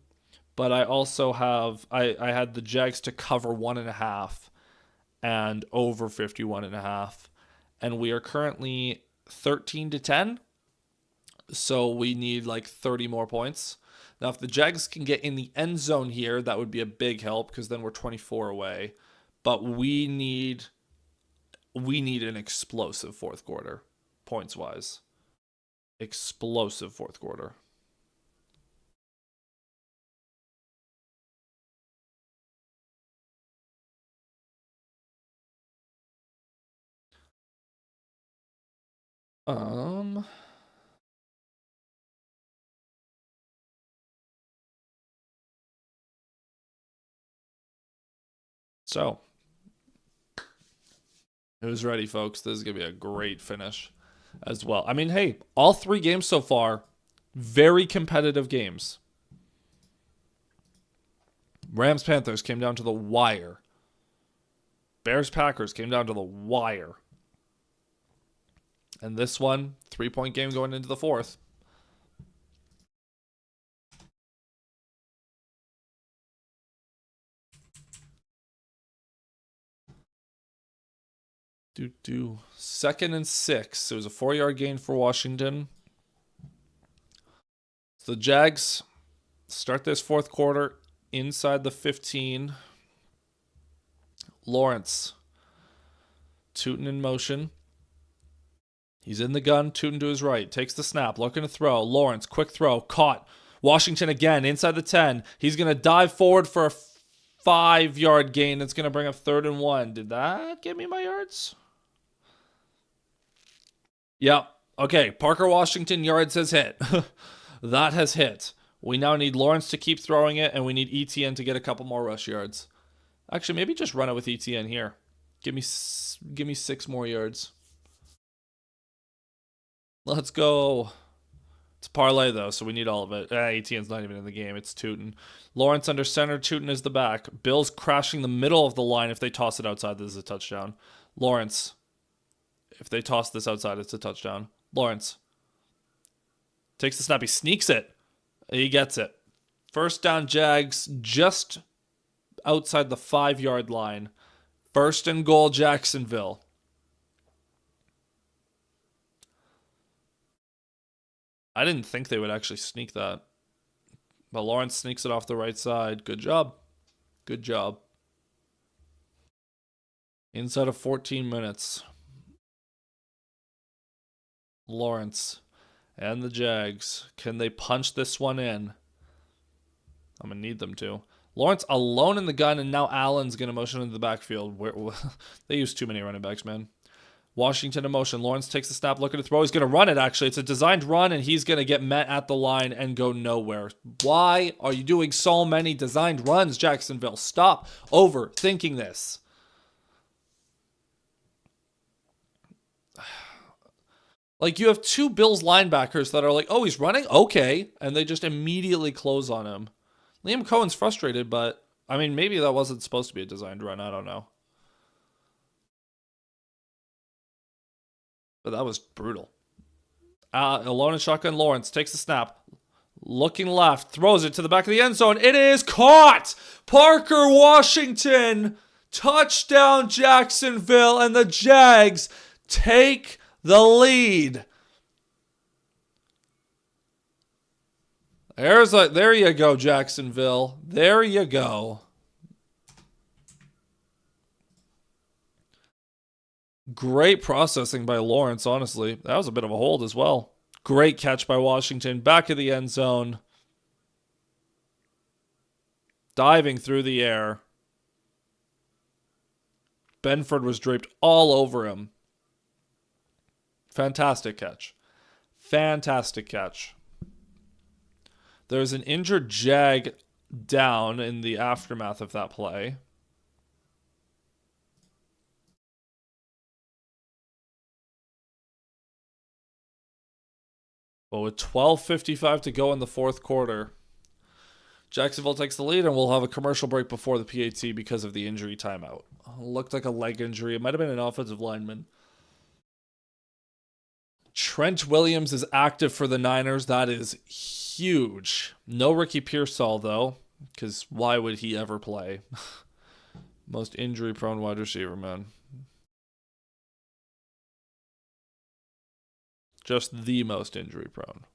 But I also have I had the Jags to cover 1.5 and over 51.5. And we are currently 13-10. So we need like 30 more points. Now, if the Jags can get in the end zone here, that would be a big help because then we're 24 away. But we need an explosive fourth quarter, points-wise. Explosive fourth quarter. So, who's ready, folks? This is going to be a great finish as well. I mean, hey, all 3 games so far, very competitive games. Rams-Panthers came down to the wire. Bears-Packers came down to the wire. And this one, 3-point game going into the fourth. Second and 6. It was a 4-yard gain for Washington. So the Jags start this fourth quarter inside the 15. Lawrence. Tootin in motion. He's in the gun. Tootin to his right. Takes the snap. Looking to throw. Lawrence. Quick throw. Caught. Washington again inside the 10. He's going to dive forward for a 5-yard gain. That's going to bring up 3rd and 1. Did that get me my yards? Yep. Okay. Parker Washington yards has hit. That has hit. We now need Lawrence to keep throwing it, and we need Etienne to get a couple more rush yards. Actually, maybe just run it with Etienne here. Give me 6 more yards. Let's go. It's a parlay, though, so we need all of it. ATN's not even in the game. It's Tootin. Lawrence under center. Tootin is the back. Bills crashing the middle of the line. If they toss it outside, this is a touchdown. Lawrence. If they toss this outside, it's a touchdown. Lawrence. Takes the snap. He sneaks it. He gets it. First down, Jags, just outside the 5-yard line. First and goal, Jacksonville. I didn't think they would actually sneak that. But Lawrence sneaks it off the right side. Good job. Good job. Inside of 14 minutes. Lawrence and the Jags. Can they punch this one in? I'm going to need them to. Lawrence alone in the gun, and now Allen's going to motion into the backfield. They use too many running backs, man. Washington in motion. Lawrence takes the snap, looking to throw. He's going to run it, actually. It's a designed run, and he's going to get met at the line and go nowhere. Why are you doing so many designed runs, Jacksonville? Stop overthinking this. Like, you have two Bills linebackers that are like, oh, he's running? Okay. And they just immediately close on him. Liam Cohen's frustrated, but, I mean, maybe that wasn't supposed to be a designed run. I don't know. But that was brutal. Alone in shotgun, Lawrence takes the snap. Looking left, throws it to the back of the end zone. It is caught! Parker Washington! Touchdown Jacksonville, and the Jags take the lead. There you go, Jacksonville. There you go. Great processing by Lawrence, honestly. That was a bit of a hold as well. Great catch by Washington. Back of the end zone. Diving through the air. Benford was draped all over him. Fantastic catch. Fantastic catch. There's an injured Jag down in the aftermath of that play. But with 12:55 to go in the fourth quarter, Jacksonville takes the lead, and we'll have a commercial break before the PAT because of the injury timeout. Looked like a leg injury. It might have been an offensive lineman. Trent Williams is active for the Niners. That is huge. No Ricky Pearsall, though, because why would he ever play? Most injury-prone wide receiver, man. Just the most injury-prone.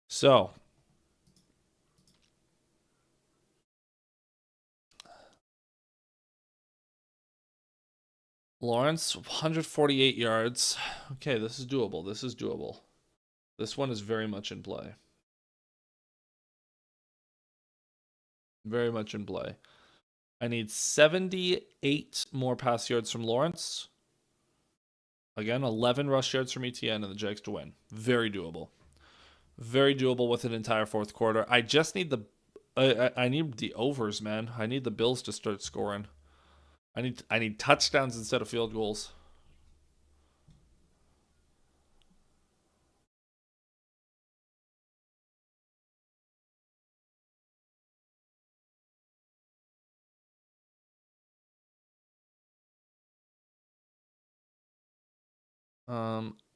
So, Lawrence, 148 yards. Okay, this is doable. This is doable. This one is very much in play. Very much in play. I need 78 more pass yards from Lawrence. Again, 11 rush yards from ETN and the Jags to win. Very doable. Very doable with an entire fourth quarter. I just need I need the overs, man. I need the Bills to start scoring. I need touchdowns instead of field goals.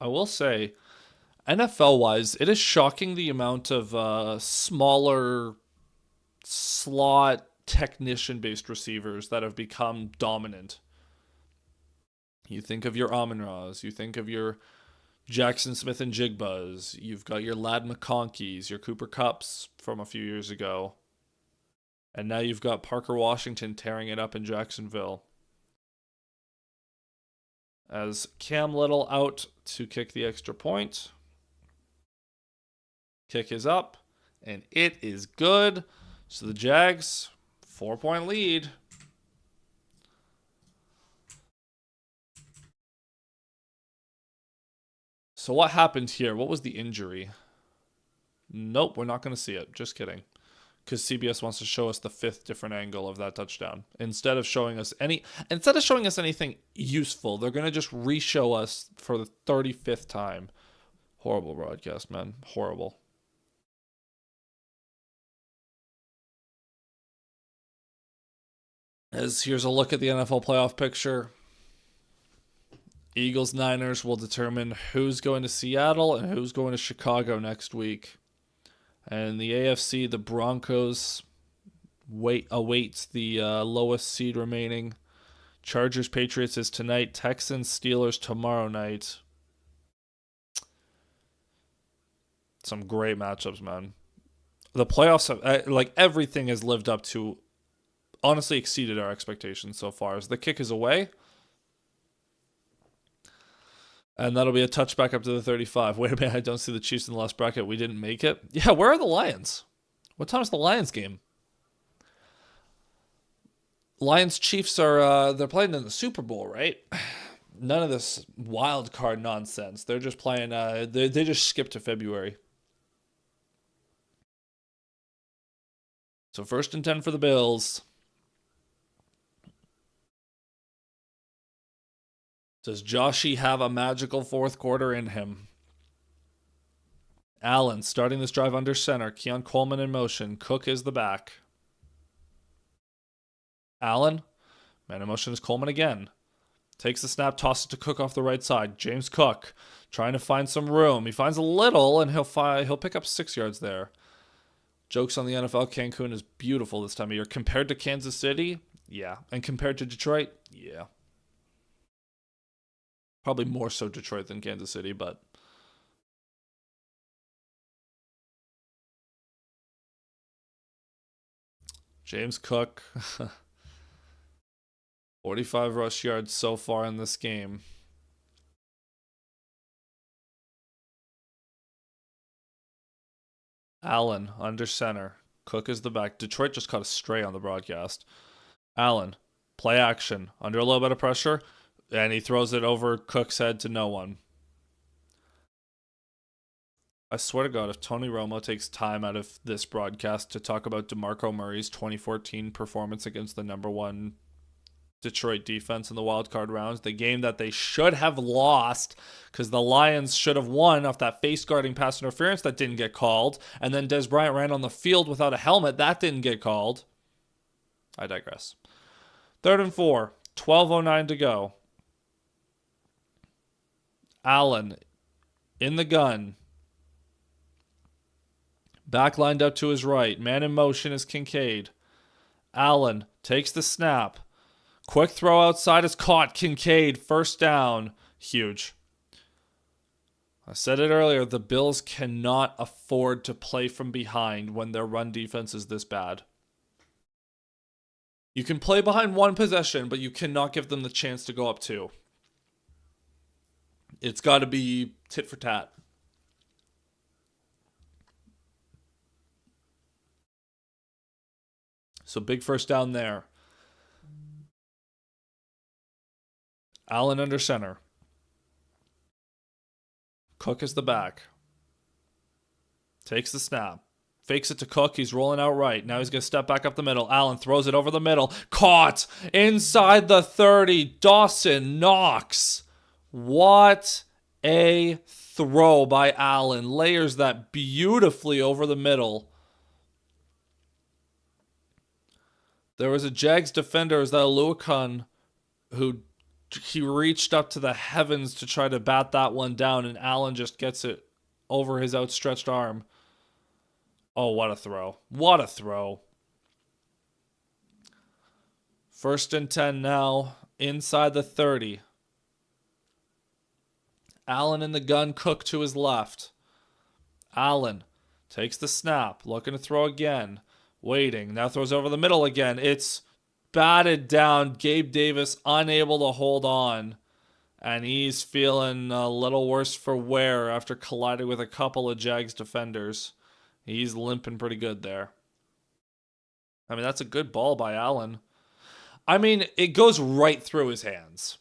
I will say, NFL-wise, it is shocking the amount of smaller slot technician-based receivers that have become dominant. You think of your Amon-Ra's, you think of your Jackson Smith and Jigba's, you've got your Lad McConkeys, your Cooper Kupps from a few years ago, and now you've got Parker Washington tearing it up in Jacksonville. As Cam Little out to kick the extra point. Kick is up, and it is good. So the Jags, 4-point lead. So what happened here? What was the injury? Nope, we're not going to see it. Just kidding. Because CBS wants to show us the 5th different angle of that touchdown. Instead of showing us anything useful, they're going to just re-show us for the 35th time. Horrible broadcast, man. Horrible. As here's a look at the NFL playoff picture. Eagles-Niners will determine who's going to Seattle and who's going to Chicago next week. And the AFC, the Broncos awaits the lowest seed remaining. Chargers-Patriots is tonight. Texans-Steelers tomorrow night. Some great matchups, man. The playoffs, everything has lived up to, honestly exceeded our expectations so far. As the kick is away. And that'll be a touchback up to the 35. Wait a minute, I don't see the Chiefs in the last bracket. We didn't make it. Yeah, where are the Lions? What time is the Lions game? Lions Chiefs are they're playing in the Super Bowl, right? None of this wild card nonsense. They're just playing. They just skipped to February. So 1st and 10 for the Bills. Does Joshy have a magical 4th quarter in him? Allen starting this drive under center. Keon Coleman in motion. Cook is the back. Allen. Man in motion is Coleman again. Takes the snap, tosses to Cook off the right side. James Cook trying to find some room. He finds a little, and he'll pick up 6 yards there. Jokes on the NFL. Cancun is beautiful this time of year. Compared to Kansas City, yeah. And compared to Detroit, yeah. Probably more so Detroit than Kansas City, but James Cook, 45 rush yards so far in this game. Allen under center. Cook is the back. Detroit just caught a stray on the broadcast. Allen, play action. Under a little bit of pressure. And he throws it over Cook's head to no one. I swear to God, if Tony Romo takes time out of this broadcast to talk about DeMarco Murray's 2014 performance against the #1 Detroit defense in the wildcard rounds, the game that they should have lost because the Lions should have won off that face-guarding pass interference that didn't get called, and then Dez Bryant ran on the field without a helmet, that didn't get called. I digress. 3rd and 4, 12:09 to go. Allen in the gun. Back lined up to his right. Man in motion is Kincaid. Allen takes the snap. Quick throw outside is caught. Kincaid, 1st down. Huge. I said it earlier, the Bills cannot afford to play from behind when their run defense is this bad. You can play behind 1 possession, but you cannot give them the chance to go up 2. It's got to be tit for tat. So big 1st down there. Allen under center. Cook is the back. Takes the snap. Fakes it to Cook. He's rolling out right. Now he's going to step back up the middle. Allen throws it over the middle. Caught inside the 30. Dawson Knox. What a throw by Allen. Layers that beautifully over the middle. There was a Jags defender, is that Luakon, who he reached up to the heavens to try to bat that one down, and Allen just gets it over his outstretched arm. Oh, what a throw. What a throw. 1st and 10 now, inside the 30. Allen in the gun, Cook to his left. Allen takes the snap, looking to throw again. Waiting, now throws over the middle again. It's batted down. Gabe Davis unable to hold on And he's feeling a little worse for wear after colliding with a couple of Jags defenders. He's limping pretty good there. I mean, that's a good ball by Allen. I mean, it goes right through his hands.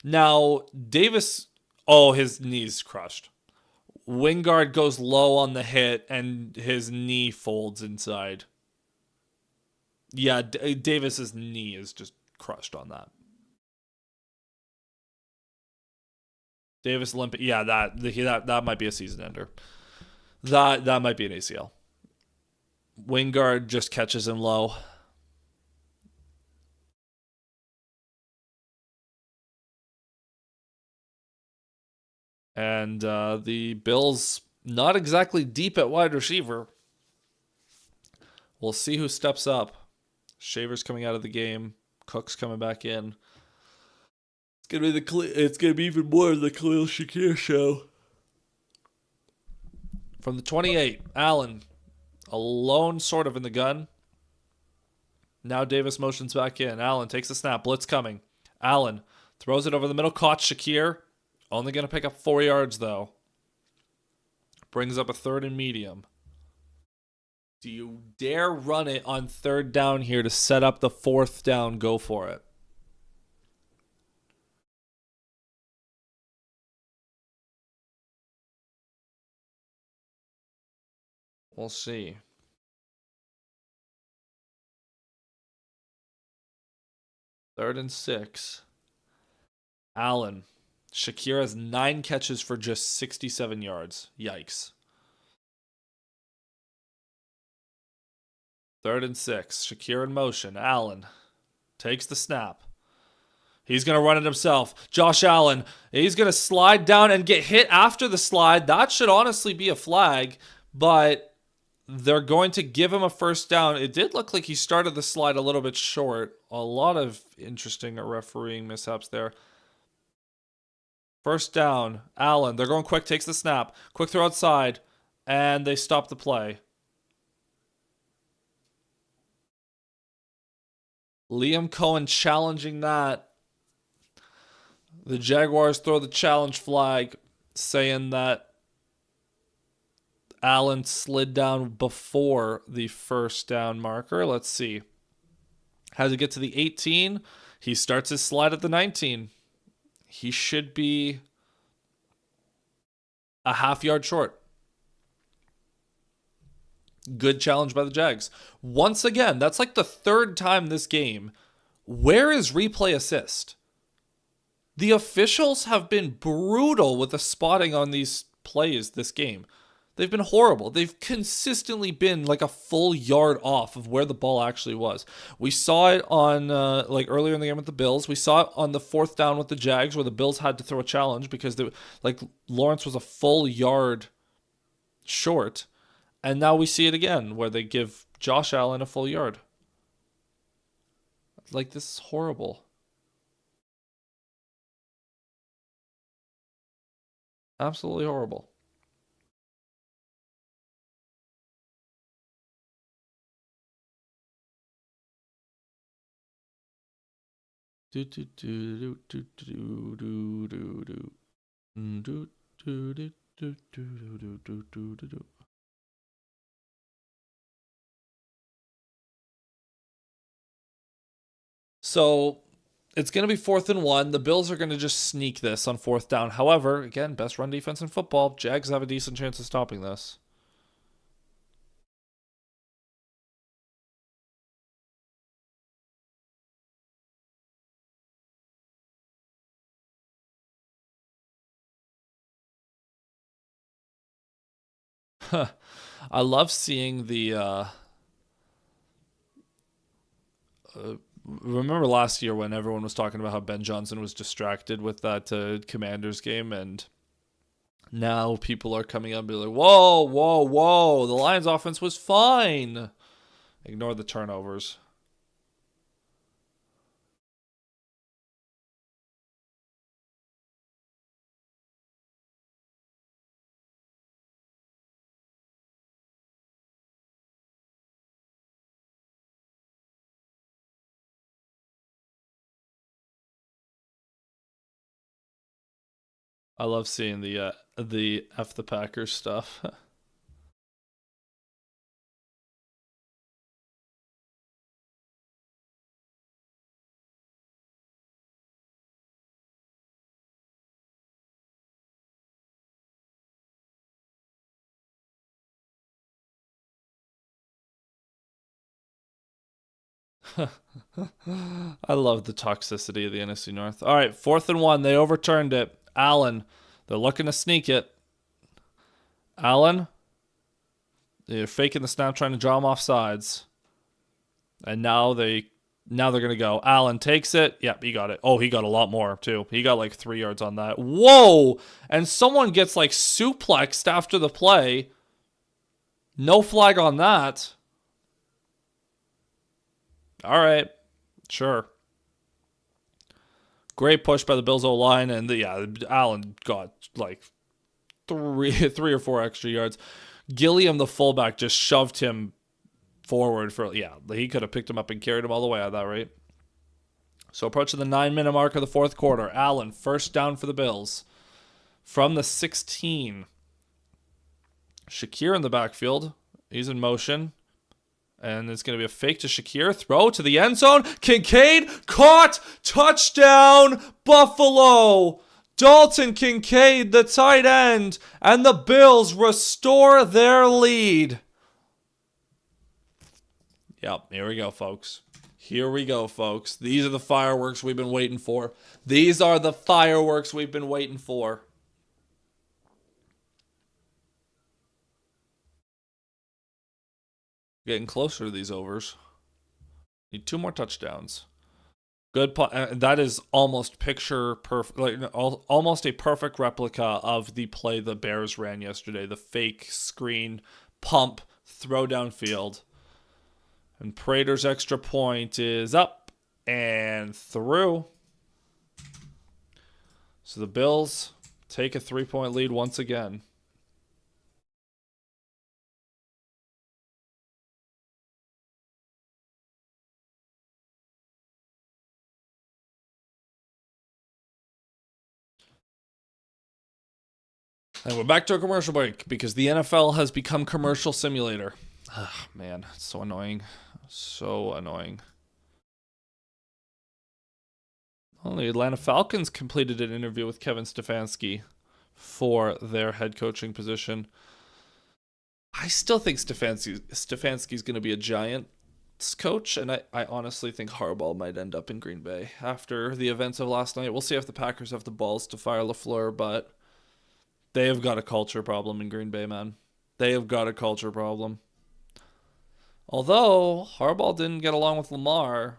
Now, Davis, oh, his knee's crushed. Wingard goes low on the hit, and his knee folds inside. Yeah, Davis's knee is just crushed on that. Davis limping. Yeah, that might be a season ender. That might be an ACL. Wingard just catches him low. And the Bills not exactly deep at wide receiver. We'll see who steps up. Shaver's coming out of the game. Cook's coming back in. It's gonna be even more the Khalil Shakir show. From the 28, Allen, alone sort of in the gun. Now Davis motions back in. Allen takes the snap. Blitz coming. Allen throws it over the middle. Caught Shakir. Only going to pick up 4 yards, though. Brings up a 3rd and medium. Do you dare run it on 3rd down here to set up the 4th down? Go for it. We'll see. 3rd and 6. Allen. Shakir has 9 catches for just 67 yards. Yikes. 3rd and 6. Shakir in motion. Allen takes the snap. He's going to run it himself. Josh Allen, he's going to slide down and get hit after the slide. That should honestly be a flag, but they're going to give him a 1st down. It did look like he started the slide a little bit short. A lot of interesting refereeing mishaps there. 1st down, Allen. They're going quick, takes the snap. Quick throw outside, and they stop the play. Liam Cohen challenging that. The Jaguars throw the challenge flag, saying that Allen slid down before the 1st down marker. Let's see. How does it get to the 18? He starts his slide at the 19. He should be a half yard short. Good challenge by the Jags. Once again, that's like the 3rd time this game. Where is replay assist? The officials have been brutal with the spotting on these plays this game. They've been horrible. They've consistently been like a full yard off of where the ball actually was. We saw it on like earlier in the game with the Bills. We saw it on the 4th down with the Jags where the Bills had to throw a challenge because Lawrence was a full yard short. And now we see it again where they give Josh Allen a full yard. Like, this is horrible. Absolutely horrible. Do do do do do do do do do do do do do do do do do do. So it's going to be 4th and 1. The Bills are going to just sneak this on 4th down. However, again, best run defense in football. Jags have a decent chance of stopping this. I love seeing the remember last year when everyone was talking about how Ben Johnson was distracted with that Commanders game, and now people are coming up and be like, whoa, whoa, whoa, the Lions offense was fine. Ignore the turnovers. I love seeing the F the Packers stuff. I love the toxicity of the NFC North. All right, 4th and 1. They overturned it. Allen, they're looking to sneak it. Allen, they're faking the snap, trying to draw him off sides. And now they're gonna go. Allen takes it. Yep, he got it. Oh, he got a lot more too. He got like 3 yards on that. Whoa! And someone gets like suplexed after the play. No flag on that. All right, sure. Great push by the Bills O-line, and Allen got like three or four extra yards. Gilliam, the fullback, just shoved him forward he could have picked him up and carried him all the way at that rate. So approaching the 9-minute mark of the fourth quarter, Allen, first down for the Bills from the 16. Shakir in the backfield. He's in motion. And it's going to be a fake to Shakir. Throw to the end zone. Kincaid caught. Touchdown, Buffalo. Dalton Kincaid, the tight end. And the Bills restore their lead. Yep, here we go, folks. Here we go, folks. These are the fireworks we've been waiting for. These are the fireworks we've been waiting for. Getting closer to these overs. Need 2 more touchdowns. Good. That is almost picture perfect, like almost a perfect replica of the play the Bears ran yesterday. The fake screen, pump, throw downfield. And Prater's extra point is up and through. So the Bills take a 3-point lead once again. And we're back to a commercial break because the NFL has become commercial simulator. Ah, man, it's so annoying. So annoying. Well, the Atlanta Falcons completed an interview with Kevin Stefanski for their head coaching position. I still think Stefanski's going to be a Giants coach, and I honestly think Harbaugh might end up in Green Bay after the events of last night. We'll see if the Packers have the balls to fire LaFleur, but they have got a culture problem in Green Bay, man. They have got a culture problem. Although Harbaugh didn't get along with Lamar,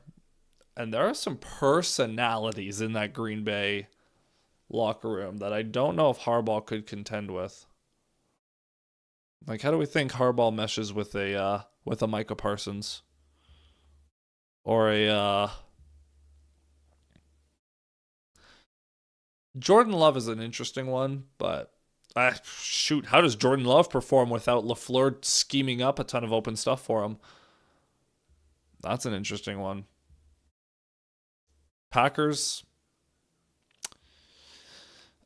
and there are some personalities in that Green Bay locker room that I don't know if Harbaugh could contend with. Like, how do we think Harbaugh meshes with a Micah Parsons or a Jordan Love is an interesting one, but how does Jordan Love perform without LaFleur scheming up a ton of open stuff for him? That's an interesting one. Packers.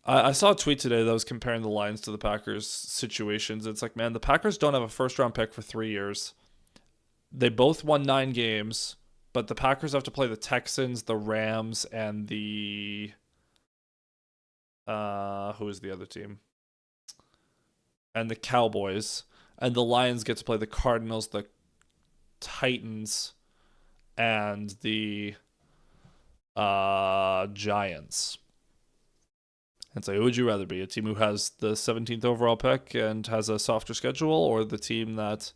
I saw a tweet today that was comparing the Lions to the Packers situations. It's like, man, the Packers don't have a first-round pick for 3 years. They both won 9 games, but the Packers have to play the Texans, the Rams, and the... who is the other team? And the Cowboys. And the Lions get to play the Cardinals, the Titans, and the Giants. And so who would you rather be? A team who has the 17th overall pick and has a softer schedule, or the team that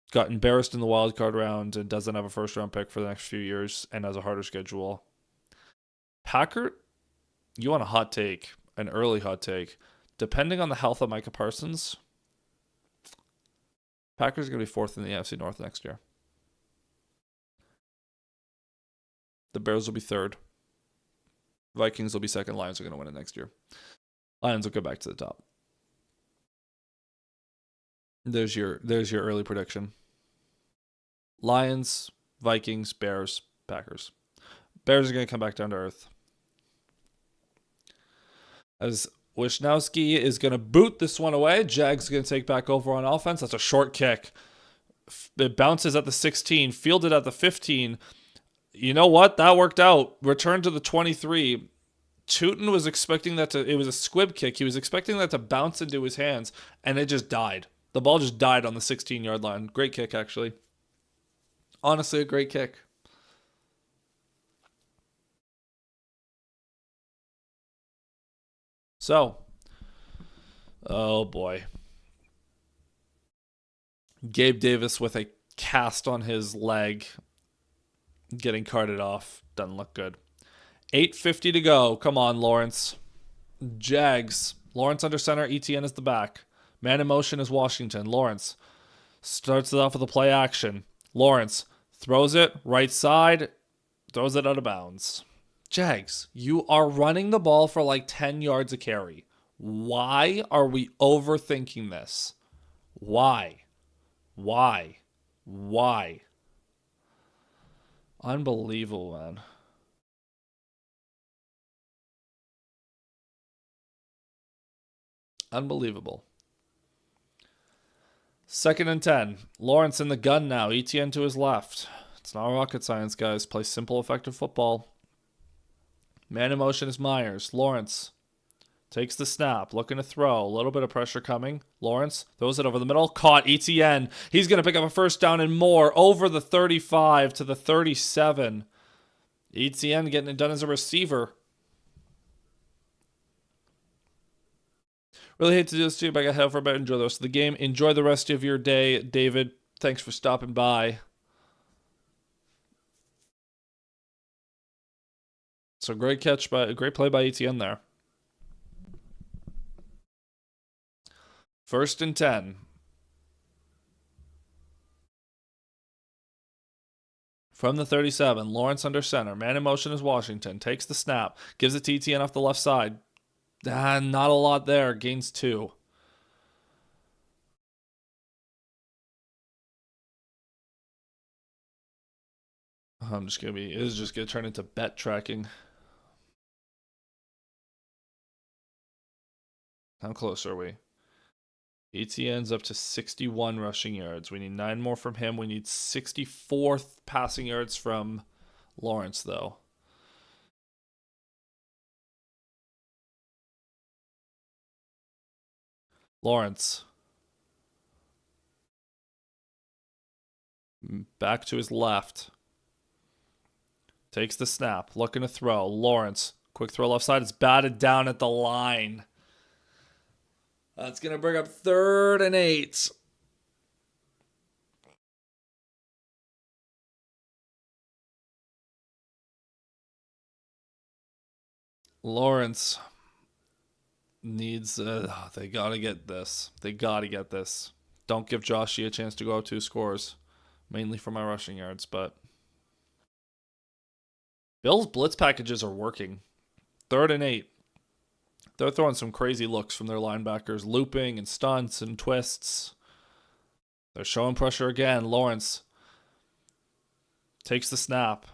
got embarrassed in the wildcard round and doesn't have a first-round pick for the next few years and has a harder schedule? You want a hot take, an early hot take. Depending on the health of Micah Parsons, Packers are going to be 4th in the NFC North next year. The Bears will be 3rd. Vikings will be 2nd. Lions are going to win it next year. Lions will go back to the top. There's your early prediction. Lions, Vikings, Bears, Packers. Bears are going to come back down to earth. As Wisnowski is going to boot this one away. Jags going to take back over on offense. That's a short kick. It bounces at the 16, fielded at the 15. You know what? That worked out. Return to the 23. Tootin was expecting that it was a squib kick. He was expecting that to bounce into his hands, and it just died. The ball just died on the 16-yard line. Great kick, actually. Honestly, a great kick. So, oh boy. Gabe Davis with a cast on his leg, getting carted off. Doesn't look good. 8:50 to go. Come on, Lawrence. Jags. Lawrence under center. ETN is the back. Man in motion is Washington. Lawrence starts it off with a play action. Lawrence throws it right side. Throws it out of bounds. Jags, you are running the ball for like 10 yards a carry. Why are we overthinking this? Why? Unbelievable, man. Unbelievable. 2nd and 10. Lawrence in the gun now. ETN to his left. It's not rocket science, guys. Play simple, effective football. Man in motion is Myers. Lawrence takes the snap, looking to throw. A little bit of pressure coming. Lawrence throws it over the middle. Caught. ETN. He's going to pick up a first down and more. Over the 35 to the 37. ETN getting it done as a receiver. Really hate to do this to you, but I got to head for a bit. Enjoy the rest of the game. Enjoy the rest of your day, David. Thanks for stopping by. So great catch great play by ETN there. 1st and 10. From the 37, Lawrence under center. Man in motion is Washington. Takes the snap. Gives it to ETN off the left side. Not a lot there. Gains 2. This is just gonna turn into bet tracking. How close are we? ETN's up to 61 rushing yards. We need 9 more from him. We need 64 passing yards from Lawrence, though. Lawrence. Back to his left. Takes the snap. Looking to throw. Lawrence. Quick throw left side. It's batted down at the line. That's going to bring up 3rd and 8. Lawrence needs... they got to get this. They got to get this. Don't give Joshy a chance to go out 2 scores. Mainly for my rushing yards, but... Bill's blitz packages are working. 3rd and 8. They're throwing some crazy looks from their linebackers, looping and stunts and twists. They're showing pressure again. Lawrence takes the snap.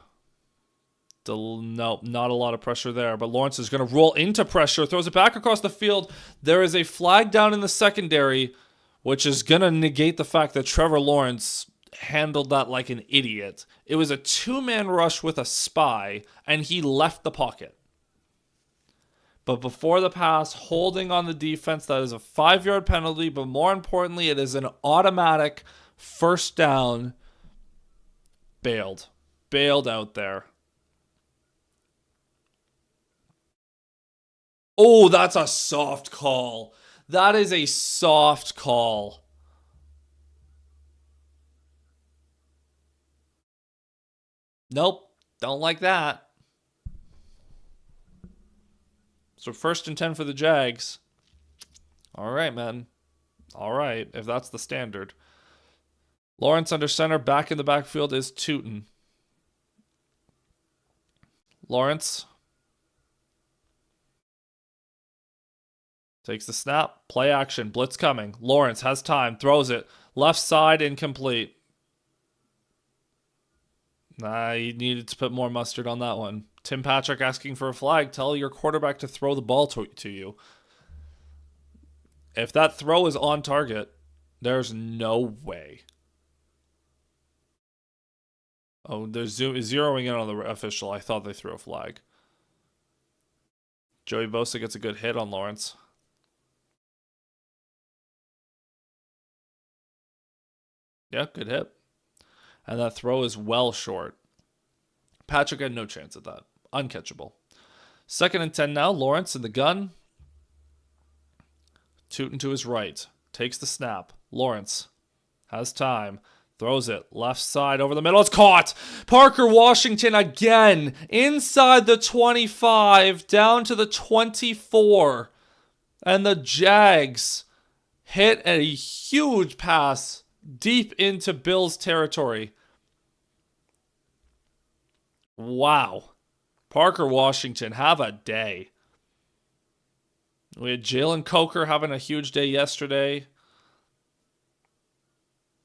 Nope, not a lot of pressure there, but Lawrence is going to roll into pressure, throws it back across the field. There is a flag down in the secondary, which is going to negate the fact that Trevor Lawrence handled that like an idiot. It was a 2-man rush with a spy, and he left the pocket. But before the pass, holding on the defense, that is a 5-yard penalty. But more importantly, it is an automatic first down. Bailed out there. Oh, that's a soft call. That is a soft call. Nope, don't like that. So 1st and 10 for the Jags. All right, man. All right, if that's the standard. Lawrence under center. Back in the backfield is Tootin. Lawrence takes the snap. Play action. Blitz coming. Lawrence has time. Throws it. Left side incomplete. He needed to put more mustard on that one. Tim Patrick asking for a flag. Tell your quarterback to throw the ball to you. If that throw is on target, there's no way. Oh, they're zeroing in on the official. I thought they threw a flag. Joey Bosa gets a good hit on Lawrence. Yeah, good hit. And that throw is well short. Patrick had no chance at that. Uncatchable. 2nd and 10 now. Lawrence in the gun. Tootin to his right. Takes the snap. Lawrence has time. Throws it left side over the middle. It's caught. Parker Washington again. Inside the 25. Down to the 24. And the Jags hit a huge pass deep into Bills territory. Wow. Parker Washington, have a day. We had Jalen Coker having a huge day yesterday.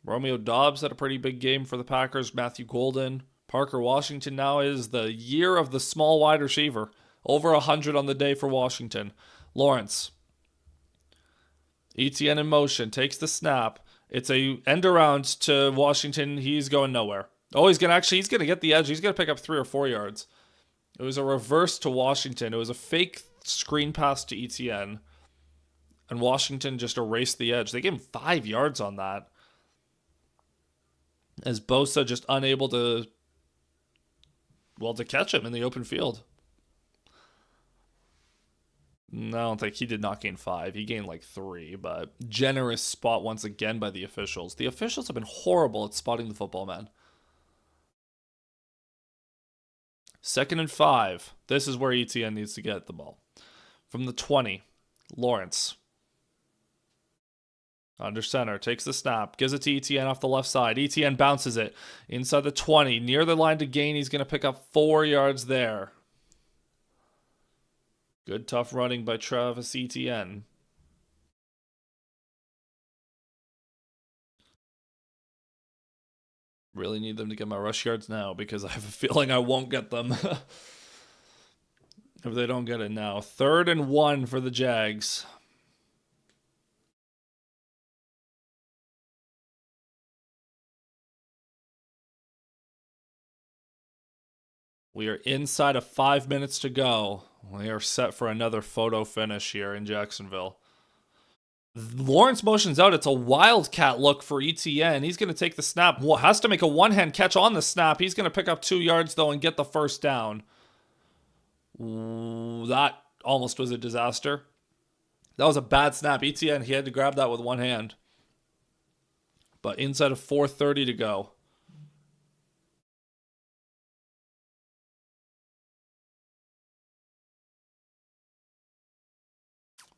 Romeo Doubs had a pretty big game for the Packers. Matthew Golden. Parker Washington now is the year of the small wide receiver. Over 100 on the day for Washington. Lawrence. ETN in motion. Takes the snap. It's a end around to Washington. He's going nowhere. Oh, he's going to get the edge. He's going to pick up 3 or 4 yards. It was a reverse to Washington. It was a fake screen pass to ETN. And Washington just erased the edge. They gave him 5 yards on that. As Bosa just unable to catch him in the open field. No, I don't think he did not gain 5. He gained like 3, but generous spot once again by the officials. The officials have been horrible at spotting the football, man. 2nd and 5. This is where ETN needs to get the ball. From the 20, Lawrence. Under center, takes the snap, gives it to ETN off the left side. ETN bounces it inside the 20, near the line to gain. He's going to pick up 4 yards there. Good tough running by Travis Etienne. Really need them to get my rush yards now because I have a feeling I won't get them if they don't get it now. 3rd and 1 for the Jags. We are inside of 5 minutes to go. We are set for another photo finish here in Jacksonville. Lawrence motions out. It's a wildcat look for ETN. He's going to take the snap. Has to make a one-hand catch on the snap. He's going to pick up 2 yards, though, and get the first down. That almost was a disaster. That was a bad snap. ETN, he had to grab that with one hand. But inside of 4:30 to go.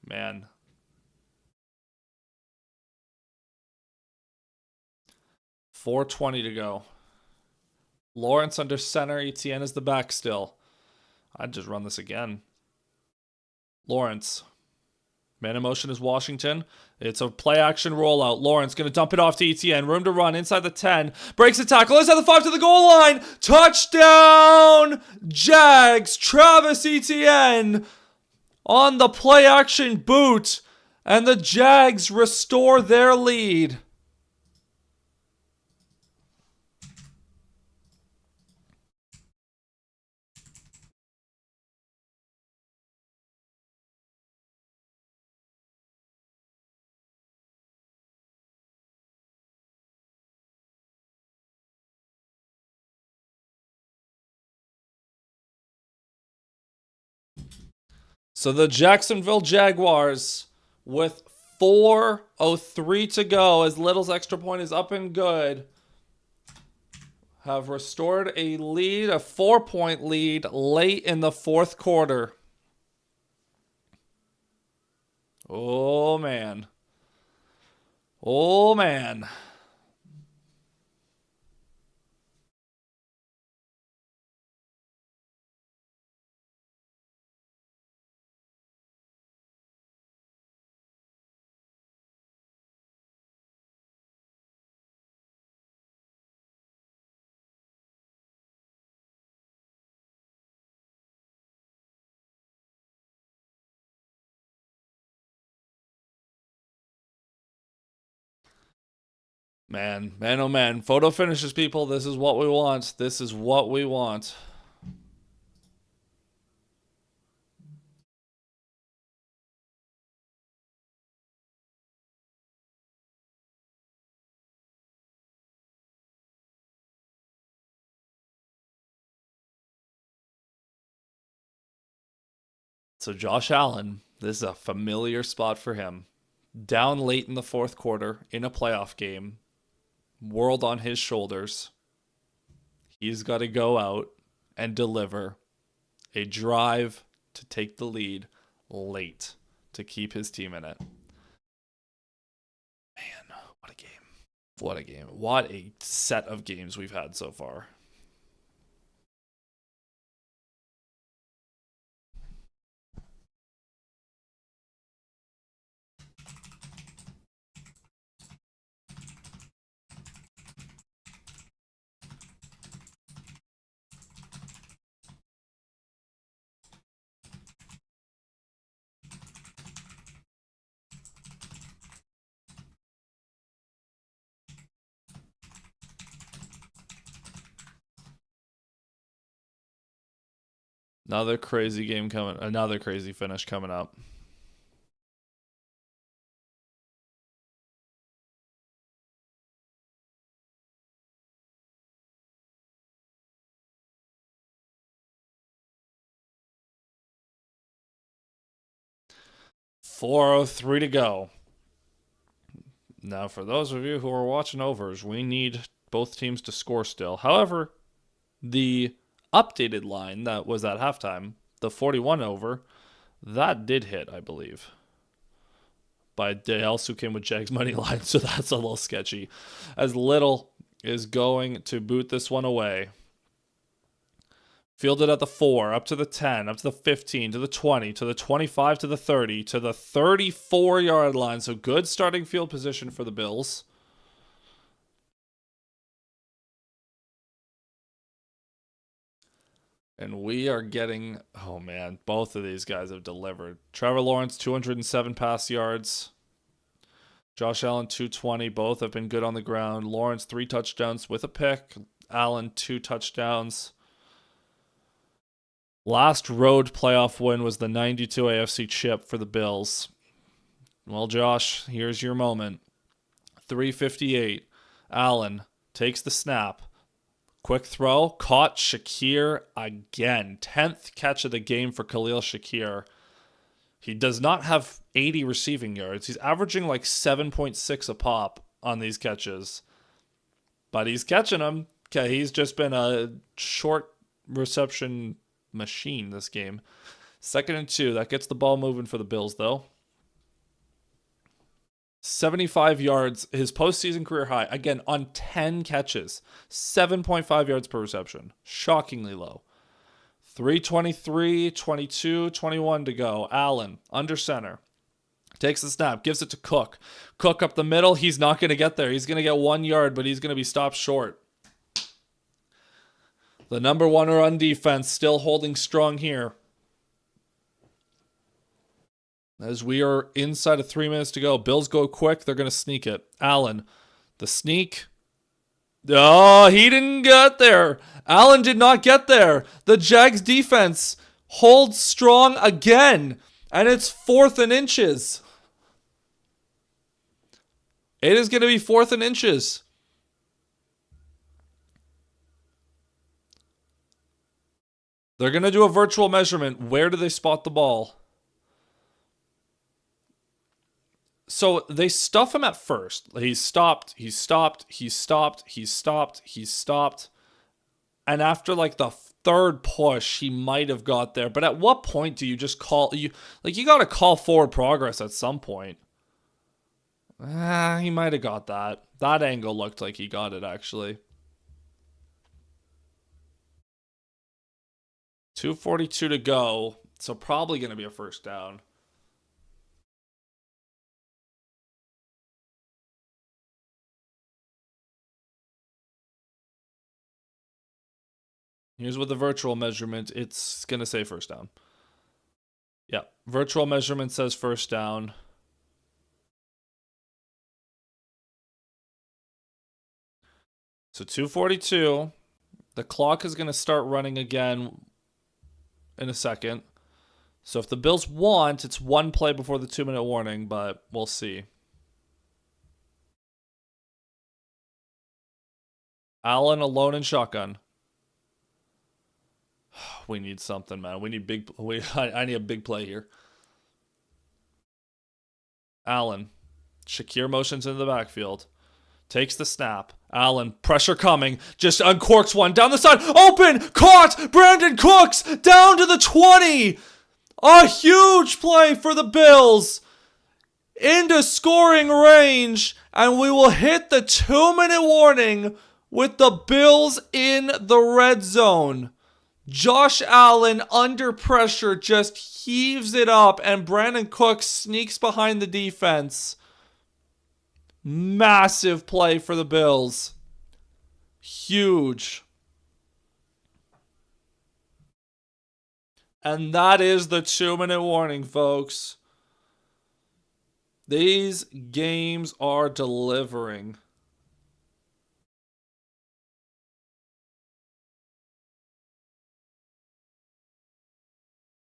Man. $4:20 to go. Lawrence under center. ETN is the back still. I'd just run this again. Lawrence. Man in motion is Washington. It's a play action rollout. Lawrence going to dump it off to ETN. Room to run inside the 10. Breaks the tackle. Inside the 5 to the goal line. Touchdown! Jags. Travis Etienne on the play action boot. And the Jags restore their lead. So the Jacksonville Jaguars, with 4:03 to go, as Little's extra point is up and good, have restored a lead, a 4-point lead, late in the 4th quarter. Oh, man. Oh, man. Man, man, oh man. Photo finishes, people. This is what we want. This is what we want. So Josh Allen, this is a familiar spot for him. Down late in the fourth quarter in a playoff game, world on his shoulders. He's got to go out and deliver a drive to take the lead late to keep his team in it. Man, what a game. What a game. What a set of games we've had so far. Another crazy game coming, another crazy finish coming up. .403 to go. Now, for those of you who are watching overs, we need both teams to score still. However, the updated line that was at halftime, the 41 over, that did hit, I believe, by Dale, who came with Jags money line, so that's a little sketchy. As Little is going to boot this one away. Fielded at the 4, up to the 10, up to the 15, to the 20, to the 25, to the 30, to the 34-yard line. So good starting field position for the Bills. And we are getting, oh man, both of these guys have delivered. Trevor Lawrence, 207 pass yards. Josh Allen, 220. Both have been good on the ground. Lawrence, 3 touchdowns with a pick. Allen, 2 touchdowns. Last road playoff win was the 92 AFC chip for the Bills. Well, Josh, here's your moment. 3:58. Allen takes the snap. Quick throw. Caught Shakir again. 10th catch of the game for Khalil Shakir. He does not have 80 receiving yards. He's averaging like 7.6 a pop on these catches. But he's catching them. Okay, he's just been a short reception machine this game. 2nd and 2. That gets the ball moving for the Bills, though. 75 yards, his postseason career high. Again, on 10 catches. 7.5 yards per reception. Shockingly low. 3:23, 22, 21 to go. Allen, under center. Takes the snap, gives it to Cook. Cook up the middle. He's not going to get there. He's going to get 1 yard, but he's going to be stopped short. The number one run defense still holding strong here. As we are inside of 3 minutes to go. Bills go quick. They're going to sneak it. Allen, the sneak. Oh, he didn't get there. Allen did not get there. The Jags defense holds strong again. And it's 4th and inches. It is going to be 4th and inches. They're going to do a virtual measurement. Where do they spot the ball? So they stuff him at first. He's stopped. And after like the 3rd push, he might have got there. But at what point do you just call you got to call forward progress at some point? He might have got that. That angle looked like he got it actually. 2:42 to go. So probably going to be a 1st down. Here's with the virtual measurement. It's going to say 1st down. Yeah. Virtual measurement says 1st down. So 2:42. The clock is going to start running again in a second. So if the Bills want, it's one play before the 2-minute warning, but we'll see. Allen alone in shotgun. We need something, man. We need big. I need a big play here. Allen. Shakir motions into the backfield. Takes the snap. Allen, pressure coming. Just uncorks one down the side. Open! Caught! Brandon Cooks down to the 20! A huge play for the Bills. Into scoring range. And we will hit the 2-minute warning with the Bills in the red zone. Josh Allen, under pressure, just heaves it up, and Brandon Cooks sneaks behind the defense. Massive play for the Bills. Huge. And that is the 2-minute warning, folks. These games are delivering.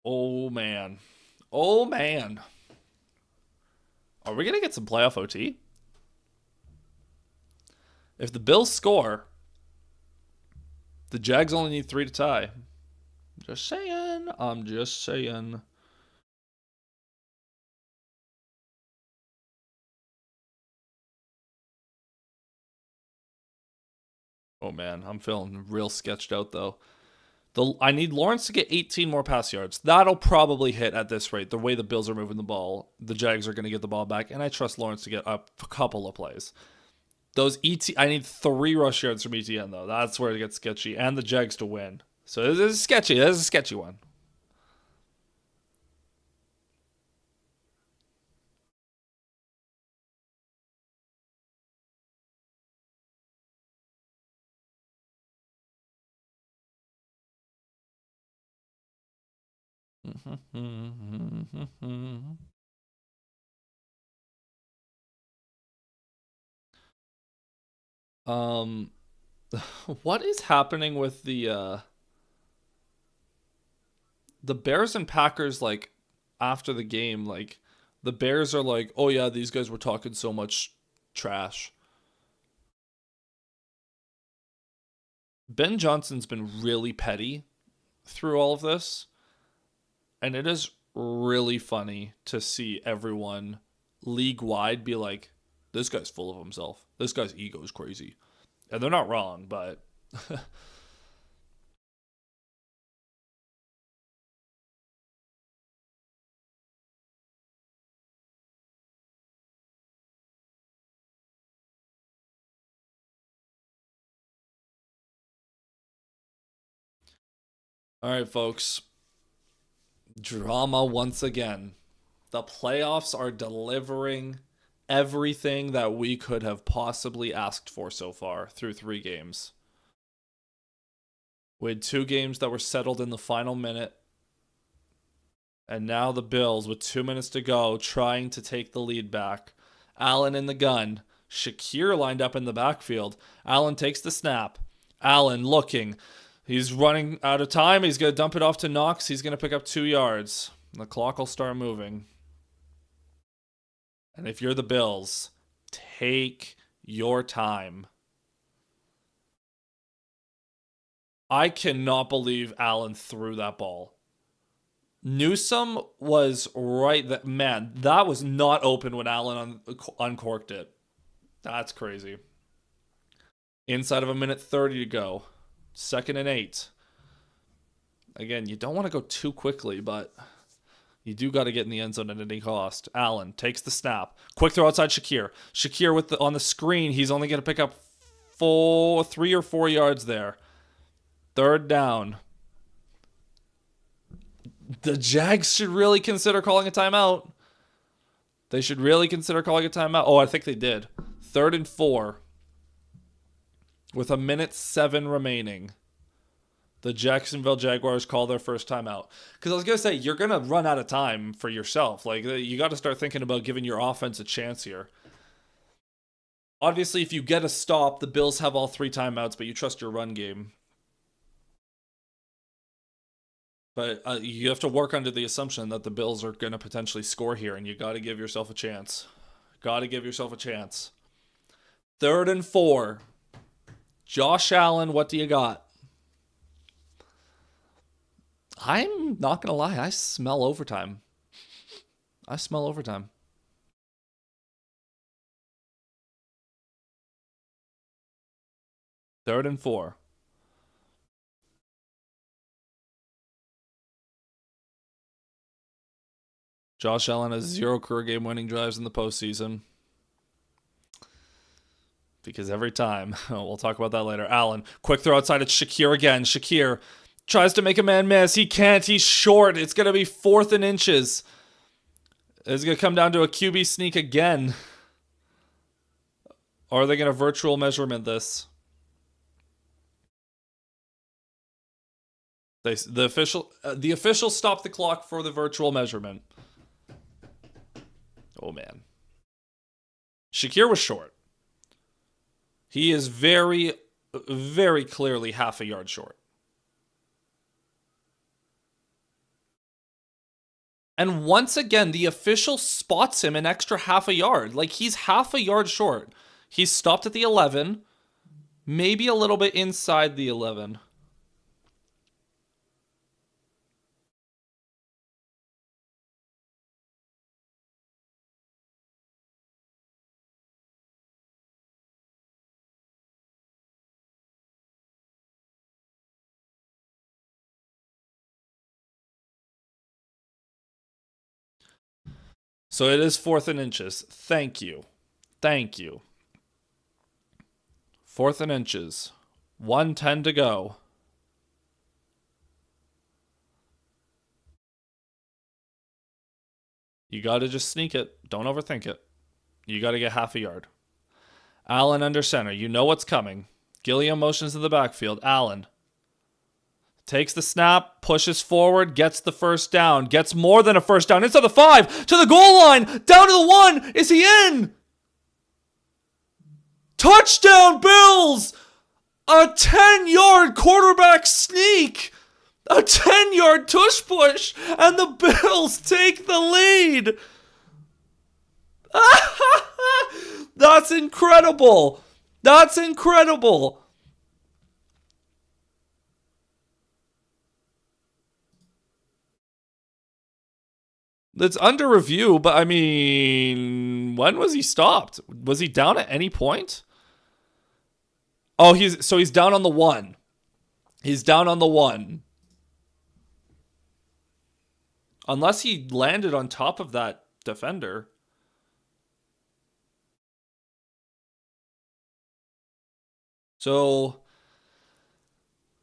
Oh, man. Oh, man. Are we going to get some playoff OT? If the Bills score, the Jags only need 3 to tie. Just saying. I'm just saying. Oh, man. I'm feeling real sketched out, though. I need Lawrence to get 18 more pass yards. That'll probably hit at this rate. The way the Bills are moving the ball, the Jags are going to get the ball back, and I trust Lawrence to get a couple of plays. I need 3 rush yards from ETN, though. That's where it gets sketchy, and the Jags to win. So this is sketchy. This is a sketchy one. What is happening with the Bears and Packers, like, after the game? Like, the Bears are like, oh yeah, these guys were talking so much trash. Ben Johnson's been really petty through all of this, and it is really funny to see everyone league-wide be like, this guy's full of himself. This guy's ego is crazy. And they're not wrong, but... All right, folks. Drama once again. The playoffs are delivering everything that we could have possibly asked for so far through 3 games. We had 2 games that were settled in the final minute. And now the Bills, with 2 minutes to go, trying to take the lead back. Allen in the gun. Shakir lined up in the backfield. Allen takes the snap. Allen looking. He's running out of time. He's going to dump it off to Knox. He's going to pick up 2 yards. The clock will start moving. And if you're the Bills, take your time. I cannot believe Allen threw that ball. Newsome was right. Man, that was not open when Allen uncorked it. That's crazy. Inside of 1:30 to go. 2nd and 8. Again, you don't want to go too quickly, but you do got to get in the end zone at any cost. Allen takes the snap. Quick throw outside Shakir. Shakir on the screen. He's only going to pick up 3 or 4 yards there. 3rd down. The Jags should really consider calling a timeout. They should really consider calling a timeout. Oh, I think they did. 3rd and 4. With 1:07 remaining. The Jacksonville Jaguars call their first timeout. Because I was going to say, you're going to run out of time for yourself. Like, you got to start thinking about giving your offense a chance here. Obviously, if you get a stop, the Bills have all 3 timeouts, but you trust your run game. But you have to work under the assumption that the Bills are going to potentially score here, and you got to give yourself a chance. Got to give yourself a chance. 3rd and 4. Josh Allen, what do you got? I'm not going to lie. I smell overtime. I smell overtime. Third and 4. Josh Allen has 0 career game winning drives in the postseason. Because every time, we'll talk about that later. Allen, quick throw outside. It's Shakir again. Shakir tries to make a man miss. He can't. He's short. It's going to be 4th and inches. It's going to come down to a QB sneak again. Or are they going to virtual measurement this? The official stopped the clock for the virtual measurement. Oh, man. Shakir was short. He is very, very clearly half a yard short. And once again, the official spots him an extra half a yard. Like, he's half a yard short. He's stopped at the 11, maybe a little bit inside the 11. So it is 4th and inches. Thank you. Thank you. 4th and inches. 1:10 to go. You got to just sneak it. Don't overthink it. You got to get half a yard. Allen under center. You know what's coming. Gilliam motions to the backfield. Allen takes the snap, pushes forward, gets the first down, gets more than a first down. Inside the 5, to the goal line, down to the 1. Is he in? Touchdown, Bills! A 10-yard quarterback sneak! A 10-yard tush push, and the Bills take the lead! That's incredible! That's incredible! It's under review, but I mean, when was he stopped? Was he down at any point? Oh, he's down on the 1. He's down on the 1. Unless he landed on top of that defender. So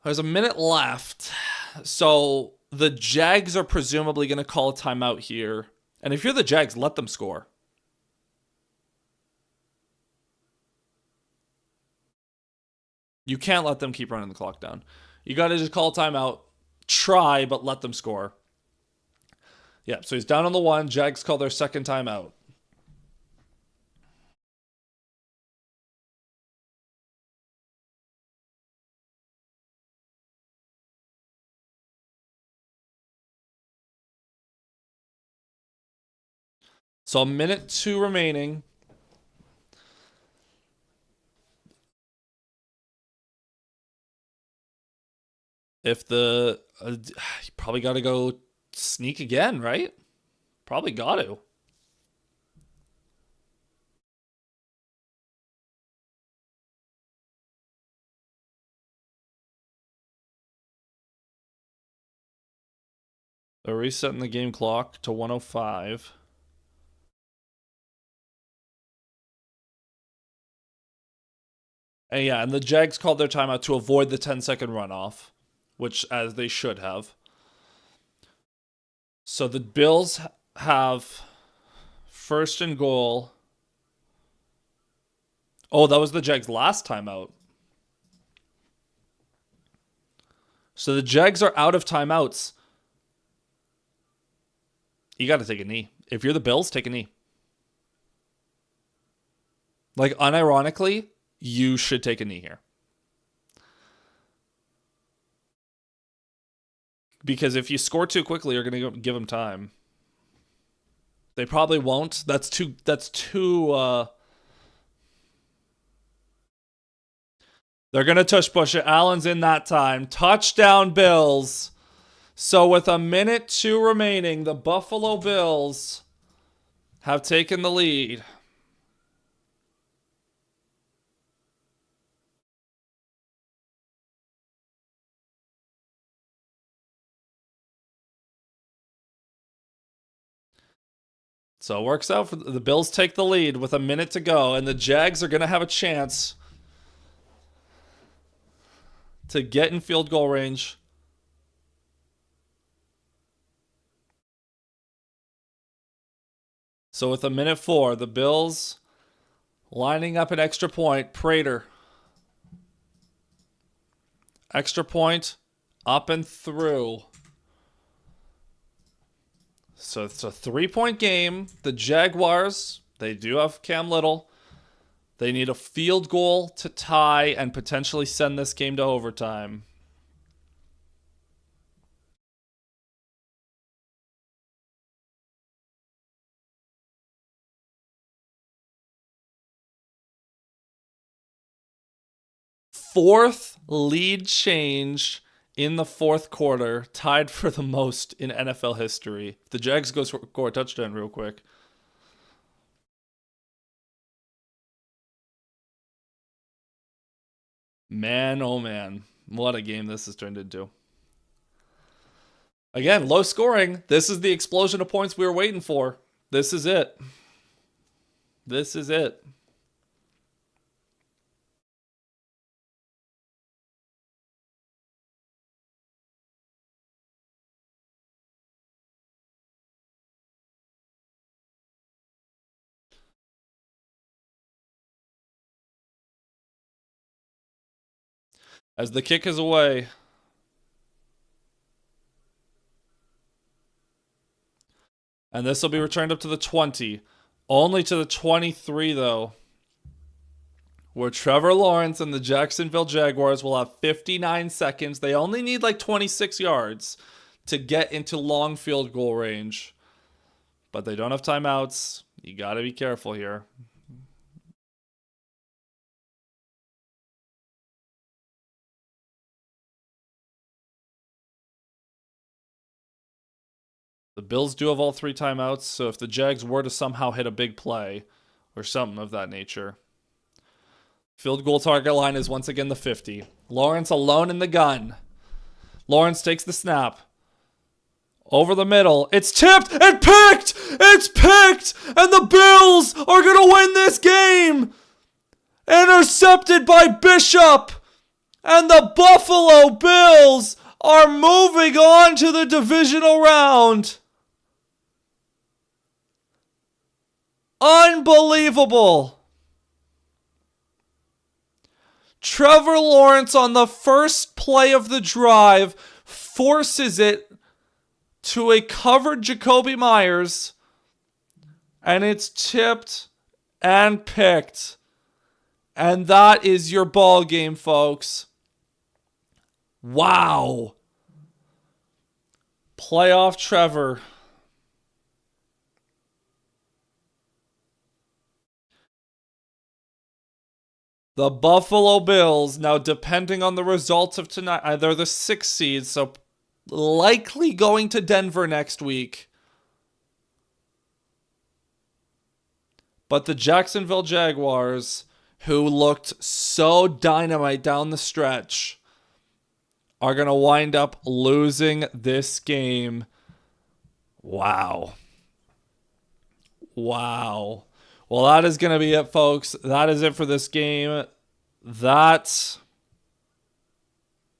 there's a minute left. So the Jags are presumably going to call a timeout here. And if you're the Jags, let them score. You can't let them keep running the clock down. You got to just call a timeout. Try, but let them score. Yeah, so he's down on the 1. Jags call their second timeout. So a minute 2 remaining. If you probably got to go sneak again, right? Probably got to. They're resetting the game clock to 105. And yeah, and the Jags called their timeout to avoid the 10-second runoff, which as they should have. So the Bills have first and goal. Oh, that was the Jags' last timeout. So the Jags are out of timeouts. You got to take a knee. If you're the Bills, take a knee. Like, unironically, you should take a knee here. Because if you score too quickly, you're going to give them time. They probably won't. That's too they're going to tush push it. Allen's in that time. Touchdown, Bills. So with 1:02 remaining, the Buffalo Bills have taken the lead. So it works out for the Bills take the lead with 1 minute to go, and the Jags are going to have a chance to get in field goal range. So with 1:04, the Bills lining up an extra point. Prater. Extra point, up and through. So it's a 3-point game. The Jaguars, they do have Cam Little. They need a field goal to tie and potentially send this game to overtime. Fourth lead change in the fourth quarter, tied for the most in NFL history. The Jags go score a touchdown real quick. Man, oh man. What a game this has turned into. Again, low scoring. This is the explosion of points we were waiting for. This is it. This is it. As the kick is away. And this will be returned up to the 20. Only to the 23, though. Where Trevor Lawrence and the Jacksonville Jaguars will have 59 seconds. They only need like 26 yards to get into long field goal range. But they don't have timeouts. You got to be careful here. The Bills do have all 3 timeouts, so if the Jags were to somehow hit a big play or something of that nature. Field goal target line is once again the 50. Lawrence alone in the gun. Lawrence takes the snap. Over the middle. It's tipped and picked! It's picked! And the Bills are going to win this game! Intercepted by Bishop! And the Buffalo Bills are moving on to the divisional round. Unbelievable. Trevor Lawrence on the first play of the drive forces it to a covered Jacoby Myers, and it's tipped and picked. And that is your ball game, folks. Wow. Playoff Trevor. The Buffalo Bills, now depending on the results of tonight, they're the 6th seed, so likely going to Denver next week. But the Jacksonville Jaguars, who looked so dynamite down the stretch, are going to wind up losing this game. Wow. Wow. Well, that is going to be it, folks. That is it for this game.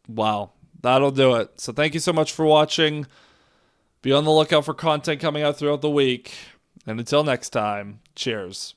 Wow. That'll do it. So thank you so much for watching. Be on the lookout for content coming out throughout the week. And until next time, cheers.